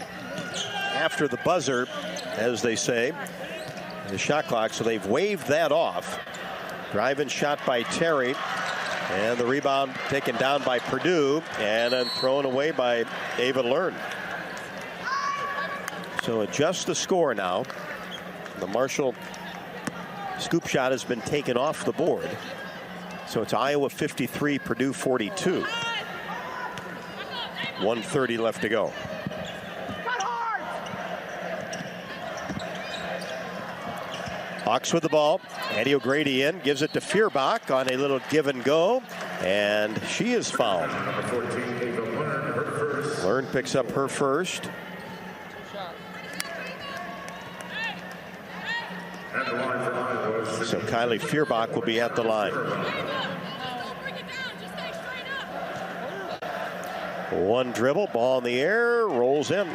after the buzzer, as they say, the shot clock, so they've waved that off. Drive-in shot by Terry, and the rebound taken down by Purdue, and then thrown away by Ava Learn. So adjust the score now. The Marshall scoop shot has been taken off the board. So it's Iowa 53, Purdue 42. 1:30 left to go. Hawks with the ball. Eddie O'Grady in, gives it to Feuerbach on a little give and go, and she is fouled. Learn picks up her first. So Kylie Feuerbach will be at the line. One dribble, ball in the air, rolls in.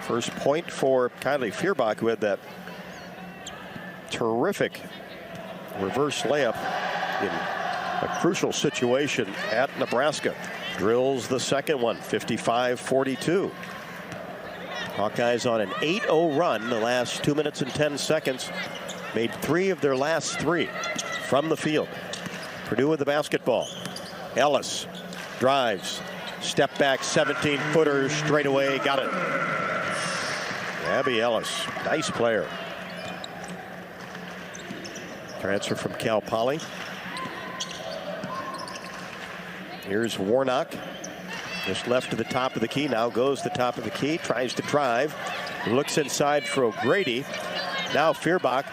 First point for Kylie Feuerbach, who had that terrific reverse layup in a crucial situation at Nebraska. Drills the second one, 55-42. Hawkeyes on an 8-0 run the last 2 minutes and 10 seconds. Made 3 of their last 3 from the field. Purdue with the basketball. Ellis drives. Step back, 17-footer, straight away, got it. Abby Ellis, nice player. Transfer from Cal Poly. Here's Warnock. Just left to the top of the key, now goes to the top of the key, tries to drive. Looks inside for O'Grady. Now Feuerbach.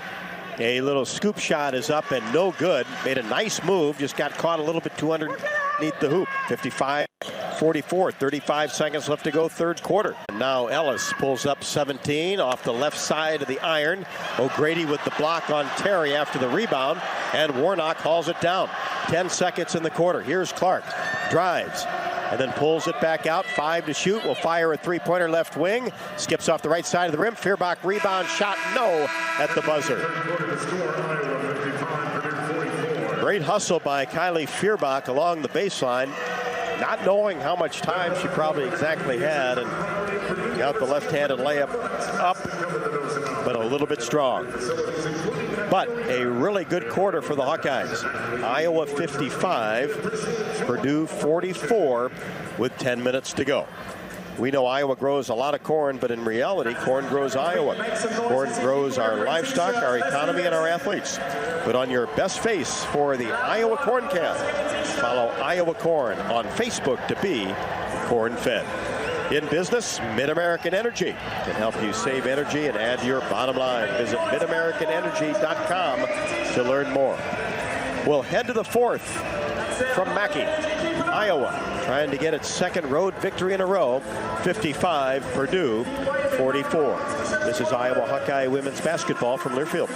A little scoop shot is up and no good. Made a nice move, just got caught a little bit too underneath the hoop. 55-44, 35 seconds left to go, third quarter. And now Ellis pulls up 17 off the left side of the iron. O'Grady with the block on Terry after the rebound, and Warnock hauls it down. 10 seconds in the quarter. Here's Clark, drives, and then pulls it back out. 5 to shoot. Will fire a three-pointer left wing. Skips off the right side of the rim. Feuerbach rebound shot, no, at the buzzer. Great hustle by Kylie Feuerbach along the baseline, not knowing how much time she probably exactly had, and got the left-handed layup up, but a little bit strong. But a really good quarter for the Hawkeyes. Iowa 55, Purdue 44 with 10 minutes to go. We know Iowa grows a lot of corn, but in reality, corn grows Iowa. Corn grows our livestock, our economy, and our athletes. Put on your best face for the Iowa Corn Camp. Follow Iowa Corn on Facebook to be corn-fed. In business, Mid-American Energy can help you save energy and add to your bottom line. Visit midamericanenergy.com to learn more. We'll head to the fourth from Mackey, Iowa, trying to get its second road victory in a row. 55, Purdue 44. This is Iowa Hawkeye women's basketball from Learfield.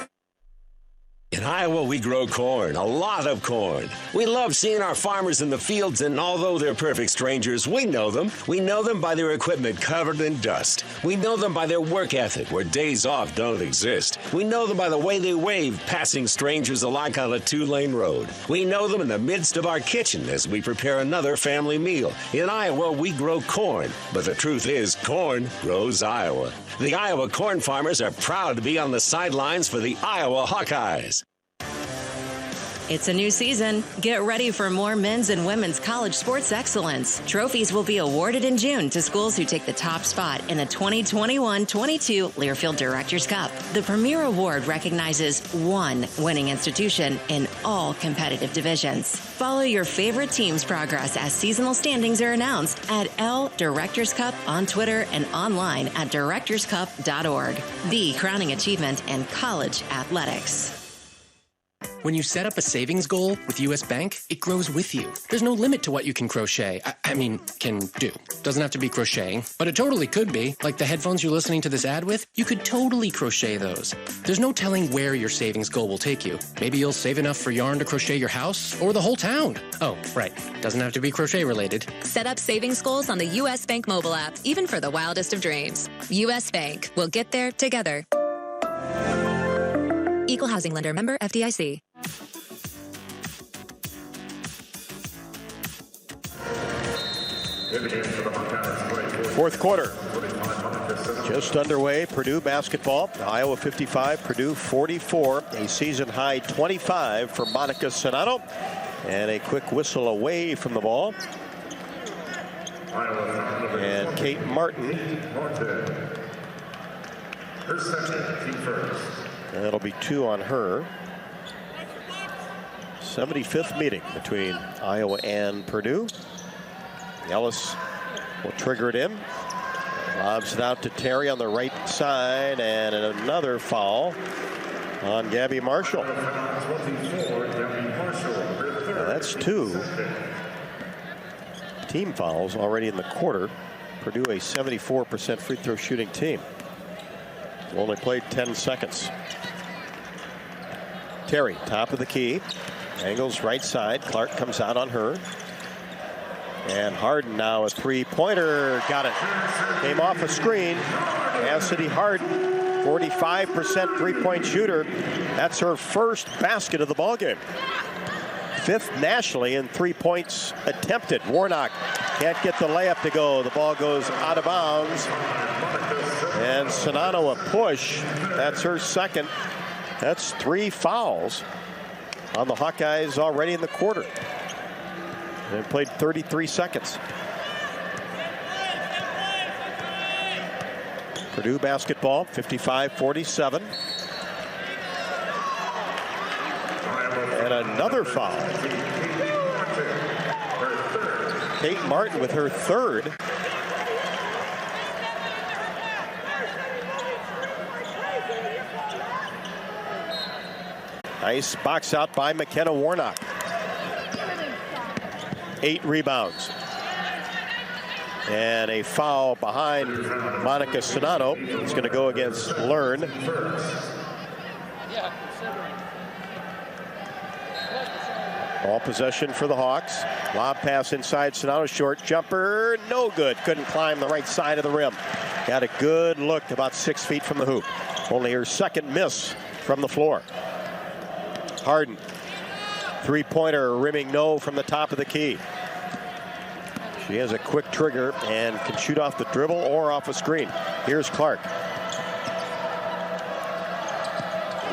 In Iowa, we grow corn, a lot of corn. We love seeing our farmers in the fields, and although they're perfect strangers, we know them. We know them by their equipment covered in dust. We know them by their work ethic, where days off don't exist. We know them by the way they wave, passing strangers alike on a 2-lane road. We know them in the midst of our kitchen as we prepare another family meal. In Iowa, we grow corn, but the truth is, corn grows Iowa. The Iowa corn farmers are proud to be on the sidelines for the Iowa Hawkeyes. It's a new season. Get ready for more men's and women's college sports excellence. Trophies will be awarded in June to schools who take the top spot in the 2021-22 Learfield Directors Cup. The premier award recognizes one winning institution in all competitive divisions. Follow your favorite team's progress as seasonal standings are announced at L Directors Cup on Twitter and online at directorscup.org. The crowning achievement in college athletics. When you set up a savings goal with U.S. Bank, it grows with you. There's no limit to what you can crochet. Can do. Doesn't have to be crocheting, but it totally could be. Like the headphones you're listening to this ad with, you could totally crochet those. There's no telling where your savings goal will take you. Maybe you'll save enough for yarn to crochet your house or the whole town. Oh, right. Doesn't have to be crochet related. Set up savings goals on the U.S. Bank mobile app, even for the wildest of dreams. U.S. Bank. We'll get there together. Equal housing lender, member FDIC. Fourth quarter just underway. Purdue basketball. Iowa 55, Purdue 44. A season high 25 for Monica Sonato. And a quick whistle away from the ball. And Kate Martin. Her second, team first. That'll be 2 on her. 75th meeting between Iowa and Purdue. Ellis will trigger it in. Lobs it out to Terry on the right side, and another foul on Gabby Marshall. Now that's 2 team fouls already in the quarter. Purdue a 74% free throw shooting team. Only played 10 seconds. Terry, top of the key. Angles right side. Clark comes out on her. And Harden now a three-pointer. Got it. Came off a screen. Cassidy Harden 45% three-point shooter. That's her first basket of the ballgame. 5th nationally in 3 points attempted. Warnock can't get the layup to go. The ball goes out of bounds. And Sonato a push. That's her second. That's 3 fouls on the Hawkeyes already in the quarter. They played 33 seconds. Purdue basketball, 55-47. And another foul. Kate Martin with her third. Nice box out by McKenna Warnock. 8 rebounds. And a foul behind Monica Sonato. It's going to go against Learn. Ball possession for the Hawks. Lob pass inside. Sonato short jumper. No good. Couldn't climb the right side of the rim. Got a good look about 6 feet from the hoop. Only her second miss from the floor. Harden. Three-pointer rimming no from the top of the key. She has a quick trigger and can shoot off the dribble or off a screen. Here's Clark.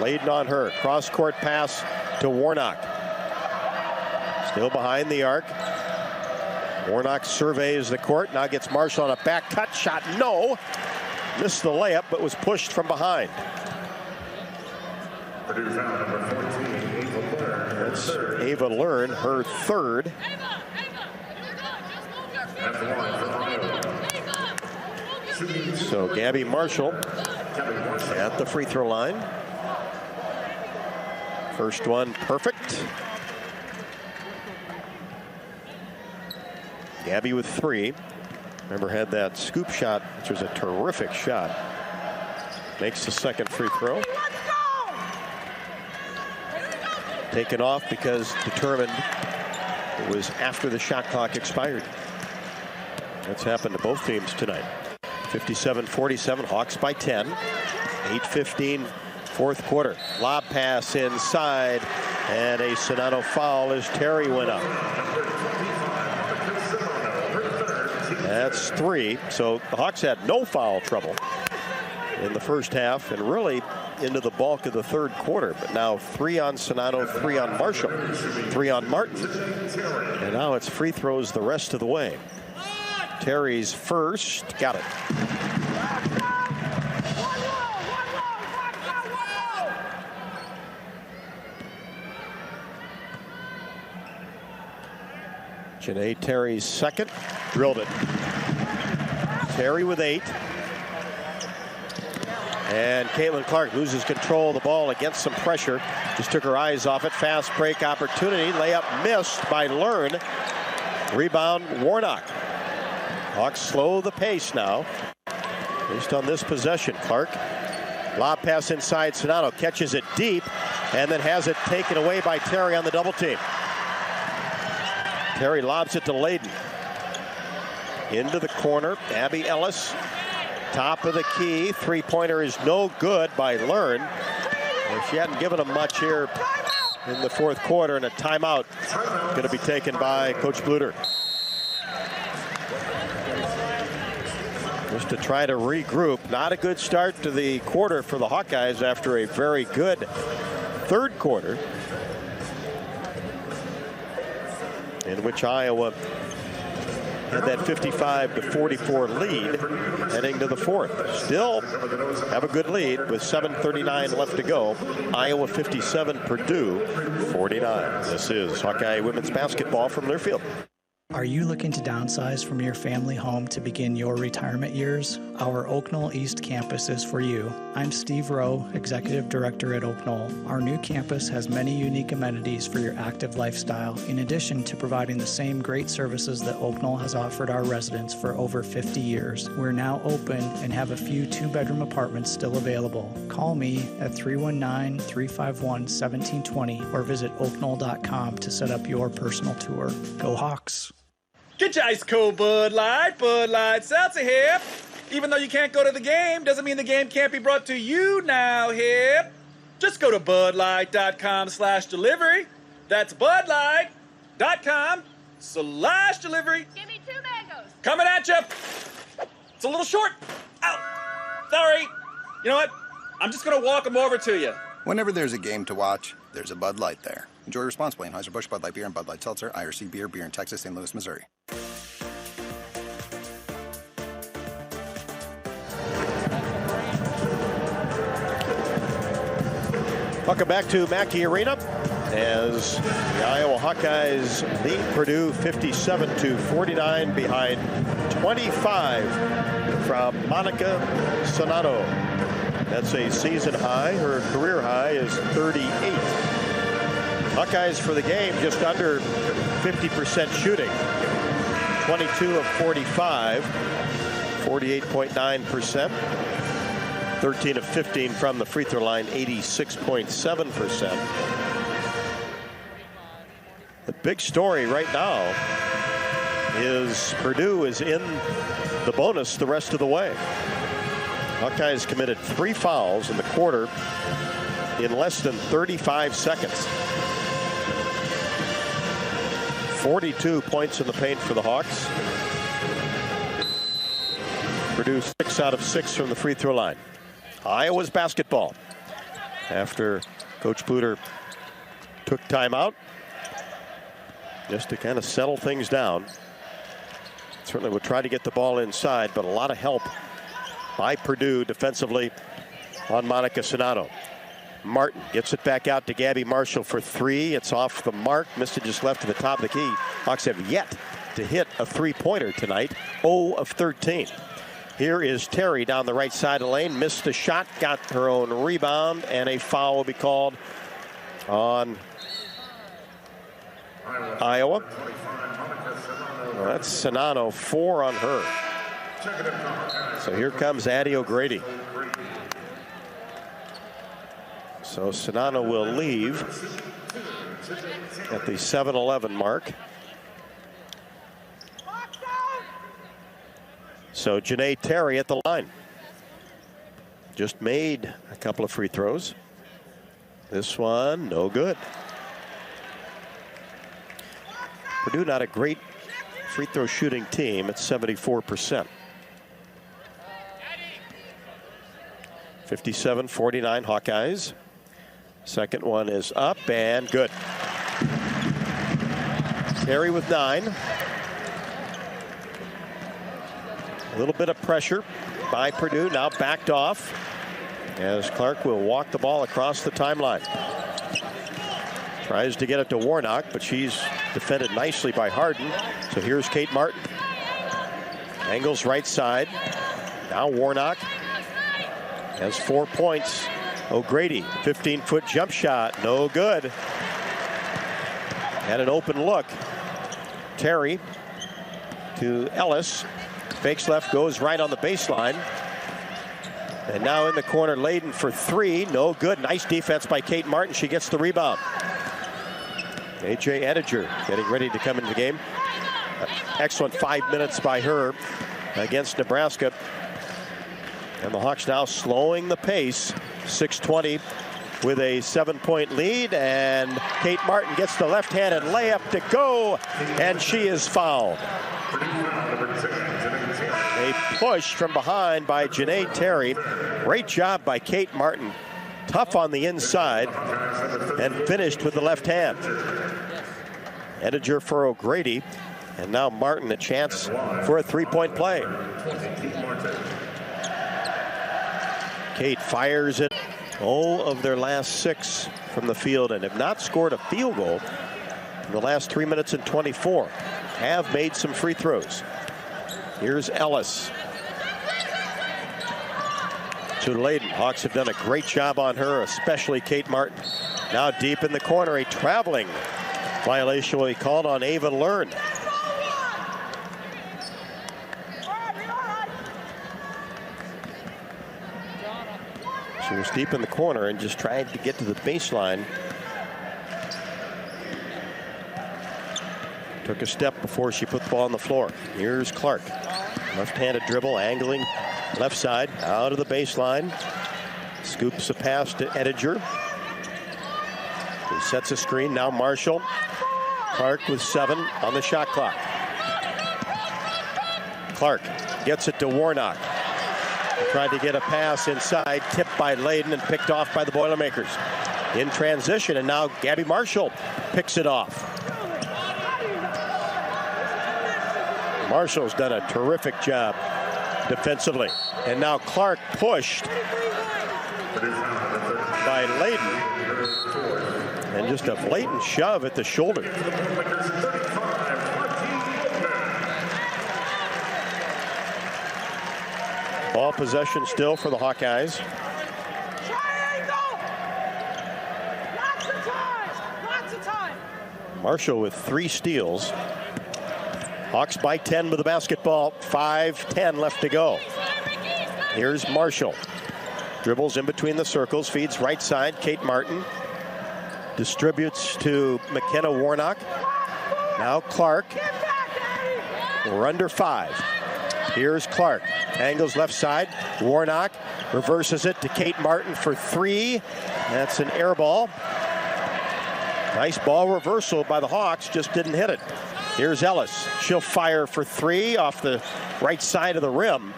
Laden on her. Cross-court pass to Warnock. Still behind the arc. Warnock surveys the court. Now gets Marshall on a back cut shot. No. Missed the layup, but was pushed from behind. That's Ava Learn, her third. So Gabby Marshall at the free throw line. First one perfect. Gabby with 3. Remember, had that scoop shot, which was a terrific shot. Makes the second free throw. Taken off because determined it was after the shot clock expired. That's happened to both teams tonight. 57-47, Hawks by 10. 8:15, fourth quarter. Lob pass inside, and a Sonato foul as Terry went up. That's 3. So the Hawks had no foul trouble in the first half and really into the bulk of the third quarter. But now 3 on Sonato, 3 on Marshall, 3 on Martin. And now it's free throws the rest of the way. Terry's first. Got it. Janae Terry's second. Drilled it. Terry with 8. And Caitlin Clark loses control of the ball against some pressure. Just took her eyes off it. Fast break opportunity. Layup missed by Learn. Rebound Warnock. Hawks slow the pace now. Based on this possession. Clark. Lob pass inside. Sonato catches it deep and then has it taken away by Terry on the double team. Terry lobs it to Layden. Into the corner. Abby Ellis. Top of the key. Three-pointer is no good by Learn. If she hadn't given him much here in the fourth quarter, and a timeout going to be taken by Coach Bluder. Just to try to regroup. Not a good start to the quarter for the Hawkeyes after a very good third quarter, in which Iowa had that 55-44 lead heading to the fourth. Still have a good lead with 7:39 left to go. Iowa 57, Purdue 49. This is Hawkeye women's basketball from Learfield. Are you looking to downsize from your family home to begin your retirement years? Our Oak Knoll East campus is for you. I'm Steve Rowe, Executive Director at Oak Knoll. Our new campus has many unique amenities for your active lifestyle, in addition to providing the same great services that Oak Knoll has offered our residents for over 50 years. We're now open and have a few 2-bedroom apartments still available. Call me at 319-351-1720 or visit oakknoll.com to set up your personal tour. Go Hawks! Get your ice cold Bud Light Seltzer here. Even though you can't go to the game, doesn't mean the game can't be brought to you now, hip. Just go to budlight.com/delivery. That's budlight.com/delivery. Give me 2 mangoes. Coming at you. It's a little short. Ow. Sorry. You know what? I'm just going to walk them over to you. Whenever there's a game to watch, there's a Bud Light there. Enjoy responsibly. Anheuser-Busch, Bud Light Beer, and Bud Light Seltzer, IRC Beer, beer in Texas, St. Louis, Missouri. Welcome back to Mackey Arena as the Iowa Hawkeyes lead Purdue 57-49 behind 25 from Monica Sonato. That's a season high. Her career high is 38. Hawkeyes for the game just under 50% shooting. 22 of 45, 48.9%. 13 of 15 from the free throw line, 86.7%. The big story right now is Purdue is in the bonus the rest of the way. Hawkeyes committed 3 fouls in the quarter in less than 35 seconds. 42 points in the paint for the Hawks. Purdue 6 out of 6 from the free throw line. Iowa's basketball. After Coach Bluder took timeout, just to kind of settle things down. Certainly would try to get the ball inside, but a lot of help by Purdue defensively on Monica Sonato. Martin gets it back out to Gabby Marshall for 3. It's off the mark. Missed it just left to the top of the key. Hawks have yet to hit a 3-pointer tonight. 0 of 13. Here is Terry down the right side of the lane. Missed the shot, got her own rebound, and a foul will be called on Iowa. Well, that's Sonato, 4 on her. So here comes Addie O'Grady. So Sonato will leave at the 7-11 mark. So Janae Terry at the line. Just made a couple of free throws. This one, no good. Purdue not a great free throw shooting team at 74%. 57-49 Hawkeyes. Second one is up and good. Terry with 9. A little bit of pressure by Purdue, now backed off as Clark will walk the ball across the timeline. Tries to get it to Warnock, but she's defended nicely by Harden. So here's Kate Martin. Angles right side. Now Warnock has 4 points. O'Grady, 15-foot jump shot, no good. And an open look. Terry to Ellis. Fakes left, goes right on the baseline. And now in the corner, Layden for 3. No good. Nice defense by Kate Martin. She gets the rebound. A.J. Ettinger getting ready to come into the game. Excellent 5 minutes by her against Nebraska. And the Hawks now slowing the pace. 6:20 with a 7-point lead. And Kate Martin gets the left-handed layup to go. And she is fouled. A push from behind by Janae Terry. Great job by Kate Martin. Tough on the inside and finished with the left hand. Ettinger for O'Grady. And now Martin a chance for a 3-point play. Kate fires it. 0 of their last 6 from the field and have not scored a field goal in the last 3 minutes and 24. Have made some free throws. Here's Ellis. To Layden. Hawks have done a great job on her, especially Kate Martin. Now deep in the corner, a traveling violation will be called on Ava Learn. She was deep in the corner and just tried to get to the baseline. Took a step before she put the ball on the floor. Here's Clark. Left-handed dribble, angling Left side, out of the baseline. Scoops a pass to Ettinger. He sets a screen. Now Marshall. Clark with 7 on the shot clock. Clark gets it to Warnock. He tried to get a pass inside, tipped by Layden and picked off by the Boilermakers. In transition, and now Gabby Marshall picks it off. Marshall's done a terrific job defensively. And now Clark pushed by Layden. And just a blatant shove at the shoulder. Ball possession still for the Hawkeyes. Marshall with 3 steals. Hawks by 10 with the basketball. 5:10 left to go. Here's Marshall. Dribbles in between the circles, feeds right side. Kate Martin distributes to McKenna Warnock. Now Clark. We're under 5. Here's Clark. Angles left side. Warnock reverses it to Kate Martin for 3. That's an air ball. Nice ball reversal by the Hawks, just didn't hit it. Here's Ellis. She'll fire for 3 off the right side of the rim.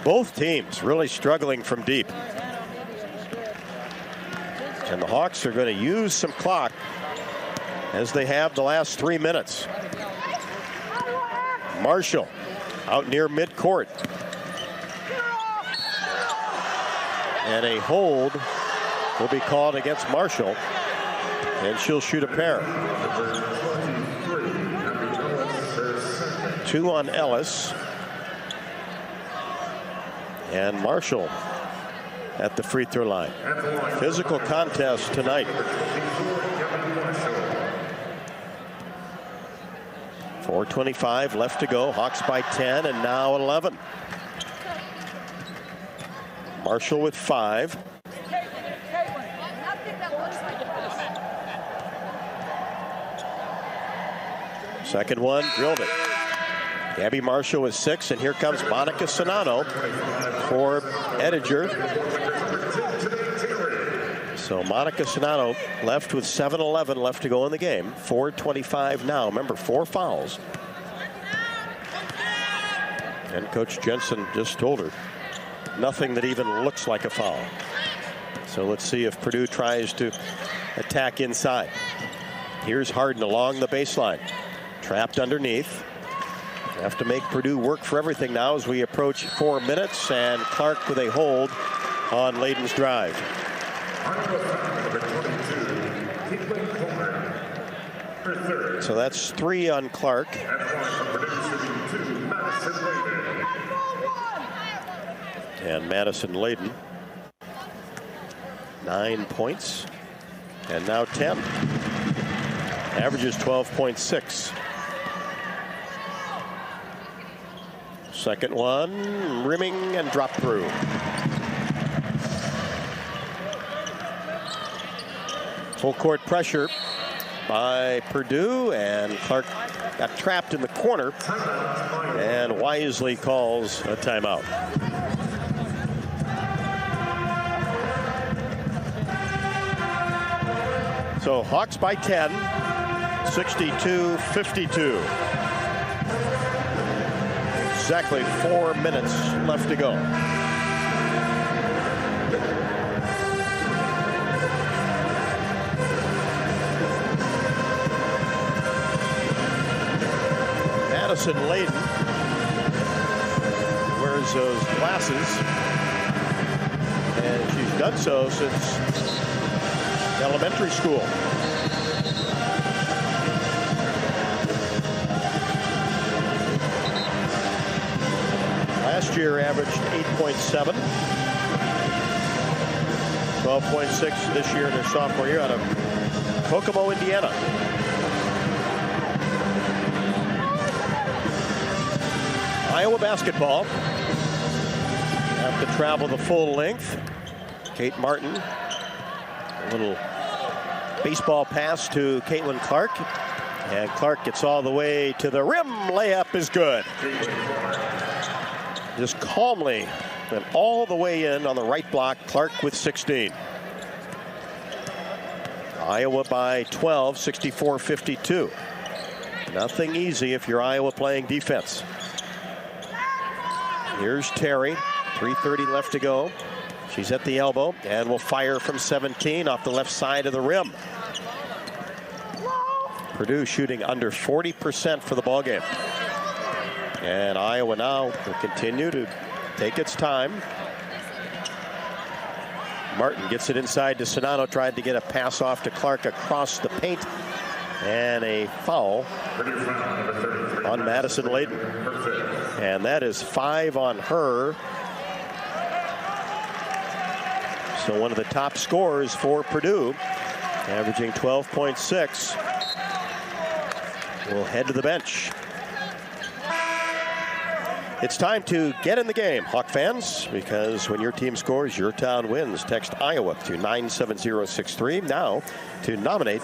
Both teams really struggling from deep. And the Hawks are going to use some clock as they have the last 3 minutes. Marshall out near midcourt. And a hold will be called against Marshall. And she'll shoot a pair. 2 on Ellis. And Marshall at the free throw line. Physical contest tonight. 4:25 left to go. Hawks by 10 and now 11. Marshall with 5. Second one, drilled it. Gabby Marshall with 6, and here comes Monica Sonano for Ettinger. So Monica Sonano left with 7:11 left to go in the game. 4:25 now. Remember, 4 fouls. And Coach Jensen just told her nothing that even looks like a foul. So let's see if Purdue tries to attack inside. Here's Harden along the baseline. Trapped underneath. Have to make Purdue work for everything now as we approach 4 minutes, and Clark with a hold on Layden's drive. So that's 3 on Clark. And Madison Layden, 9 points, and now 10. Averages 12.6. Second one, rimming and drop through. Full court pressure by Purdue, and Clark got trapped in the corner and wisely calls a timeout. So Hawks by 10, 62-52. Exactly 4 minutes left to go. Madison Layden wears those glasses, and she's done so since elementary school. Last year averaged 8.7. 12.6 this year in her sophomore year out of Kokomo, Indiana. Iowa basketball have to travel the full length. Kate Martin, a little baseball pass to Caitlin Clark, and Clark gets all the way to the rim. Layup is good. Just calmly And all the way in on the right block, Clark with 16. Iowa by 12, 64-52. Nothing easy if you're Iowa playing defense. Here's Terry, 3:30 left to go. She's at the elbow and will fire from 17 off the left side of the rim. Purdue shooting under 40% for the ball game. And Iowa now will continue to take its time. Martin gets it inside to Sonano, tried to get a pass off to Clark across the paint. And a foul on Madison Layden. And that is 5 on her. So one of the top scorers for Purdue, averaging 12.6, will head to the bench. It's time to get in the game, Hawk fans, because when your team scores, your town wins. Text Iowa to 97063 now to nominate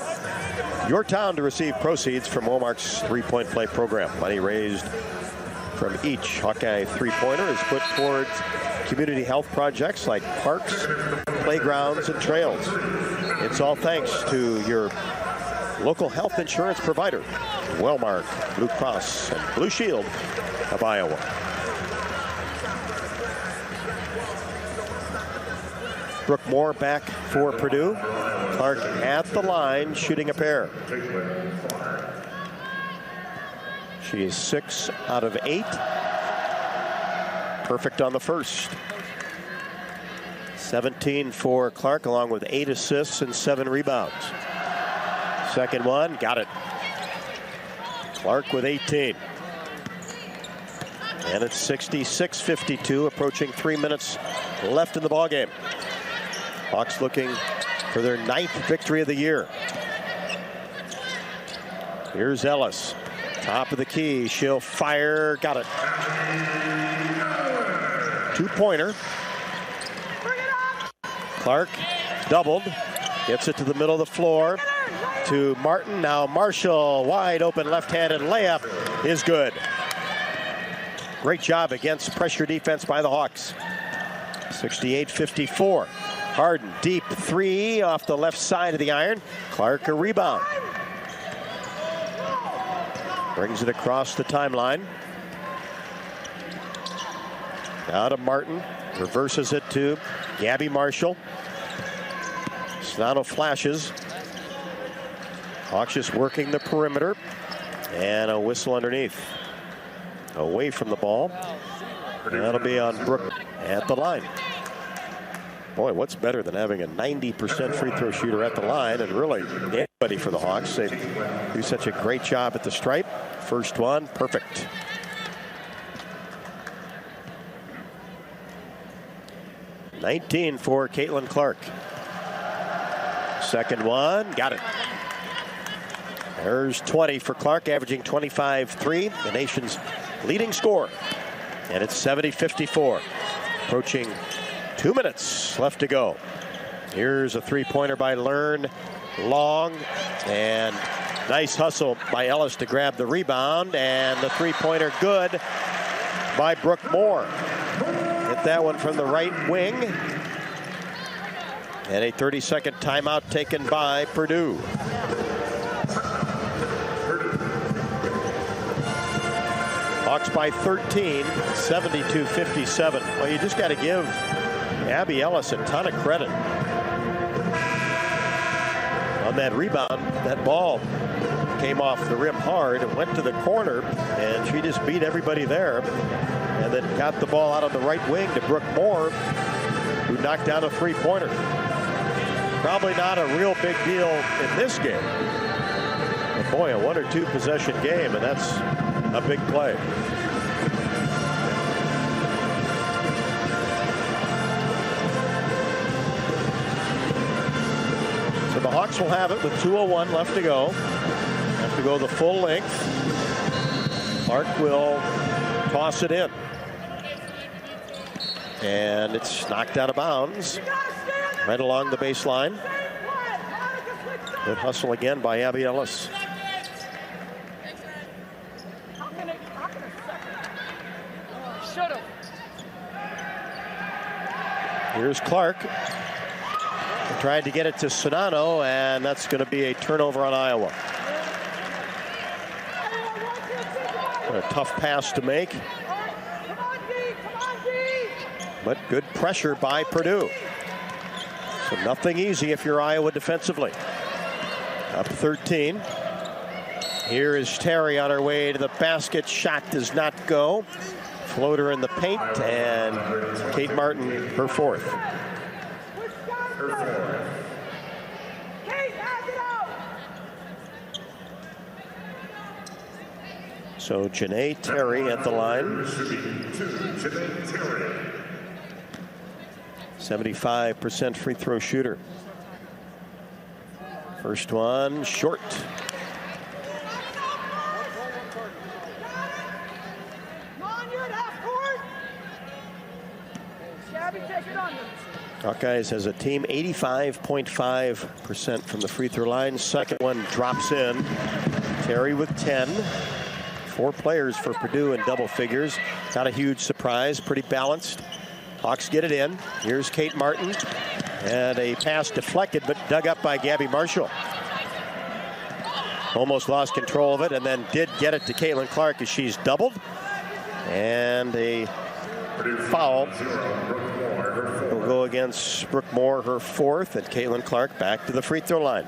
your town to receive proceeds from Womark's three-point play program. Money raised from each Hawkeye three-pointer is put towards community health projects like parks, playgrounds, and trails. It's all thanks to your local health insurance provider, Wellmark, Blue Cross, and Blue Shield of Iowa. Brooke Moore back for Purdue. Clark at the line, shooting a pair. She is 6 out of 8. Perfect on the first. 17 for Clark, along with 8 assists and 7 rebounds. Second one, got it. Clark with 18. And it's 66-52, approaching 3 minutes left in the ballgame. Hawks looking for their 9th victory of the year. Here's Ellis, top of the key. She'll fire, got it. Two-pointer. Clark doubled, gets it to the middle of the floor to Martin. Now Marshall, wide open left-handed layup is good. Great job against pressure defense by the Hawks. 68-54. Harden, deep three off the left side of the iron. Clark a rebound. Brings it across the timeline. Now to Martin. Reverses it to Gabby Marshall. Sonano flashes. Hawks just working the perimeter. And a whistle underneath. Away from the ball. That'll be on Brooke at the line. Boy, what's better than having a 90% free throw shooter at the line, and really anybody for the Hawks. They do such a great job at the stripe. First one, perfect. $19 for Caitlin Clark. Second one, got it. There's 20 for Clark, averaging 25-3, the nation's leading scorer. And it's 70-54, approaching 2 minutes left to go. Here's a three-pointer by Learn, long, and nice hustle by Ellis to grab the rebound, and the three-pointer good by Brooke Moore. Hit that one from the right wing. And a 30-second timeout taken by Purdue. Hawks by 13, 72-57. Well, you just got to give Abby Ellis a ton of credit. On that rebound, that ball came off the rim hard and went to the corner, and she just beat everybody there. And then got the ball out on the right wing to Brooke Moore, who knocked down a three-pointer. Probably not a real big deal in this game. But boy, a 1 or 2 possession game, and that's a big play. So the Hawks will have it with 2:01 left to go. Have to go the full length. Clark will toss it in. And it's knocked out of bounds. Right along the baseline. Good hustle again by Abby Ellis. Here's Clark. Tried to get it to Sonano, and that's going to be a turnover on Iowa. A tough pass to make. But good pressure by Purdue. So nothing easy if you're Iowa defensively. Up 13. Here is Terry on her way to the basket. Shot does not go. Floater in the paint, and Kate Martin, her fourth. So Janae Terry at the line. 75% free throw shooter. First one short. Hawkeyes has a team 85.5% from the free throw line. Second one drops in. Terry with 10. 4 players for Purdue in double figures. Not a huge surprise. Pretty balanced. Hawks get it in. Here's Kate Martin. And a pass deflected but dug up by Gabby Marshall. Almost lost control of it and then did get it to Caitlin Clark as she's doubled. And a foul will go against Brooke Moore, her fourth, and Caitlin Clark back to the free throw line.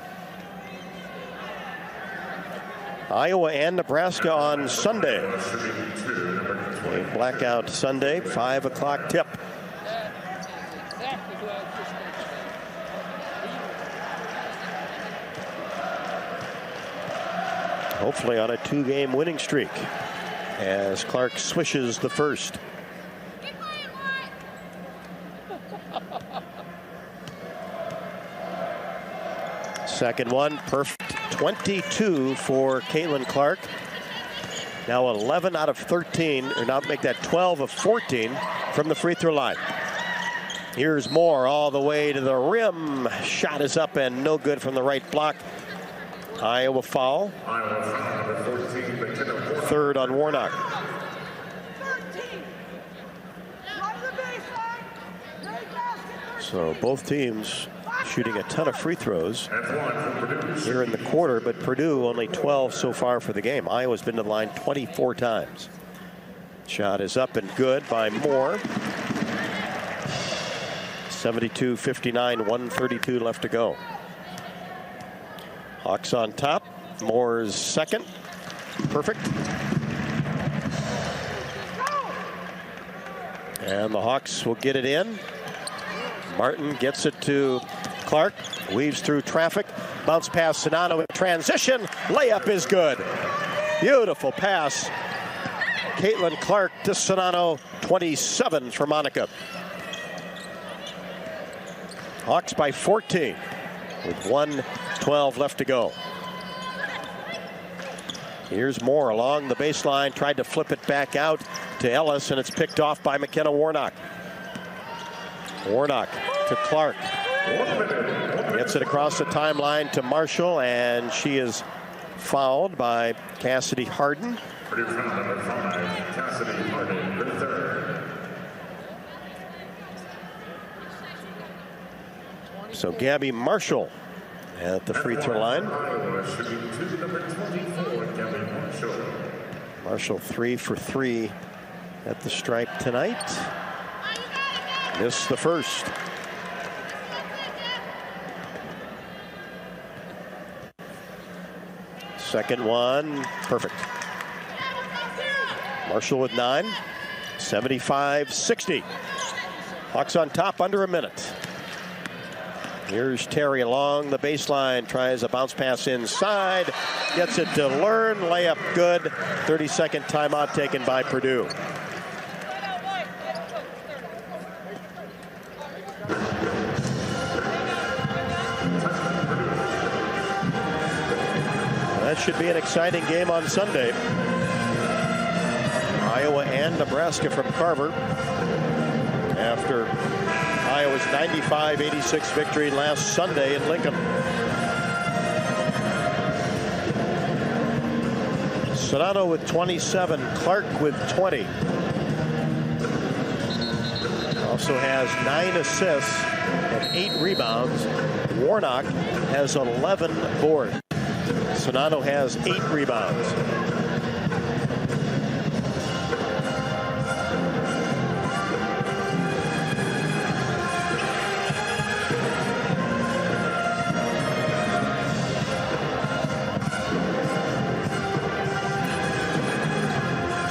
Iowa and Nebraska on Sunday. A blackout Sunday, 5 o'clock tip. Hopefully on a 2-game winning streak as Clark swishes the first. Second one, perfect. 22 for Caitlin Clark. Now 11 out of 13, or now make that 12 of 14 from the free throw line. Here's Moore all the way to the rim. Shot is up and no good from the right block. Iowa foul. Third on Warnock. So both teams shooting a ton of free throws here in the quarter, but Purdue only 12 so far for the game. Iowa's been to the line 24 times. Shot is up and good by Moore. 72-59, 132 left to go. Hawks on top. Moore's second. Perfect. And the Hawks will get it in. Martin gets it to Clark. Weaves through traffic. Bounce pass Sonano in transition. Layup is good. Beautiful pass. Caitlin Clark to Sonano. 27 for Monica. Hawks by 14 with 1:12 left to go. Here's Moore along the baseline. Tried to flip it back out to Ellis, and it's picked off by McKenna Warnock. Warnock to Clark. Gets it across the timeline to Marshall, and she is fouled by Cassidy Harden. So Gabby Marshall at the free throw line. Marshall 3 for 3 at the stripe tonight. Missed the first. Second one, perfect. Marshall with 9, 75-60. Hawks on top, under a minute. Here's Terry along the baseline, tries a bounce pass inside, gets it to Learn, layup good. 30-second timeout taken by Purdue. That should be an exciting game on Sunday. Iowa and Nebraska from Carver after Iowa's 95-86 victory last Sunday in Lincoln. Sonano with 27, Clark with 20. also has 9 assists and 8 rebounds. Warnock has 11 boards. Sonano has 8 rebounds.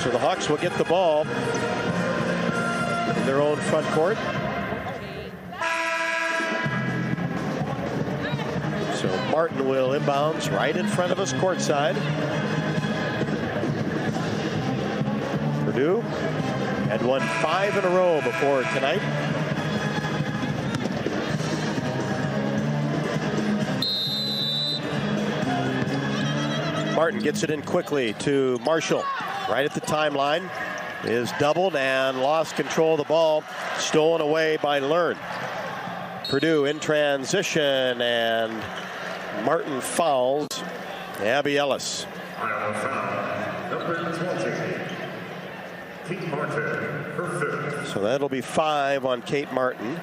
So the Hawks will get the ball in their own front court. So Martin will inbounds right in front of us courtside. Purdue had won 5 in a row before tonight. Martin gets it in quickly to Marshall. Right at the timeline, is doubled and lost control of the ball, stolen away by Learn. Purdue in transition, and Martin fouls Abby Ellis. So that'll be 5 on Kate Martin.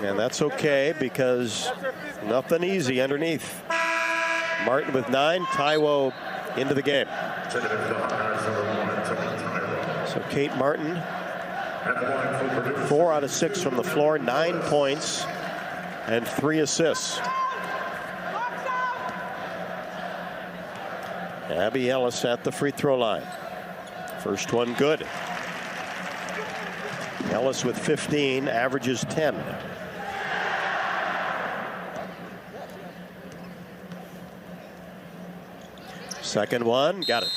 And that's okay because nothing easy underneath. Martin with 9, Taiwo into the game. So Kate Martin, 4 out of 6 from the floor, 9 points and 3 assists. Abby Ellis at the free throw line. First one good. Ellis with 15, averages 10. Second one, got it.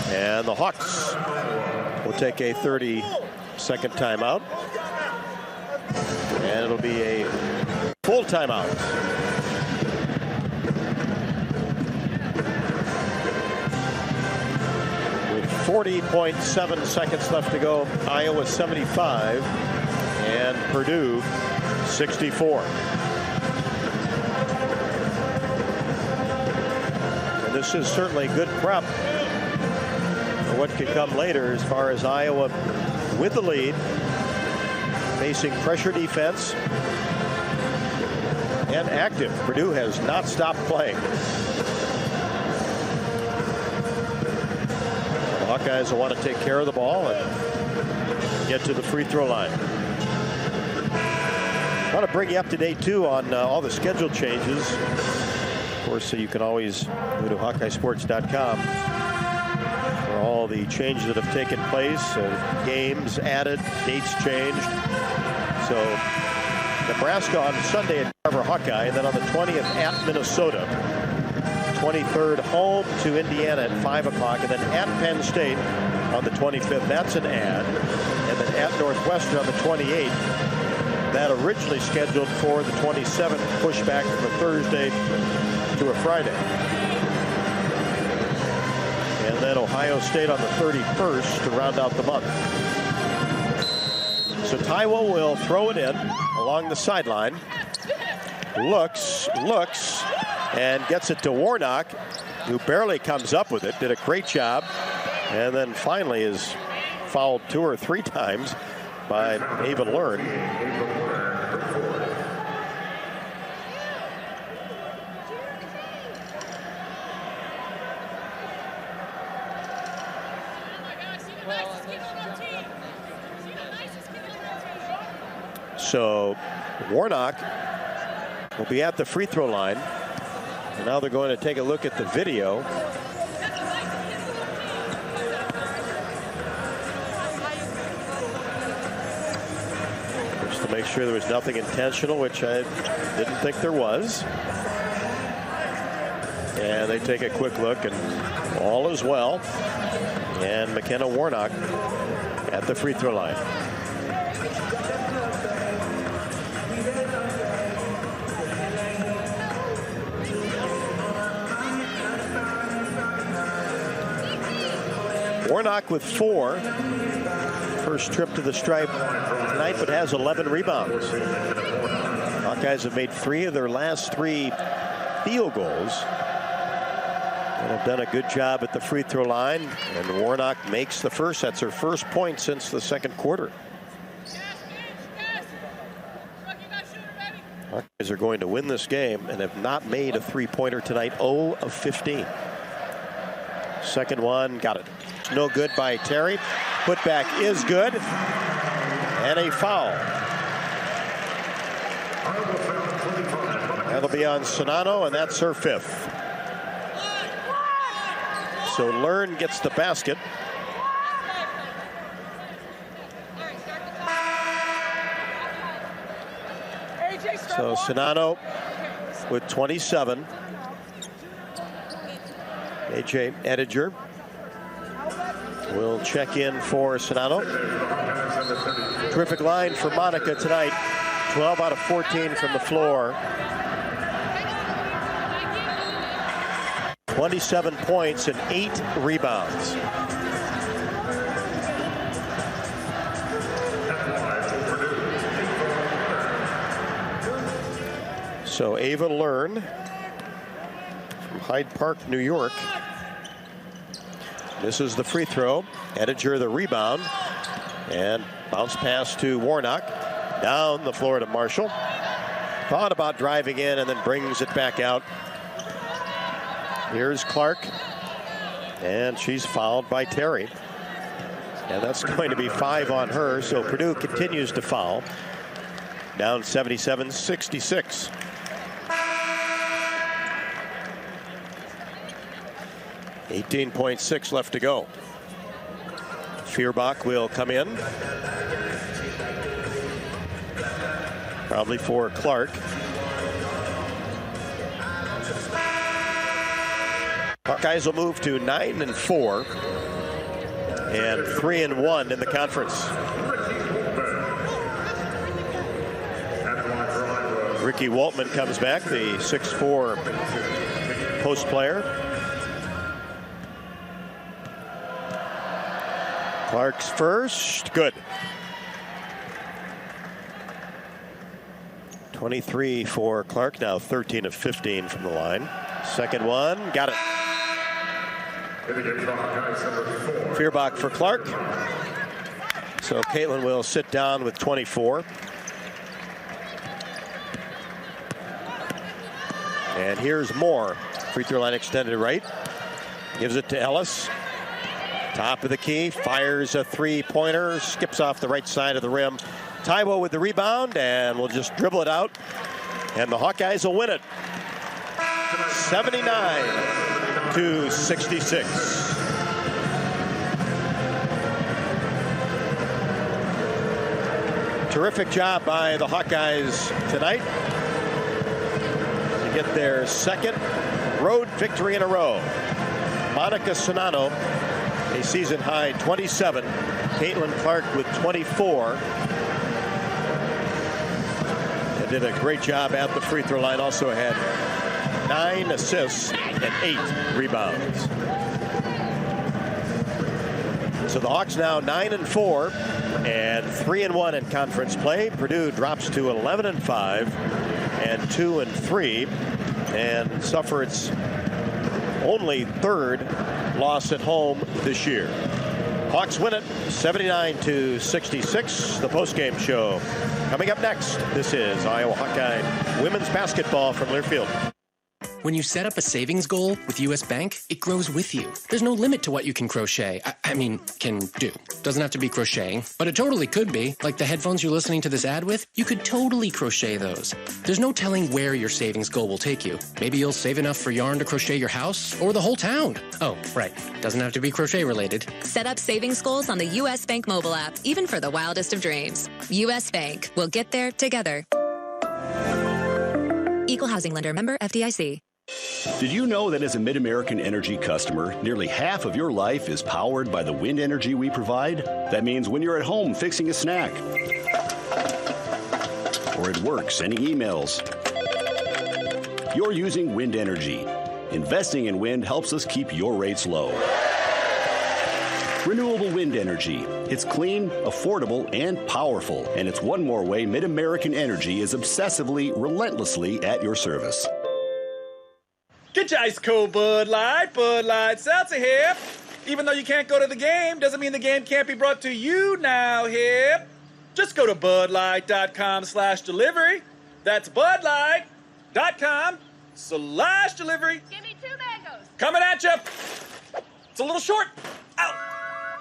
And the Hawks will take a 30-second timeout. And it'll be a full timeout. With 40.7 seconds left to go, Iowa 75 and Purdue 64. This is certainly good prep for what could come later as far as Iowa with the lead, facing pressure defense and active. Purdue has not stopped playing. The Hawkeyes will want to take care of the ball and get to the free throw line. I want to bring you up to date too on all the schedule changes. Of course, so you can always go to HawkeyeSports.com for all the changes that have taken place, games added, dates changed. So Nebraska on Sunday at Carver Hawkeye, and then on the 20th at Minnesota. 23rd home to Indiana at 5 o'clock, and then at Penn State on the 25th. That's an add. And then at Northwestern on the 28th. That originally scheduled for the 27th, pushback from a Thursday to a Friday. And then Ohio State on the 31st to round out the month. So Taiwo will throw it in along the sideline. Looks, and gets it to Warnock, who barely comes up with it. Did a great job. And then finally is fouled 2 or 3 times by Ava Learn. So Warnock will be at the free throw line. And now they're going to take a look at the video. Just to make sure there was nothing intentional, which I didn't think there was. And they take a quick look, and all is well. And McKenna Warnock at the free throw line. Warnock with 4. First trip to the stripe tonight, but has 11 rebounds. Hawkeyes have made 3 of their last 3 field goals And have done a good job at the free throw line. And Warnock makes the first. That's her first point since the second quarter. Hawkeyes are going to win this game and have not made a three-pointer tonight. 0 of 15. Second one, got it. No good by Terry. Putback is good. And a foul. That'll be on Sonano, and that's her fifth. So Learn gets the basket. So Sonano with 27. AJ Ettinger will check in for Sonano. Terrific line for Monica tonight. 12 out of 14 from the floor. 27 points and 8 rebounds. So Ava Learn from Hyde Park, New York. This is the free throw. Ettinger the rebound. And bounce pass to Warnock. Down the floor to Marshall. Thought about driving in and then brings it back out. Here's Clark. And she's fouled by Terry. And that's going to be 5 on her. So Purdue continues to foul. Down 77-66. .6 left to go. Feuerbach will come in. Probably for Clark. Hawkeyes will move to 9-4 and 3-1 in the conference. Ricky Waltman comes back, the 6'4" post player. Clark's first, good. 23 for Clark, now 13 of 15 from the line. Second one, got it. Feuerbach for Clark. So Caitlin will sit down with 24. And here's Moore. Free throw line extended right. Gives it to Ellis. Top of the key, fires a three-pointer, skips off the right side of the rim. Taiwo with the rebound, and we'll just dribble it out. And the Hawkeyes will win it. 79-66. Terrific job by the Hawkeyes tonight to get their second road victory in a row. Monica Sonano, a season-high 27. Caitlin Clark with 24. And did a great job at the free throw line. Also had 9 assists and 8 rebounds. So the Hawks now 9-4 and 3-1 in conference play. Purdue drops to 11-5 and 2-3 and suffer its only third loss at home this year. Hawks win it 79-66. The postgame show coming up next. This is Iowa Hawkeye women's basketball from Learfield. When you set up a savings goal with U.S. Bank, it grows with you. There's no limit to what you can crochet. Can do. Doesn't have to be crocheting, but it totally could be. Like the headphones you're listening to this ad with, you could totally crochet those. There's no telling where your savings goal will take you. Maybe you'll save enough for yarn to crochet your house or the whole town. Oh, right. Doesn't have to be crochet related. Set up savings goals on the U.S. Bank mobile app, even for the wildest of dreams. U.S. Bank. We'll get there together. Equal housing lender, member FDIC. Did you know that as a Mid-American Energy customer, nearly half of your life is powered by the wind energy we provide? That means when you're at home fixing a snack, or at work sending emails, you're using wind energy. Investing in wind helps us keep your rates low. Renewable wind energy. It's clean, affordable, and powerful. And it's one more way Mid-American Energy is obsessively, relentlessly at your service. Get your ice cold Bud Light. Bud Light Seltzer here. Even though you can't go to the game, doesn't mean the game can't be brought to you now here. Just go to budlight.com/delivery. That's budlight.com/delivery. Give me 2 mangoes. Coming at you. It's a little short. Ow.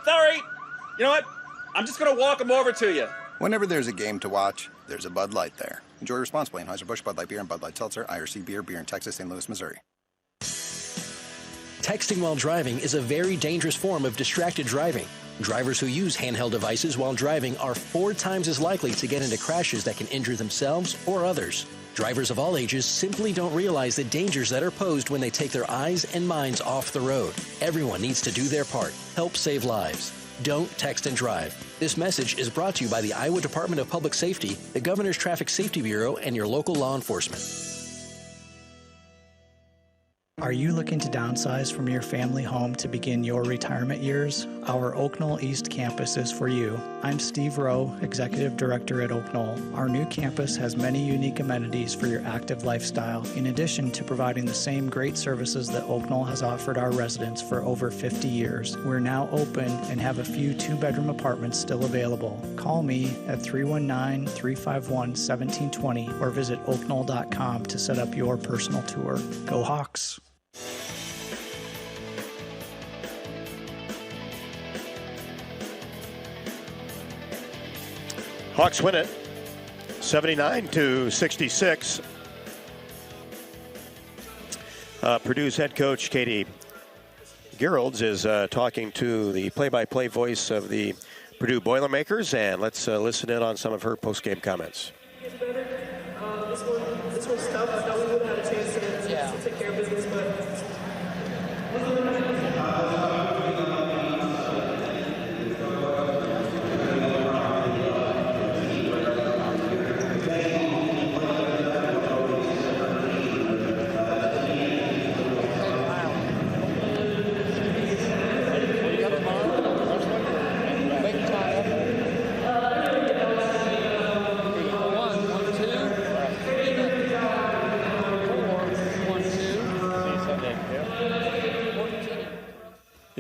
Sorry. You know what? I'm just going to walk them over to you. Whenever there's a game to watch, there's a Bud Light there. Enjoy responsibly. Anheuser-Busch, Bud Light Beer, and Bud Light Seltzer, IRC Beer, beer in Texas, St. Louis, Missouri. Texting while driving is a very dangerous form of distracted driving. Drivers who use handheld devices while driving are 4 times as likely to get into crashes that can injure themselves or others. Drivers of all ages simply don't realize the dangers that are posed when they take their eyes and minds off the road. Everyone needs to do their part. Help save lives. Don't text and drive. This message is brought to you by the Iowa Department of Public Safety, the Governor's Traffic Safety Bureau, and your local law enforcement. Are you looking to downsize from your family home to begin your retirement years? Our Oak Knoll East campus is for you. I'm Steve Rowe, Executive Director at Oak Knoll. Our new campus has many unique amenities for your active lifestyle, in addition to providing the same great services that Oak Knoll has offered our residents for over 50 years. We're now open and have a few 2-bedroom apartments still available. Call me at 319-351-1720 or visit oakknoll.com to set up your personal tour. Go Hawks! Hawks win it 79-66. Purdue's head coach Katie Gerolds is talking to the play-by-play voice of the Purdue Boilermakers, and let's listen in on some of her post-game comments. This one's tough. I thought we would have had a chance to take care of business, but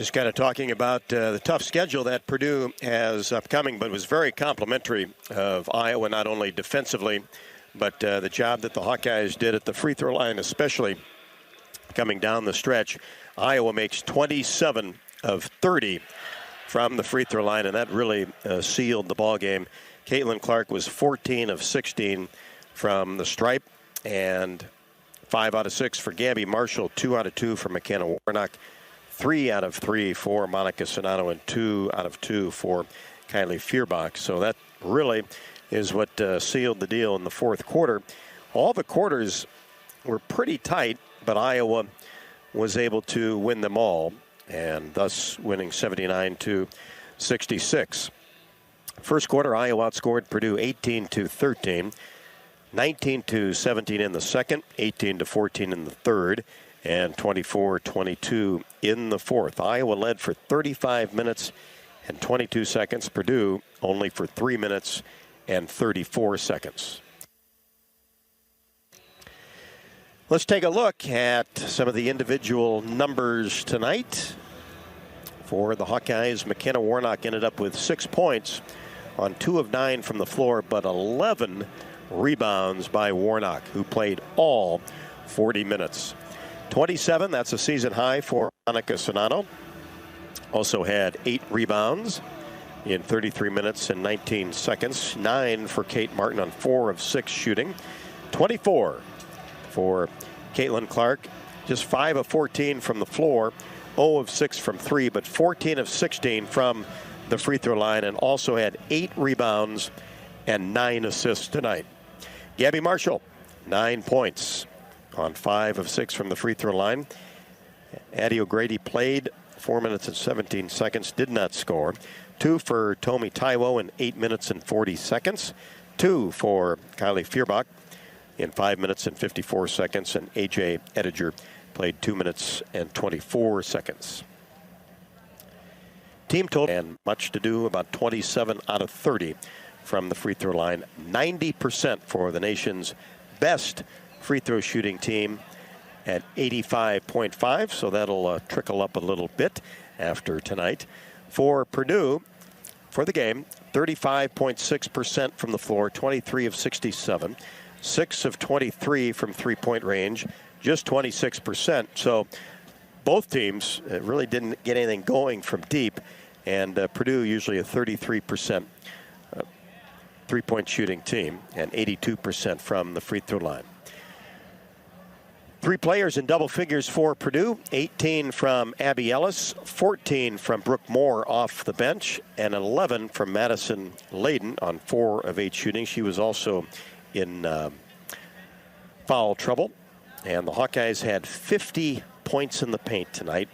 Just kind of talking about the tough schedule that Purdue has upcoming, but was very complimentary of Iowa, not only defensively, but the job that the Hawkeyes did at the free throw line, especially coming down the stretch. Iowa makes 27 of 30 from the free throw line, and that really sealed the ball game. Caitlin Clark was 14 of 16 from the stripe, and 5 out of 6 for Gabby Marshall, 2 out of 2 for McKenna Warnock, 3 out of 3 for Monica Sonato, and 2 out of 2 for Kylie Feuerbach. So that really is what sealed the deal in the fourth quarter. All the quarters were pretty tight, but Iowa was able to win them all, and thus winning 79-66. First quarter, Iowa outscored Purdue 18-13, 19-17 in the second, 18-14 in the third, and 24-22 in the fourth. Iowa led for 35 minutes and 22 seconds. Purdue only for 3 minutes and 34 seconds. Let's take a look at some of the individual numbers tonight. For the Hawkeyes, McKenna Warnock ended up with 6 points on 2 of 9 from the floor, but 11 rebounds by Warnock, who played all 40 minutes. 27, that's a season high for Monica Sonato. Also had 8 rebounds in 33 minutes and 19 seconds. 9 for Kate Martin on 4 of 6 shooting. 24 for Caitlin Clark. Just 5 of 14 from the floor. 0 of 6 from 3, but 14 of 16 from the free throw line, and also had 8 rebounds and 9 assists tonight. Gabby Marshall, 9 points on 5 of 6 from the free throw line. Addie O'Grady played 4 minutes and 17 seconds, did not score. 2 for Tomi Taiwo in 8 minutes and 40 seconds. 2 for Kylie Feuerbach in 5 minutes and 54 seconds. And A.J. Ettinger played 2 minutes and 24 seconds. Team total, and much to do, about 27 out of 30 from the free throw line. 90% for the nation's best free throw shooting team. at 85.5, so that'll trickle up a little bit after tonight. For Purdue, for the game, 35.6% from the floor, 23 of 67, 6 of 23 from three-point range, just 26%. So both teams really didn't get anything going from deep, and Purdue usually a 33% three-point shooting team and 82% from the free throw line. 3 players in double figures for Purdue, 18 from Abby Ellis, 14 from Brooke Moore off the bench, and 11 from Madison Layden on 4 of 8 shooting. She was also in foul trouble. And the Hawkeyes had 50 points in the paint tonight,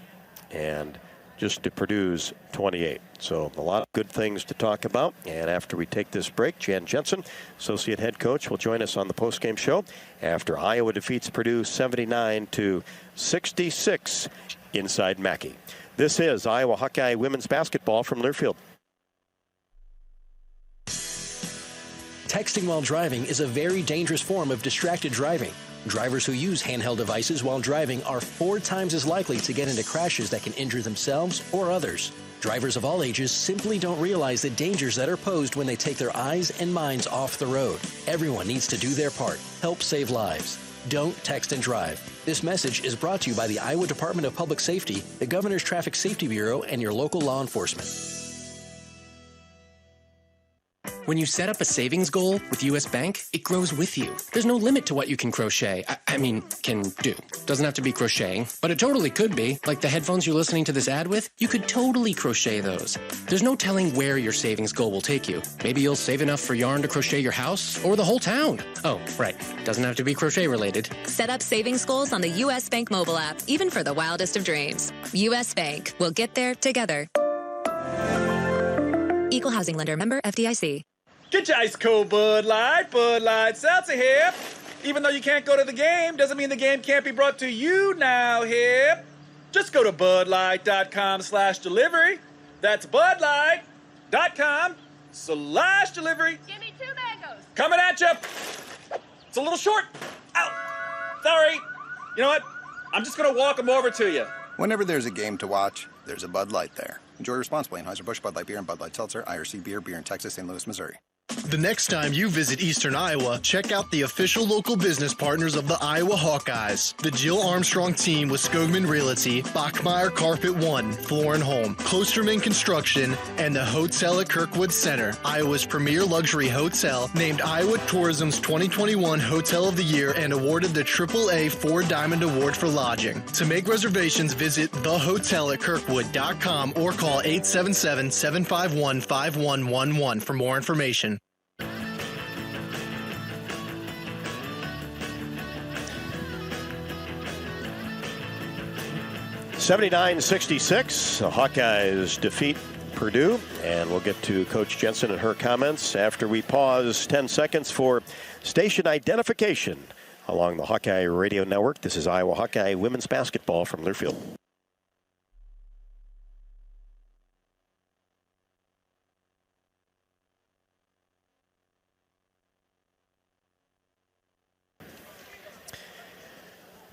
and just to Purdue's 28. So a lot of good things to talk about. And after we take this break, Jan Jensen, associate head coach, will join us on the postgame show after Iowa defeats Purdue 79-66 inside Mackey. This is Iowa Hawkeye women's basketball from Learfield. Texting while driving is a very dangerous form of distracted driving. Drivers who use handheld devices while driving are 4 times as likely to get into crashes that can injure themselves or others. Drivers of all ages simply don't realize the dangers that are posed when they take their eyes and minds off the road. Everyone needs to do their part. Help save lives. Don't text and drive. This message is brought to you by the Iowa Department of Public Safety, the Governor's Traffic Safety Bureau, and your local law enforcement. When you set up a savings goal with U.S. Bank, it grows with you. There's no limit to what you can crochet. Can do. Doesn't have to be crocheting, but it totally could be. Like the headphones you're listening to this ad with, you could totally crochet those. There's no telling where your savings goal will take you. Maybe you'll save enough for yarn to crochet your house or the whole town. Oh, right. Doesn't have to be crochet related. Set up savings goals on the U.S. Bank mobile app, even for the wildest of dreams. U.S. Bank. We'll get there together. Equal housing lender, member FDIC. Get your ice cold Bud Light Seltzer here. Even though you can't go to the game, doesn't mean the game can't be brought to you now here. Just go to budlight.com/delivery. That's budlight.com/delivery. Give me 2 mangoes. Coming at you. It's a little short. Ow. Sorry. You know what? I'm just going to walk them over to you. Whenever there's a game to watch, there's a Bud Light there. Enjoy responsibly. Anheuser-Busch, Bud Light Beer, and Bud Light Seltzer, IRC Beer, beer in Texas, St. Louis, Missouri. The next time you visit Eastern Iowa, check out the official local business partners of the Iowa Hawkeyes. The Jill Armstrong team with Skogman Realty, Bachmeyer Carpet One, Floor and Home, Klosterman Construction, and the Hotel at Kirkwood Center, Iowa's premier luxury hotel, named Iowa Tourism's 2021 Hotel of the Year and awarded the AAA 4 Diamond Award for lodging. To make reservations, visit thehotelatkirkwood.com or call 877-751-5111 for more information. 79-66, the Hawkeyes defeat Purdue, and we'll get to Coach Jensen and her comments after we pause 10 seconds for station identification along the Hawkeye Radio Network. This is Iowa Hawkeye women's basketball from Learfield.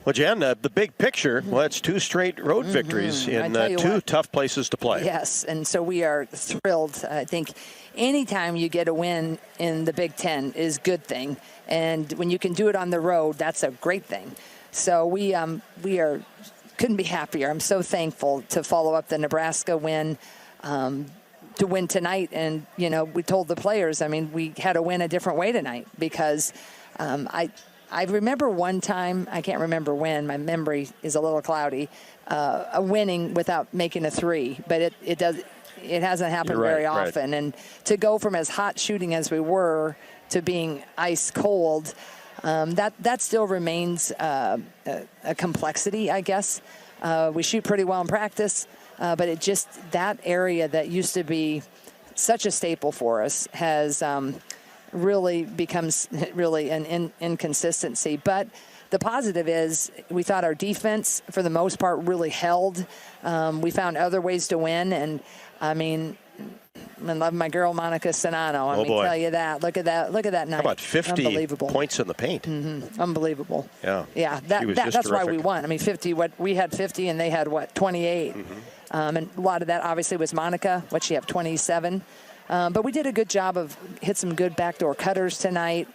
Well, Jan, the big picture, well, it's 2 straight road victories in 2 tough places to play. Yes, and so we are thrilled. I think anytime you get a win in the Big Ten is a good thing. And when you can do it on the road, that's a great thing. So we couldn't be happier. I'm so thankful to follow up the Nebraska win, to win tonight. And, you know, we told the players, we had to win a different way tonight because I remember one time, I can't remember when, my memory is a little cloudy, a winning without making a 3, but it hasn't happened very often. Right. And to go from as hot shooting as we were to being ice cold, that still remains a complexity, I guess. We shoot pretty well in practice, but that area that used to be such a staple for us has really becomes an inconsistency. But the positive is we thought our defense, for the most part, really held. We found other ways to win. And, I love my girl Monica Sonano. Boy. Tell you that. Look at that night. How about 50 Unbelievable. points in the paint? Unbelievable. Yeah. Yeah. That's why we won. 50. What we had 50 and they had 28. And a lot of that obviously was Monica. What she have 27. But we did a good job of hit some good backdoor cutters tonight.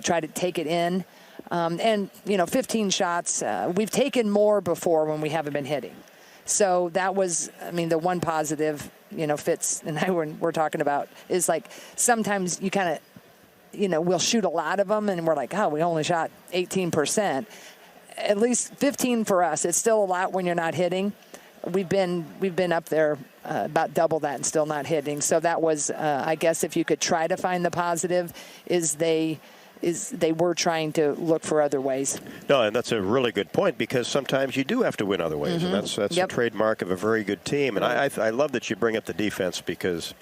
Try to take it in. And 15 shots. We've taken more before when we haven't been hitting. So that was, the one positive, Fitz and I we're talking about is like sometimes you kind of, we'll shoot a lot of them and we're like, oh, we only shot 18%. At least 15 for us. It's still a lot when you're not hitting. We've been up there about double that and still not hitting. So that was, I guess, if you could try to find the positive, they were trying to look for other ways. No, and that's a really good point because sometimes you do have to win other ways, and that's a trademark of a very good team. And I love that you bring up the defense because,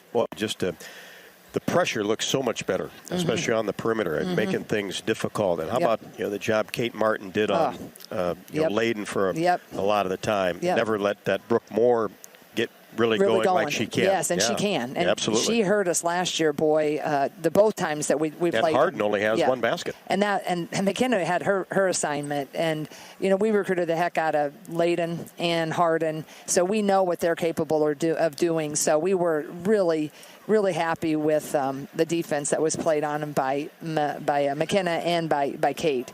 the pressure looks so much better, especially on the perimeter and making things difficult. And how about the job Kate Martin did on Layden for a lot of the time. Never let that Brooke Moore get really going like she can. Yes, and she can. And absolutely. She hurt us last year, boy. The both times that we played. And Harden only has one basket. And McKenna had her assignment, and we recruited the heck out of Layden and Harden, so we know what they're capable of doing. So we were really happy with the defense that was played on them by McKenna and by Kate.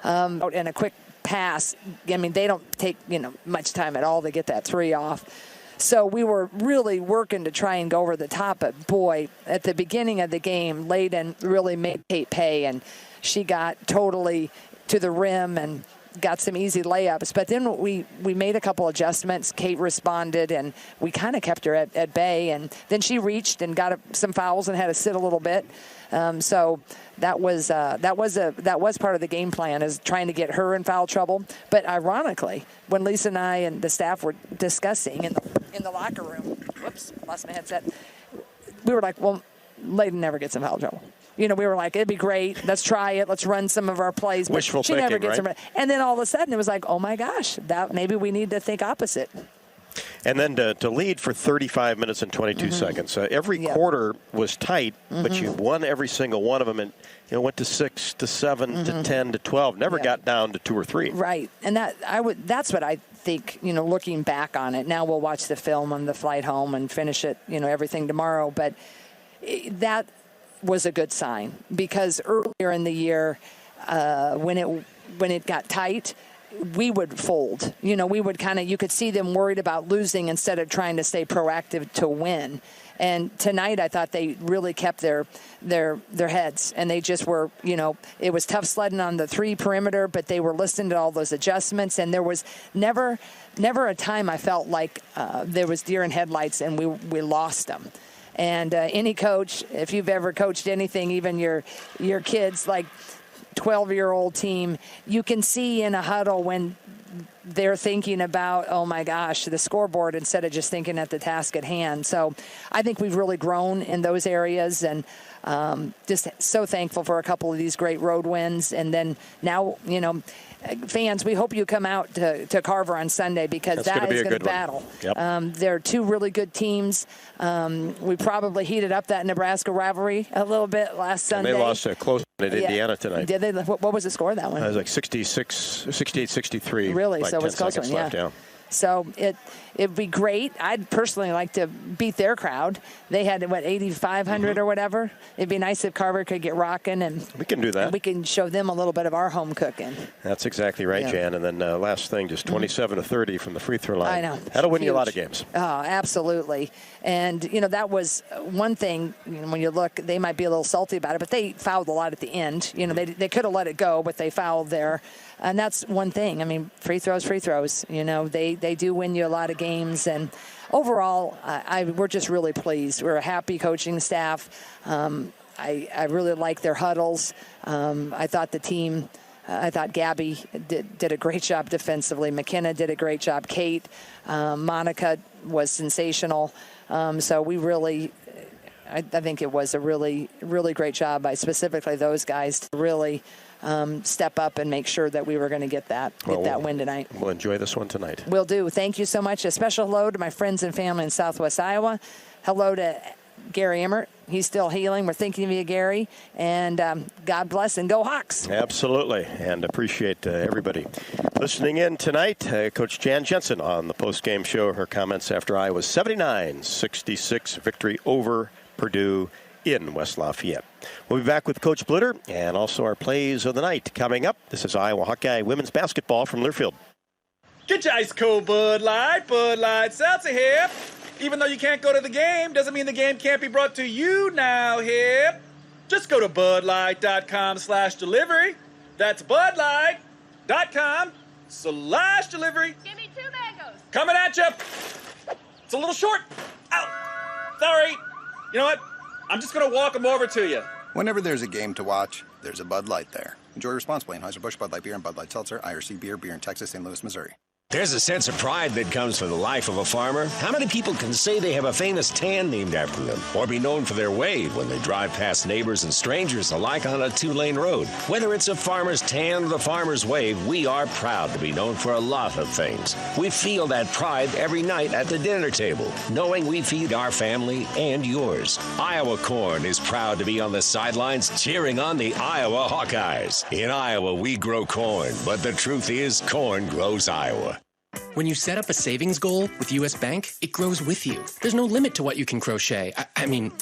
And a quick pass. They don't take much time at all to get that three off. So we were really working to try and go over the top. But, boy, at the beginning of the game, Layden really made Kate pay. And she got totally to the rim and got some easy layups. But then we made a couple adjustments. Kate responded, and we kind of kept her at bay. And then she reached and got some fouls and had to sit a little bit. So that was part of the game plan, is trying to get her in foul trouble. But ironically, when Lisa and I and the staff were discussing in the locker room, whoops, lost my headset. We were like, well, Layden never gets in foul trouble. We were like, it'd be great. Let's try it. Let's run some of our plays. But wishful she thinking, never gets right? And then all of a sudden, it was like, oh my gosh, that maybe we need to think opposite. And then to lead for 35 minutes and 22 seconds. Every quarter was tight, but you won every single one of them, and went to 6 to 7 to 10 to 12. Never got down to 2 or 3. Right, and that's what I think. Looking back on it, now we'll watch the film on the flight home and finish it. Everything tomorrow, but that was a good sign because earlier in the year, when it got tight, we would fold. We would you could see them worried about losing instead of trying to stay proactive to win. And tonight, I thought they really kept their heads, and they just were, it was tough sledding on the 3 perimeter, but they were listening to all those adjustments, and there was never a time I felt like there was deer in headlights and we lost them. And any coach, if you've ever coached anything, even your kids, like 12-year-old team, you can see in a huddle when they're thinking about, oh my gosh, the scoreboard instead of just thinking at the task at hand. So I think we've really grown in those areas, and just so thankful for a couple of these great road wins. And then now, fans, we hope you come out to Carver on Sunday because that is going to battle. Yep. They're 2 really good teams. We probably heated up that Nebraska rivalry a little bit last Sunday. And they lost close at Indiana tonight. Did they? What was the score of that one? It was like 68-63. Really? Like So it was a close one, yeah. So it'd be great. I'd personally like to beat their crowd. They had, 8,500 or whatever. It'd be nice if Carver could get rocking, and we can do that. We can show them a little bit of our home cooking. That's exactly right, Jan. And then last thing, just 27 to 30 from the free throw line. I know. That'll win you a lot of games. Oh, absolutely. And, that was one thing, when you look, they might be a little salty about it, but they fouled a lot at the end. They could have let it go, but they fouled there. And that's one thing. Free throws. They do win you a lot of games. And overall, we're just really pleased. We're a happy coaching staff. I really like their huddles. I thought the team, I thought Gabby did a great job defensively. McKenna did a great job. Kate, Monica was sensational. So we really, I think it was a really, really great job by specifically those guys to really step up and make sure that we were going to get that win tonight. We'll enjoy this one tonight. Will do. Thank you so much. A special hello to my friends and family in Southwest Iowa. Hello to Gary Emmert. He's still healing. We're thinking of you, Gary. And God bless and go Hawks. Absolutely. And appreciate everybody listening in tonight. Coach Jan Jensen on the postgame show. Her comments after Iowa's 79-66 victory over Purdue in West Lafayette. We'll be back with Coach Bluder and also our plays of the night coming up. This is Iowa Hawkeye women's basketball from Learfield. Get your ice cold Bud Light Seltzer here. Even though you can't go to the game, doesn't mean the game can't be brought to you now here. Just go to budlight.com/delivery. That's budlight.com/delivery. Give me 2 mangoes. Coming at you. It's a little short. Ow. Sorry. You know what? I'm just going to walk them over to you. Whenever there's a game to watch, there's a Bud Light there. Enjoy responsibly. Anheuser-Busch, Bud Light Beer, and Bud Light Seltzer, IRC Beer, beer in Texas, St. Louis, Missouri. There's a sense of pride that comes from the life of a farmer. How many people can say they have a famous tan named after them, or be known for their wave when they drive past neighbors and strangers alike on a 2-lane road? Whether it's a farmer's tan or the farmer's wave, we are proud to be known for a lot of things. We feel that pride every night at the dinner table, knowing we feed our family and yours. Iowa Corn is proud to be on the sidelines cheering on the Iowa Hawkeyes. In Iowa, we grow corn, but the truth is, corn grows Iowa. When you set up a savings goal with U.S. Bank, it grows with you. There's no limit to what you can crochet. Can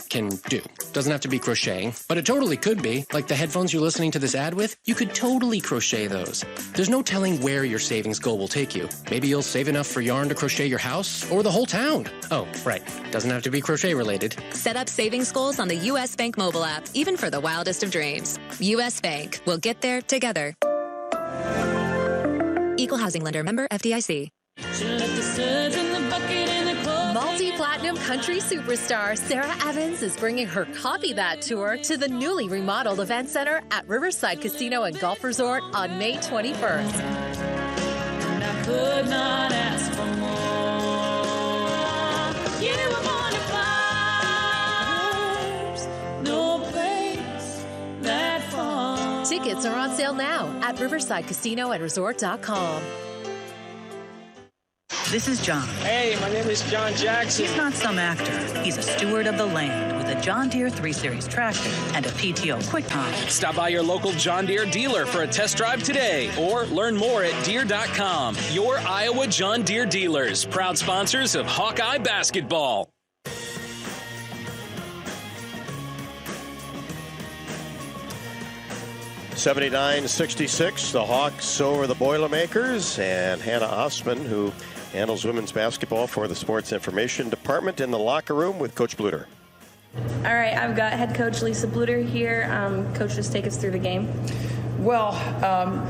do. Doesn't have to be crocheting, but it totally could be. Like the headphones you're listening to this ad with, you could totally crochet those. There's no telling where your savings goal will take you. Maybe you'll save enough for yarn to crochet your house or the whole town. Oh, right. Doesn't have to be crochet related. Set up savings goals on the U.S. Bank mobile app, even for the wildest of dreams. U.S. Bank. We'll get there together. Equal housing lender, member FDIC. Multi-platinum country superstar Sarah Evans is bringing her Copy That tour to the newly remodeled event center at Riverside Casino and Golf Resort on May 21st. And I could not ask for more. You were born to fly. No place that far. Tickets are on sale now at riversidecasinoandresort.com. This is John. Hey, my name is John Jackson. He's not some actor. He's a steward of the land with a John Deere 3 Series tractor and a PTO Quick Pump. Stop by your local John Deere dealer for a test drive today or learn more at Deere.com. Your Iowa John Deere dealers, proud sponsors of Hawkeye basketball. '69-66, the Hawks over the Boilermakers, and Hannah Osman, who handles women's basketball for the Sports Information Department, in the locker room with Coach Bluder. All right, I've got head coach Lisa Bluder here. Coach, just take us through the game. Well,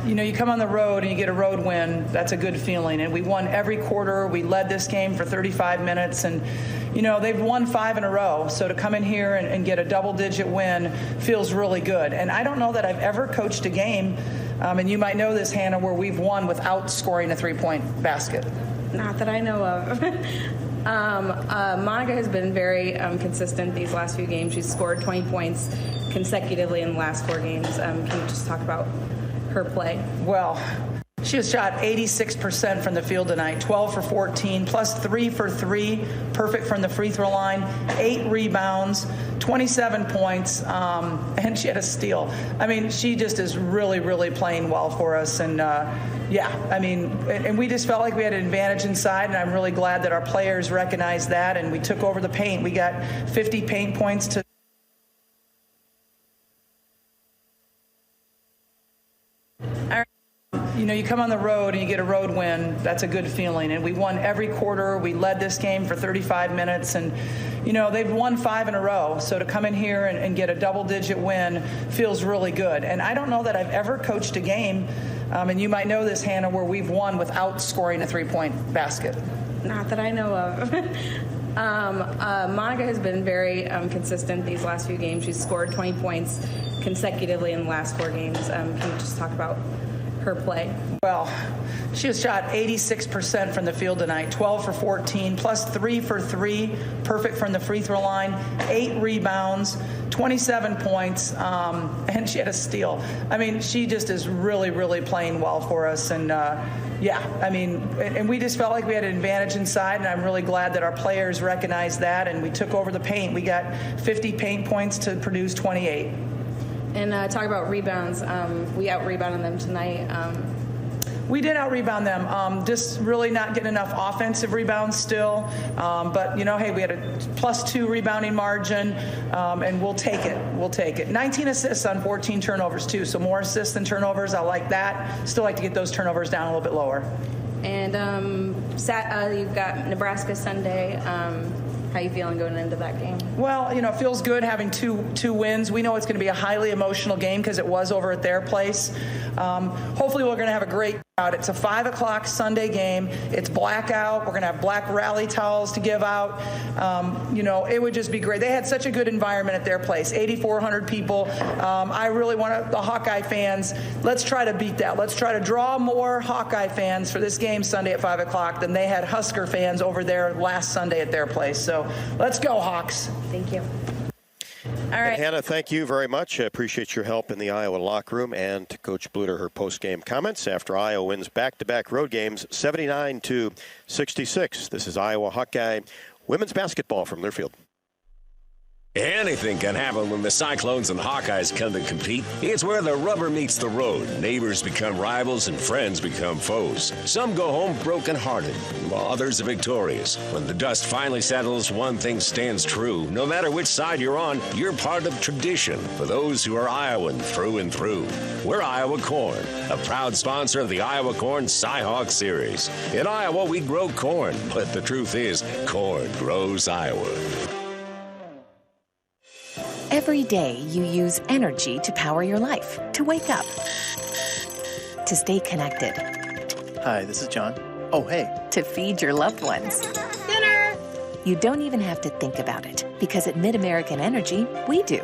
you come on the road and you get a road win. That's a good feeling. And we won every quarter. We led this game for 35 minutes. And, they've won 5 in a row. So to come in here and get a double-digit win feels really good. And I don't know that I've ever coached a game, and you might know this, Hannah, where we've won without scoring a three-point basket. Not that I know of. Monica has been very consistent these last few games. She's scored 20 points consecutively in the last 4 games. Can you just talk about her play? Well, she has shot 86% from the field tonight, 12 for 14, plus 3 for 3, perfect from the free throw line, 8 rebounds, 27 points, and she had a steal. She just is really, really playing well for us. And and we just felt like we had an advantage inside, and I'm really glad that our players recognized that, and we took over the paint. We got 50 paint points to you come on the road and you get a road win. That's a good feeling. And we won every quarter. We led this game for 35 minutes. And, they've won 5 in a row. So to come in here and get a double-digit win feels really good. And I don't know that I've ever coached a game, and you might know this, Hannah, where we've won without scoring a three-point basket. Not that I know of. Monica has been very consistent these last few games. She's scored 20 points consecutively in the last 4 games. Can you just talk about her play? Well, she has shot 86% from the field tonight, 12 for 14, plus 3 for 3, perfect from the free throw line, 8 rebounds, 27 points, and she had a steal. I mean, she just is really, really playing well for us. And and we just felt like we had an advantage inside, and I'm really glad that our players recognized that, and we took over the paint. We got 50 paint points to Purdue's 28. And talk about rebounds. We out-rebounded them tonight. We did out-rebound them, just really not getting enough offensive rebounds still. But, hey, we had a +2 rebounding margin, and we'll take it. We'll take it. 19 assists on 14 turnovers, too. So more assists than turnovers. I like that. Still like to get those turnovers down a little bit lower. And you've got Nebraska Sunday. How you feeling going into that game? Well, it feels good having two wins. We know it's going to be a highly emotional game because it was over at their place. Hopefully we're going to have a great crowd. It's a 5 o'clock Sunday game. It's blackout. We're going to have black rally towels to give out. It would just be great. They had such a good environment at their place, 8,400 people. I really want the Hawkeye fans, let's try to beat that. Let's try to draw more Hawkeye fans for this game Sunday at 5 o'clock than they had Husker fans over there last Sunday at their place. So let's go, Hawks. Thank you. All right. Hannah, thank you very much. I appreciate your help in the Iowa locker room, and to Coach Bluder, her post-game comments after Iowa wins back-to-back road games 79-66. This is Iowa Hawkeye women's basketball from Learfield. Anything can happen when the Cyclones and Hawkeyes come to compete. It's where the rubber meets the road. Neighbors become rivals and friends become foes. Some go home broken-hearted, while others are victorious. When the dust finally settles, one thing stands true. No matter which side you're on, you're part of tradition for those who are Iowan through and through. We're Iowa Corn, a proud sponsor of the Iowa Corn Cy-Hawk Series. In Iowa, we grow corn, but the truth is, corn grows Iowa. Every day you use energy to power your life, to wake up, to stay connected. Hi, this is John. Oh, hey. To feed your loved ones. Dinner! You don't even have to think about it, because at MidAmerican Energy, we do.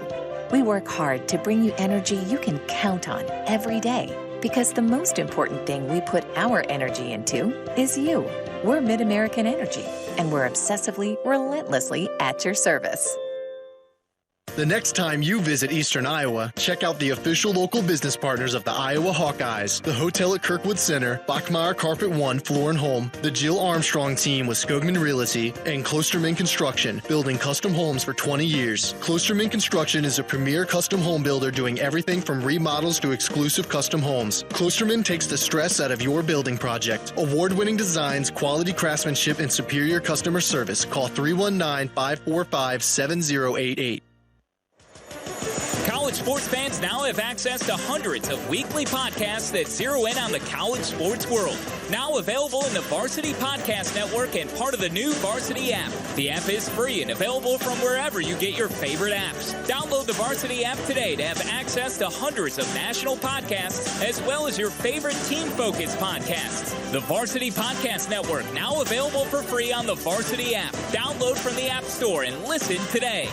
We work hard to bring you energy you can count on every day, because the most important thing we put our energy into is you. We're MidAmerican Energy, and we're obsessively, relentlessly at your service. The next time you visit Eastern Iowa, check out the official local business partners of the Iowa Hawkeyes, the hotel at Kirkwood Center, Bachmeyer Carpet One Floor and Home, the Jill Armstrong team with Skogman Realty, and Klosterman Construction, building custom homes for 20 years. Klosterman Construction is a premier custom home builder doing everything from remodels to exclusive custom homes. Klosterman takes the stress out of your building project. Award-winning designs, quality craftsmanship, and superior customer service. Call 319-545-7088. College sports fans now have access to hundreds of weekly podcasts that zero in on the college sports world. Now available in the Varsity Podcast Network and part of the new Varsity app. The app is free and available from wherever you get your favorite apps. Download the Varsity app today to have access to hundreds of national podcasts as well as your favorite team-focused podcasts. The Varsity Podcast Network, now available for free on the Varsity app. Download from the App Store and listen today.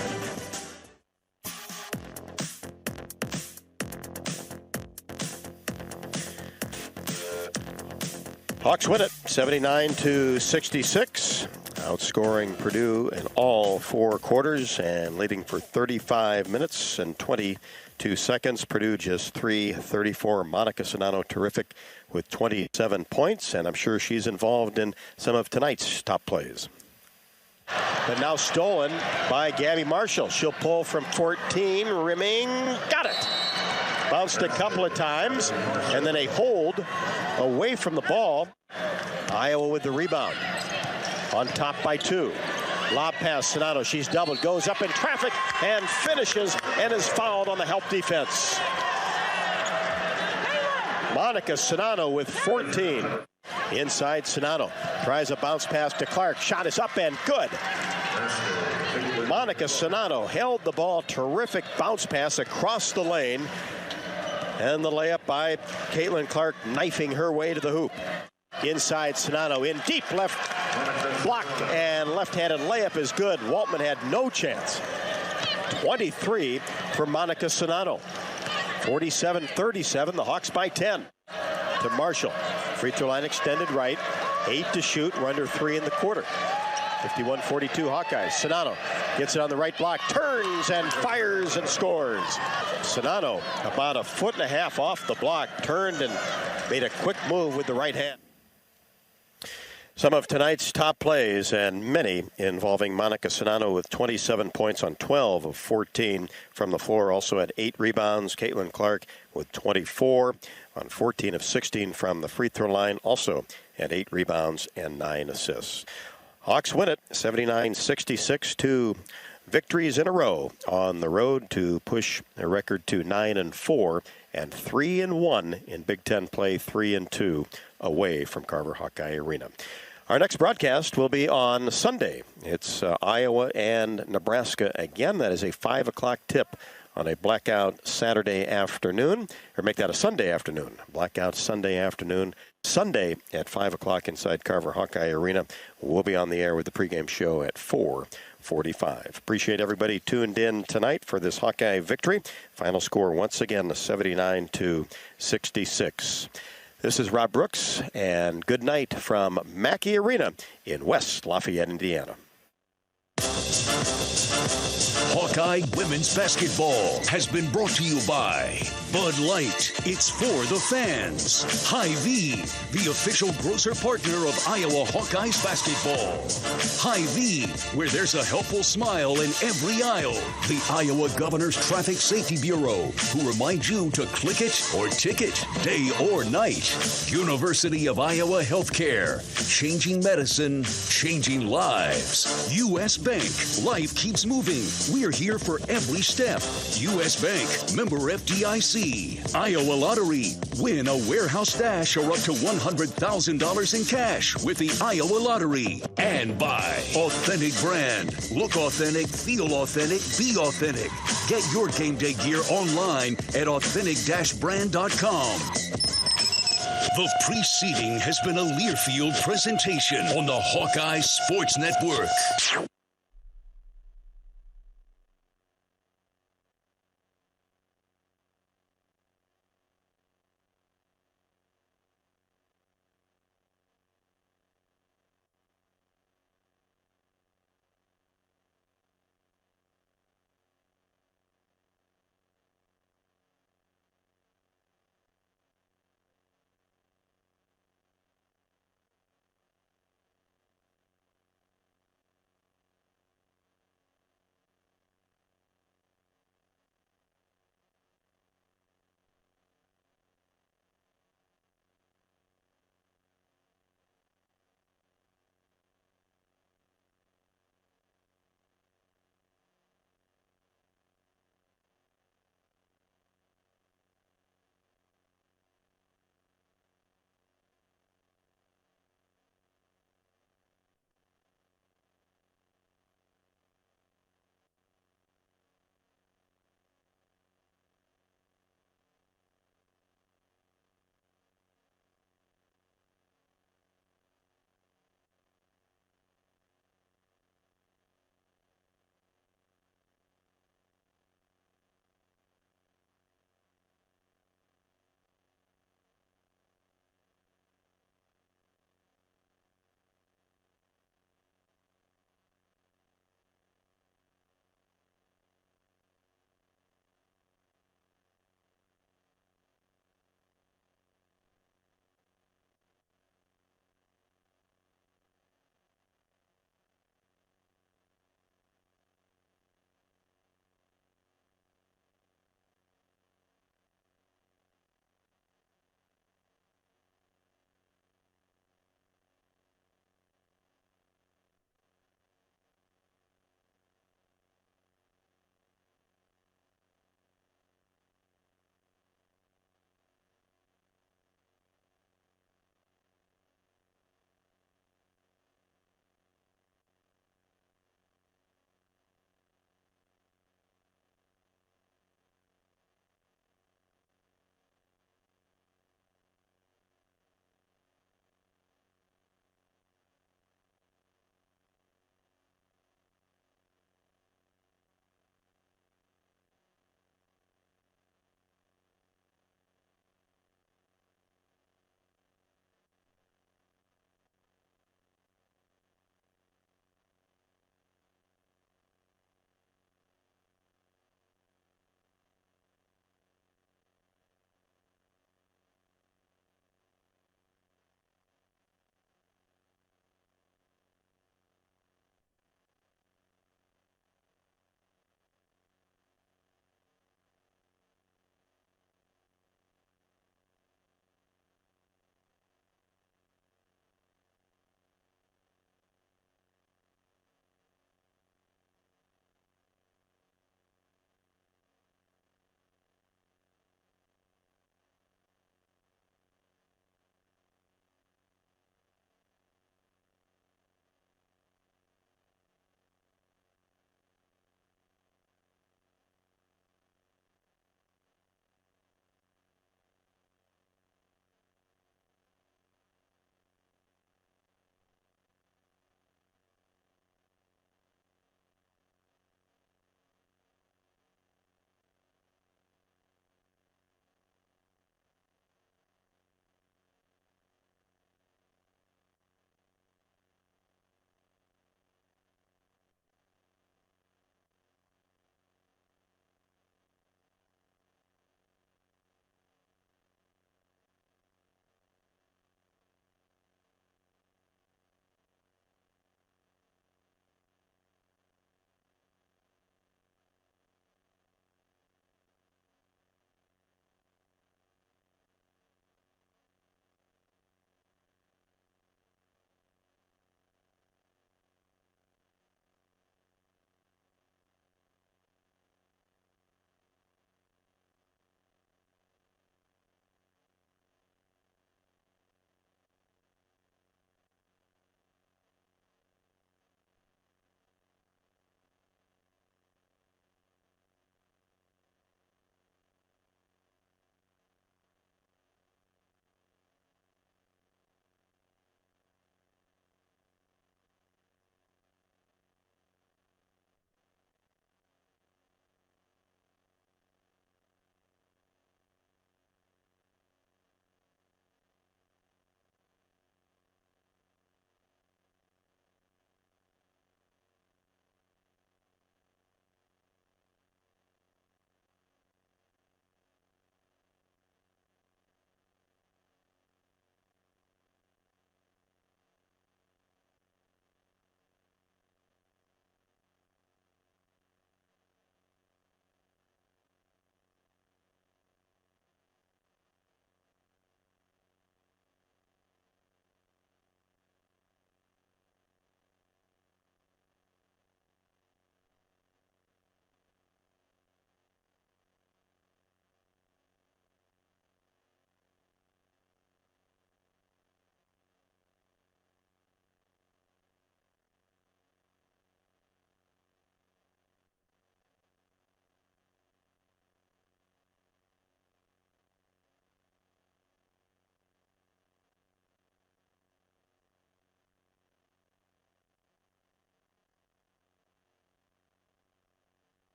Hawks win it 79-66, outscoring Purdue in all four quarters and leading for 35 minutes and 22 seconds. Purdue just 3:34. Monica Sonano terrific with 27 points, and I'm sure she's involved in some of tonight's top plays. But now stolen by Gabby Marshall. She'll pull from 14. Rimming got it. Bounced a couple of times, and then a hold away from the ball. Iowa with the rebound. On top by 2. Lob pass, Sonano. She's doubled, goes up in traffic, and finishes, and is fouled on the help defense. Monica Sonano with 14. Inside, Sonano tries a bounce pass to Clark. Shot is up and good. Monica Sonano held the ball. Terrific bounce pass across the lane. And the layup by Caitlin Clark, knifing her way to the hoop. Inside, Sonano in deep left block, and left-handed layup is good. Waltman had no chance. 23 for Monica Sonano. 47-37, the Hawks by 10. To Marshall. Free throw line extended right. 8 to shoot. We're under 3 in the quarter. 51-42 Hawkeyes. Sonano Gets it on the right block, turns and fires and scores. Sonano about 1.5 feet off the block, turned and made a quick move with the right hand. Some of tonight's top plays, and many involving Monica Sonano with 27 points on 12 of 14 from the floor. Also had 8 rebounds. Caitlin Clark with 24 on 14 of 16 from the free throw line. Also had 8 rebounds and 9 assists. Hawks win it 79-66, 2 victories in a row on the road to push their record to 9-4 and 3-1 in Big Ten play, 3-2 away from Carver Hawkeye Arena. Our next broadcast will be on Sunday. It's Iowa and Nebraska again. That is a 5 o'clock tip on a blackout Saturday afternoon, or make that a Sunday afternoon. Blackout Sunday afternoon. Sunday at 5 o'clock inside Carver Hawkeye Arena. We'll be on the air with the pregame show at 4:45. Appreciate everybody tuned in tonight for this Hawkeye victory. Final score once again 79-66. This is Rob Brooks, and good night from Mackey Arena in West Lafayette, Indiana. Hawkeye women's basketball has been brought to you by Bud Light. It's for the fans. Hy-Vee, the official grocer partner of Iowa Hawkeyes basketball. Hy-Vee, where there's a helpful smile in every aisle. The Iowa Governor's Traffic Safety Bureau, who reminds you to click it or ticket, day or night. University of Iowa Healthcare, changing medicine, changing lives. U.S. Bank, life keeps moving. We're here for every step. U.S. Bank, member FDIC. Iowa Lottery, win a warehouse stash or up to $100,000 in cash with the Iowa Lottery. And by Authentic Brand. Look authentic, feel authentic, be authentic. Get your game day gear online at authentic-brand.com. The preceding has been a Learfield presentation on the Hawkeye Sports Network.